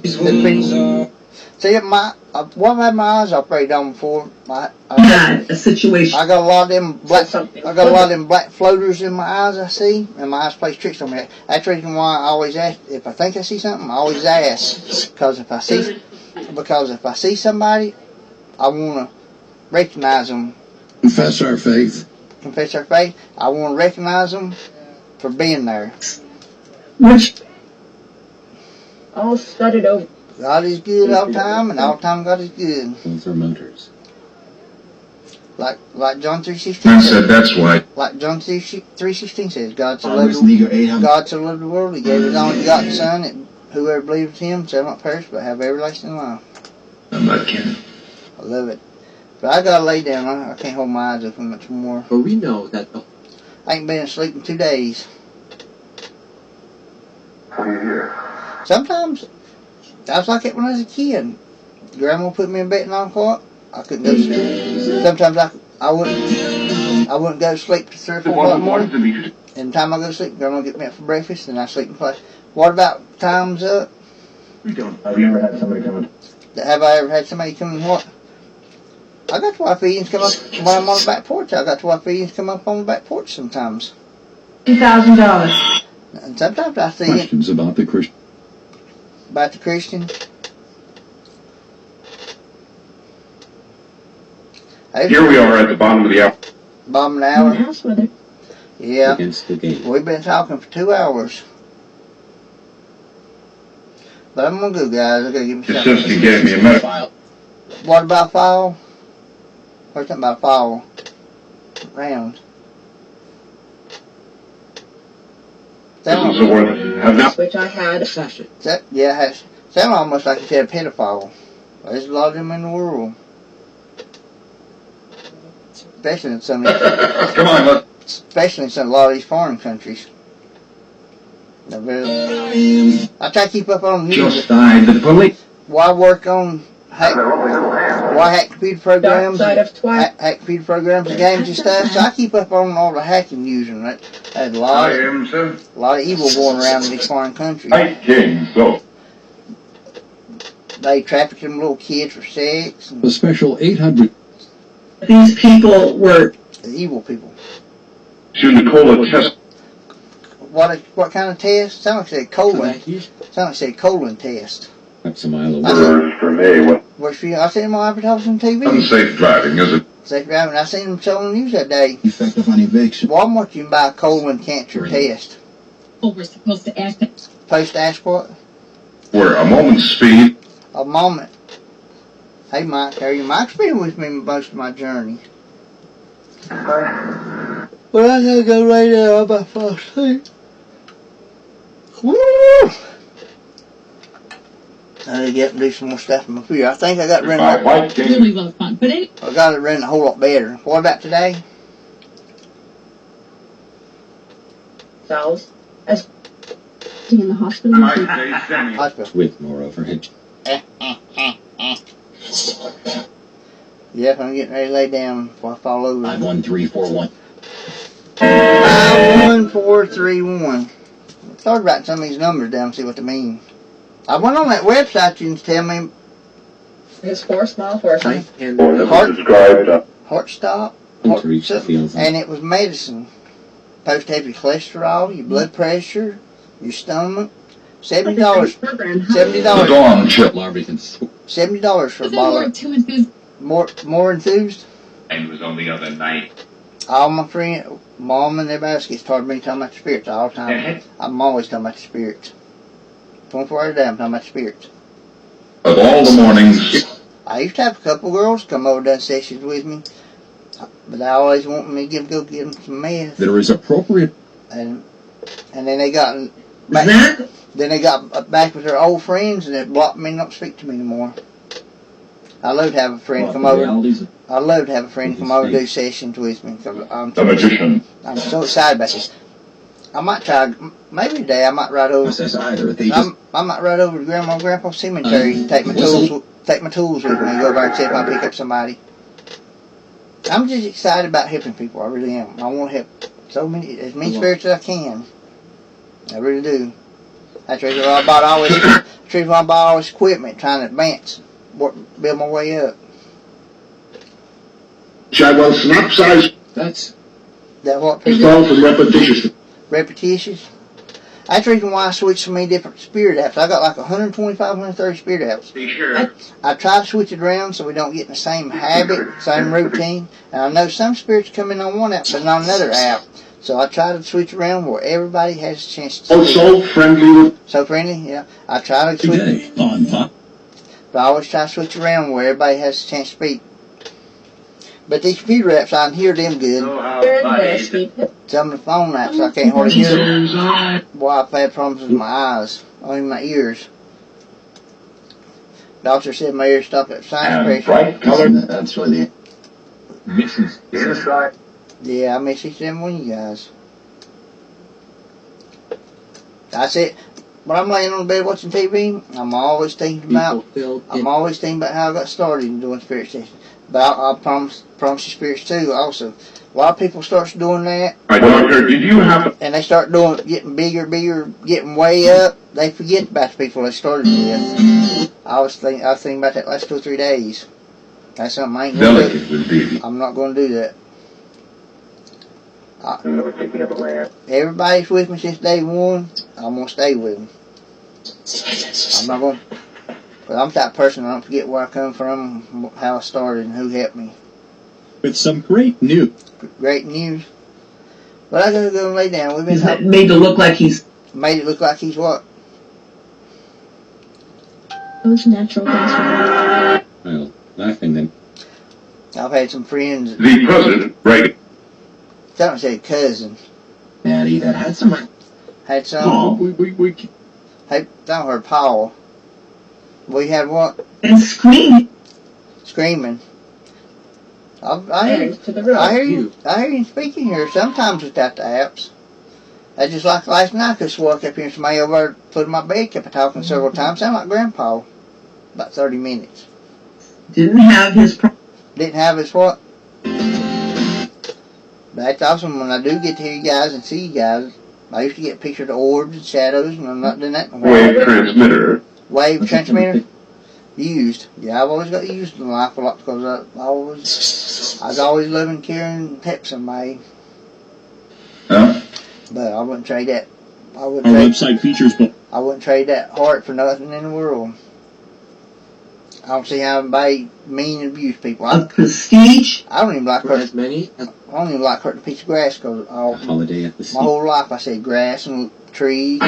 See, what I've had my eyes operated on before. I had a situation. got a lot of them black. Something. I got a lot of them black floaters in my eyes. I see, and my eyes plays tricks on me. That's the reason why I always ask. If I think I see something, I always ask. Because if I see somebody, I want to recognize them. Confess our faith. Confess their faith. I want to recognize them for being there. Which All studded over. God is good all the time, and all the time God is good. Both are motors. Like John 3:16 I says. said that's why. Like John 3:16 says, God so Congress loved League 800. the world, He gave His only begotten Son, that whoever believes Him shall not perish but have everlasting life. I'm not kidding. I love it. But I gotta lay down. I can't hold my eyes open much more. For we know that the I ain't been asleep in 2 days. What do you hear? Sometimes I was like it when I was a kid. Grandma put me in bed at 9 o'clock. I couldn't go to sleep. Sometimes I wouldn't go to sleep till 3 or 4 o'clock in the morning. And the time I go to sleep, Grandma get me up for breakfast, and I sleep in place. What about times up? We don't. Have you ever had somebody come in? Have I ever had somebody come and what? I got to watch feelings come up when I'm on the back porch. I got to watch feelings come up on the back porch sometimes. $2,000. And sometimes I see it Questions about the Christian. about the Christian. Here we are at the bottom of the hour. Bottom of the hour. House weather. Yeah. Against the game. We've been talking for 2 hours. But I'm gonna go, guys. I gotta give me Your something. sister gave me a medical. What about file? What's something about file? Round. This is the word. Have not. Which I had. session. Sound almost like you said a pedophile. There's a lot of them in the world. Especially in some Come on, look. especially in a lot of these foreign countries. I try to keep up on the news. Just died. The police. While I work on hack computer Dark programs, side of Twilight. hack computer programs and games and stuff, so I keep up on all the hacking news and that. There's a lot of evil going around in these foreign countries. King, so. They traffic them little kids for sex. And A special 800. These people were the evil people. To Nicola test. What kind of test? Sound like it said colon. Sound like it said colon test. Perhaps a mile away. Words for me. What? What's for you? I seen them on advertising on TV. Unsafe driving, is it? Safe driving. I seen them showing on the news that day. Effective on eviction. Walmart, you can buy a colon cancer test. Oh, we're supposed to ask them. Supposed to ask what? Where a moment's speed. A moment. Hey, Mike, are you Mike's been with me most of my journey. Well, I gotta go lay down. I'm about to fall asleep. Woo! I gotta get and do some more stuff in my computer. I think I got it My running. white king. Really well fun. But anyway, I got it running a whole lot better. What about today? Cells. in the hospital. I say semi. Hospital. With more overhead. Yep, I'm getting ready to lay down before I fall over. 51341. 51431. I started writing some of these numbers down and see what they mean. I went on that website you can tell me His 4 small horses. And Heart- described. heart stop, To reach the field. and it was medicine. Supposed to have your cholesterol, your blood pressure, your stomach. $70. Program. $70. Dawn chip. Lubricants. $70 for a Wasn't bottle. more too enthused. More enthused. And was on the other night. All my friends, Mom and everybody else gets tired of me talking about the spirits all the time. I'm always talking about the spirits. 24 hours a day, I'm talking about the spirits. Of all the mornings. I used to have a couple girls come over and done sessions with me, but they always wanted me to go get them some meth. There is appropriate. And then they got back, that then they got back with their old friends and they blocked me and not speak to me anymore. I love to have a friend come over. I love to have a friend come over and do sessions with me because The magician. I'm so excited about this. I might try, maybe today I might ride over. I might ride over to Grandma and Grandpa's cemetery, take my tools with me, and go over and see if I pick up somebody. I'm just excited about helping people. I really am. I want to help as many spirits as I can. I really do. That's the reason why I bought all this. That's the reason why I bought all this equipment, trying to advance build my way up. Well, snap size That's That what fall from repetition. repetitious? That's the reason why I switched so many different spirit apps. I got like 125, 130 spirit apps. Be sure. I try to switch it around so we don't get in the same habit, same routine. And I know some spirits come in on one app but not another app. So I try to switch around where everybody has a chance to speak. Also friendly. So friendly, yeah. I try to switch, Today on Pop. but I always try to switch around where everybody has a chance to speak. But these computer apps, I can hear them good. Very nasty. Some of the phone apps, I can't hardly hear them. Boy, I've had problems with my eyes, only my ears. Doctor said my ears stopped at sinus pressure. Bright colored. That's really Missions. inside. Yeah, I miss each and every one of you guys. That's it. When I'm laying on the bed watching TV, I'm always thinking people about filled in. I'm always thinking about how I got started in doing spirit sessions. But I promise you spirits too also. A lot of people starts doing that Right, Doctor, did you have and they start doing getting bigger, getting way up, they forget about the people they started with. I was thinking about that last 2 or 3 days. That's something I ain't gonna do. delicate with thee? I'm not gonna do that. Everybody's with me since day one. I'm gonna stay with them. I'm not gonna. But I'm that person. I don't forget where I come from, how I started, and who helped me. With some great news. Great news. But I gotta go and lay down. We've been Is that made to look like he's made it look like he's what? Those natural things. Well, laughing then. I've had some friends. The President Reagan. Something said cousin. Maddie, that had some. Had some. We Hey, I heard Paul. We had what? and screaming. Screaming. I hear, To the road. I hear you. I hear you speaking here. Sometimes without the apps. That's just like last night. I just walked up here and somebody over at the foot of my bed kept talking several times. Sound like Grandpa. About 30 minutes. Didn't have his Didn't have his what? But that's awesome when I do get to hear you guys and see you guys. I used to get pictures of orbs and shadows, and I'm not doing that in a while. Wave transmitter. Wave transmitter? Used. Yeah, I've always got used in life a lot because I was always loving, caring, and help somebody. Huh? But I wouldn't trade that. I Our wouldn't trade, website features both. I wouldn't trade that heart for nothing in the world. I don't see how anybody mean and abuse people. of prestige. I don't even like for hurting. as many. I don't even like hurting a piece of grass because A holiday at the sea. my whole life I said grass and trees,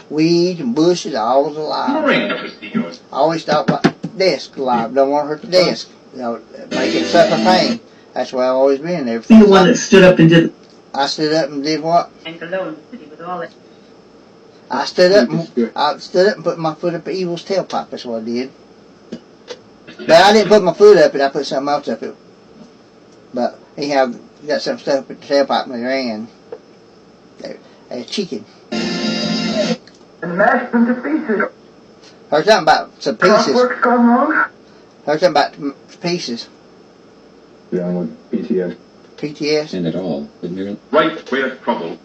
weeds and bushes. I always alive. I always thought about the desk alive. Don't want to hurt the desk. You know, make it suffer pain. That's why I've always been there. Be the one that stood up and did. I stood up and did what? I stood up and put my foot up evil's tailpipe. That's what I did. But I didn't put my foot up it. I put something else up it. But anyhow, you got some stuff at the tailpipe and they ran. They're chicken. And mashed them to pieces. Heard something about some pieces. Clockwork's gone wrong. Heard something about pieces. Yeah, with PTS. PTS. And at all. But merely Right where trouble.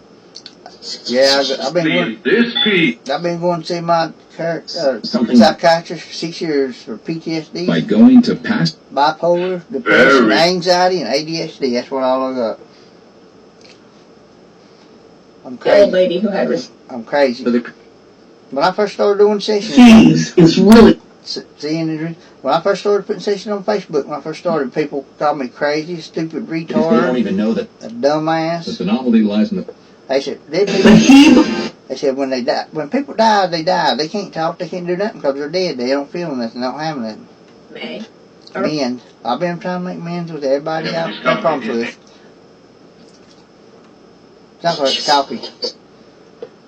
Yeah, I've been going. This piece. I've been going to see my psychiatrist for 6 years for PTSD, By going to past. bipolar, depression, Very. anxiety, and ADHD. That's what all I got. I'm The old crazy. lady who had her. I'm crazy. For the When I first started doing sessions, Things is really seeing when I first started putting sessions on Facebook, when I first started, people called me crazy, stupid They don't retard, even know that a dumbass. the novelty lies in the. They said, but he they said when they die, when people die, they die. They can't talk, they can't do nothing because they're dead. They don't feel nothing, they don't have nothing. May. Amends. I've been trying to make amends with everybody I've had problems with. Sounds like coffee.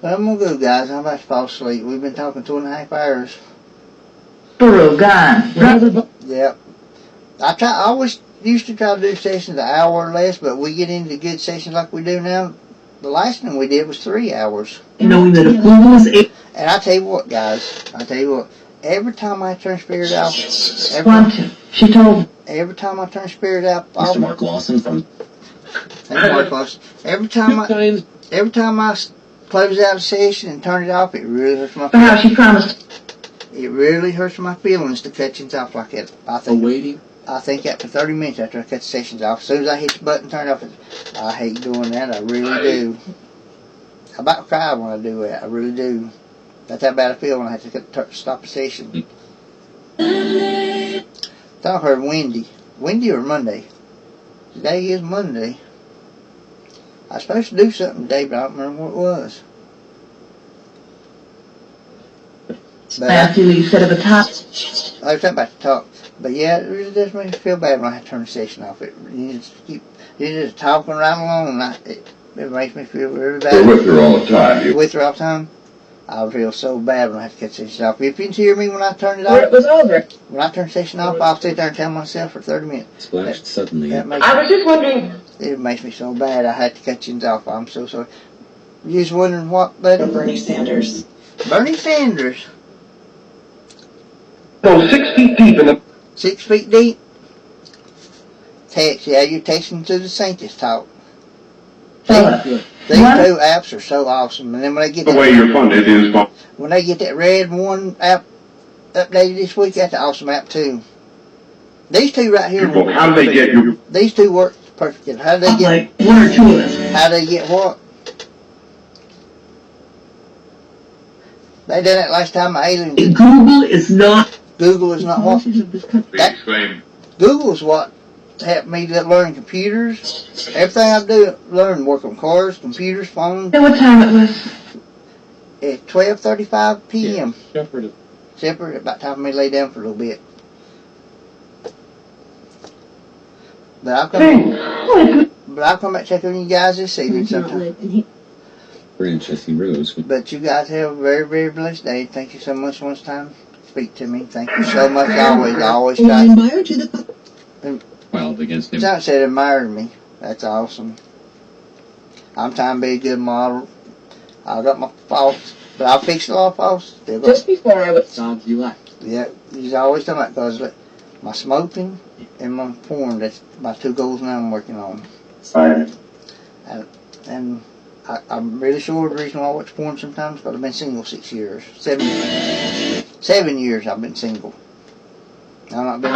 But I'm gonna go, guys. I'm about to fall asleep. We've been talking 2.5 hours. thorough guy. Yep. I always used to try to do sessions an hour or less, but we get into good sessions like we do now. The last one we did was 3 hours. Knowing that if Google was able And I tell you what, guys. I tell you what. Every time I turn spirit out, quantum, she told every time I turn spirit out, Mr. Mark Lawson from. every time I close out a session and turn it off, it really hurts my for how she promised It really hurts my feelings to cut things off like that. Awaiting. I think after 30 minutes after I cut the sessions off, as soon as I hit the button, turn it off, I hate doing that. I really do. I about cry when I do that. I really do. That's how bad I feel when I have to stop a session. I thought I heard Wendy. Wendy or Monday? Today is Monday. I was supposed to do something today, but I don't remember what it was. But Matthew, you said at the top. I was talking about the talk. But yeah, it really does make me feel bad when I have to turn the session off. You just talking right along, and it makes me feel really bad. You're with her all the time. You're with her all the time? I feel so bad when I have to cut the session off. If you can hear me when I turn it Or it off, was over. when I turn the session off, I'll sit there and tell myself for 30 minutes. Splashed suddenly. That makes I was just wondering. It makes me so bad I had to cut things off. I'm so sorry. You was wondering what, buddy? Bernie Sanders. Bernie Sanders. So 6 feet deep in the... 6 feet deep. Text, yeah, you're texting to the scientist talk. These two apps are so awesome. And then when they get The way you're funded is... when they get that red one app updated this week, that's an awesome app too. These two right here. How do they get your... These two work perfect. How do they get? Like one or two of us. How do they get what? They did it last time. Alien. Google is not. Google is not what? That, Exclaim. Google's what helped me to learn computers. Everything I do, learn work on cars, computers, phones. You know what time it was? At 12:35 p.m. Shepherd. Separate, about time me lay down for a little bit. But I'll come back check on you guys this evening sometime. Jesse Rose. But you guys have a very, very blessed day. Thank you so much once time to speak to me. Thank you so much. I always try. Admire to the 12 against him. John said admired me. That's awesome. I'm trying to be a good model. I got my faults, but I fixed a lot of faults. Still got, Just before I was. Songs you like. yeah, he's always talking about because my smoking and my porn. That's my two goals now I'm working on. And I'm really sure the reason why I watch porn sometimes because I've been single 6 years. 7 years I've been single. I've not been.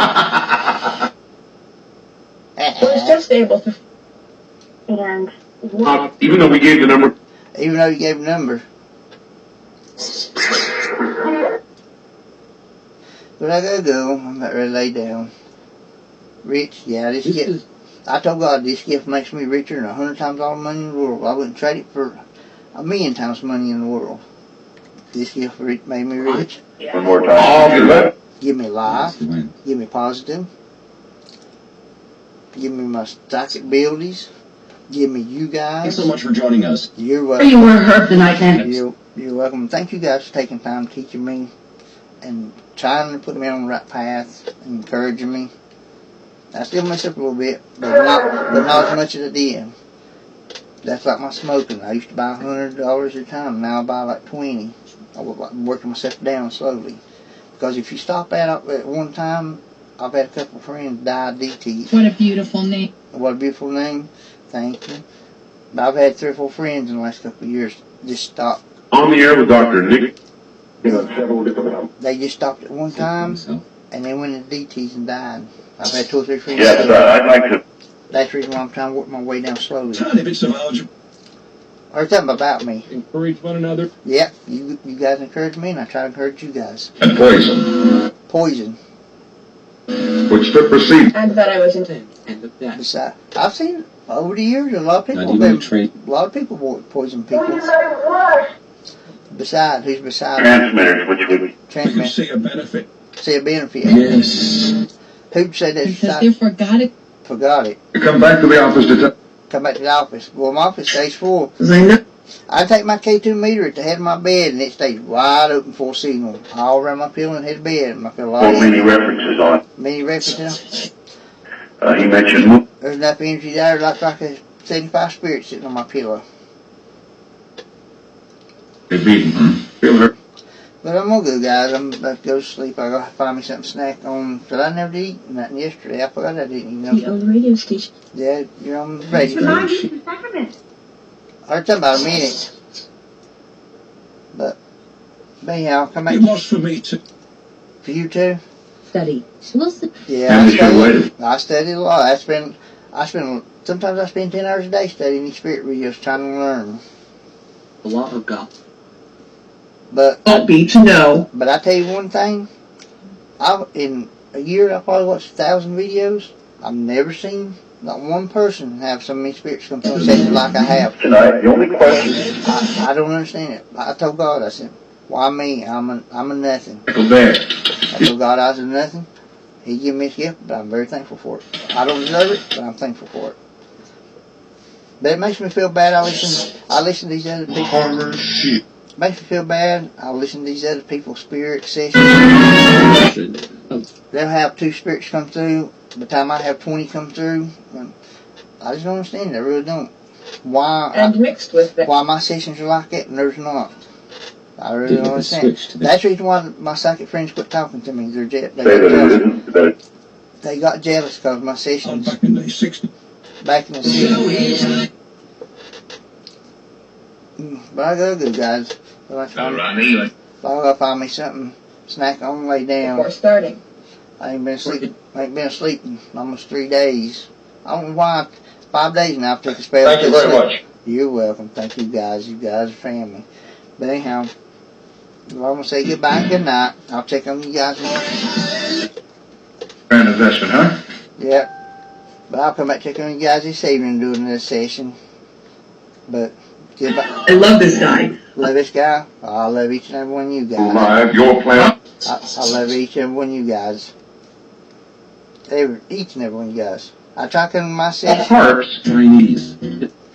Was just able to. and Even though we gave the number... Even though you gave a number. But I gotta go. I'm about ready to lay down. Rich, yeah, this gift. I told God this gift makes me richer than 100 times all the money in the world. I wouldn't trade it for 1,000,000 times the money in the world. This gift made me rich. One more time. Give me life. Yes, you win. Give me positive. Give me my psychic abilities. Give me you guys. Thanks so much for joining us. You're welcome. You were Herb the night then. You're welcome. Thank you guys for taking time teaching me and trying to put me on the right path and encouraging me. I still mess up a little bit, but not as much as I did. That's like my smoking. I used to buy $100 at a time. Now I buy like 20. I'm working myself down slowly. Because if you stop at one time, I've had a couple of friends die of DT. what a beautiful name. What a beautiful name. Thank you. But I've had 3 or 4 friends in the last couple of years just stop. On the air with Dr. Nick. They just stopped at one time and they went into DTs and died. I've had 2 or 3 friends. Yes, I'd like to... That's the reason why I'm trying to work my way down slowly. Tiny bits of algebra. Or something about me. Encourage one another. Yep, you guys encourage me and I try to encourage you guys. And poison. Poison. Which to proceed. And that I was in. And the death. Besides, I've seen over the years a lot of people. Now, do you know train? A lot of people poison people. Beside, who's beside? Transmitters, which would be... You Transmit. see a benefit. See a benefit. Yes. Who said that? Because they forgot it. Forgot it. You come back to the office to... Come back to the office. Well, my office stays full. Zena. I take my K2 meter at the head of my bed and it stays wide open for signal. All around my pillow and head of bed. And I feel like many references on it. many references. He mentioned... There's enough energy there like a 75 spirit sitting on my pillow. They beat him. Feel her. But I'm gonna go, guys. I'm about to go to sleep. I gotta find me something to snack on. Cause I never did eat nothing yesterday. I forgot I didn't eat The nothing. old radio station. Yeah, you're on the radio. I heard something about a minute. But anyhow, come back. It was for me too. For you too? Study. Listen. Yeah, I studied a lot. Sometimes I spend 10 hours a day studying these spirit videos trying to learn. The law of God. But Won't be to know. But I tell you one thing, in a year I probably watched 1,000 videos. I've never seen not one person have so many spirits come through a session like I have. Tonight, the only question. I don't understand it. I told God, I said, why me? I'm a nothing. There. I told God I was a nothing. He gave me a gift, but I'm very thankful for it. I don't deserve it, but I'm thankful for it. But it makes me feel bad. I listen to these other people. It makes me feel bad. I listen to these other people's spirit sessions. They'll have 2 spirits come through. By the time I have 20 come through, I just don't understand it. I really don't. Mixed with that. Why my sessions are like that and theirs not. I really don't understand. That's the reason why my psychic friends quit talking to me. They got jealous because my sessions Back in the 60s. back in the 60s. But I gotta go, guys. I gotta find me something, snack on the way down. Before starting. I ain't been asleep in almost 3 days. I don't know why. 5 days now I've taken a spell. Thank you very much. You're welcome. Thank you guys. You guys are family. But anyhow, I'm gonna say goodbye and good night. I'll check on you guys. Grand investment, huh? Yep. But I'll come back check on you guys this evening during this session. But goodbye. I love this guy. Love this guy. I love each and every one of you guys. My, your plan. I love each and every one of you guys. Each and every one of you guys. I try to come to my session. Hearts. Chinese.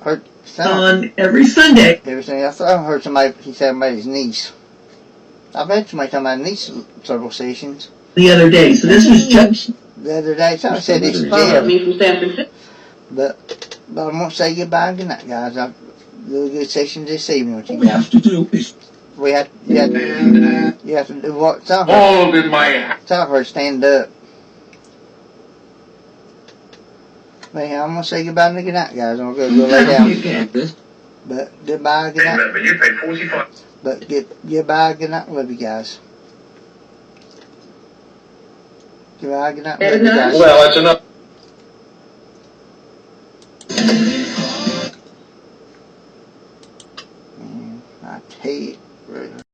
Heard On every Sunday. everything. I thought I heard somebody. He said somebody's niece. I've had somebody talking about niece several sessions. The other day. So this was just The other day, somebody said this is followed Jeb. me from San Francisco. But I'm gonna say goodbye and good night, guys. I've really good session this evening with you What we guys. have to do is You have to do what? Tell her, All in my. tell her to stand up. But yeah, I'm gonna say goodbye and good night, guys. I'm gonna go lay down. But goodbye, good night. Remember, you paid 45. But goodbye, good night. Love you guys. Goodbye, good night. Love you guys. Well, that's enough.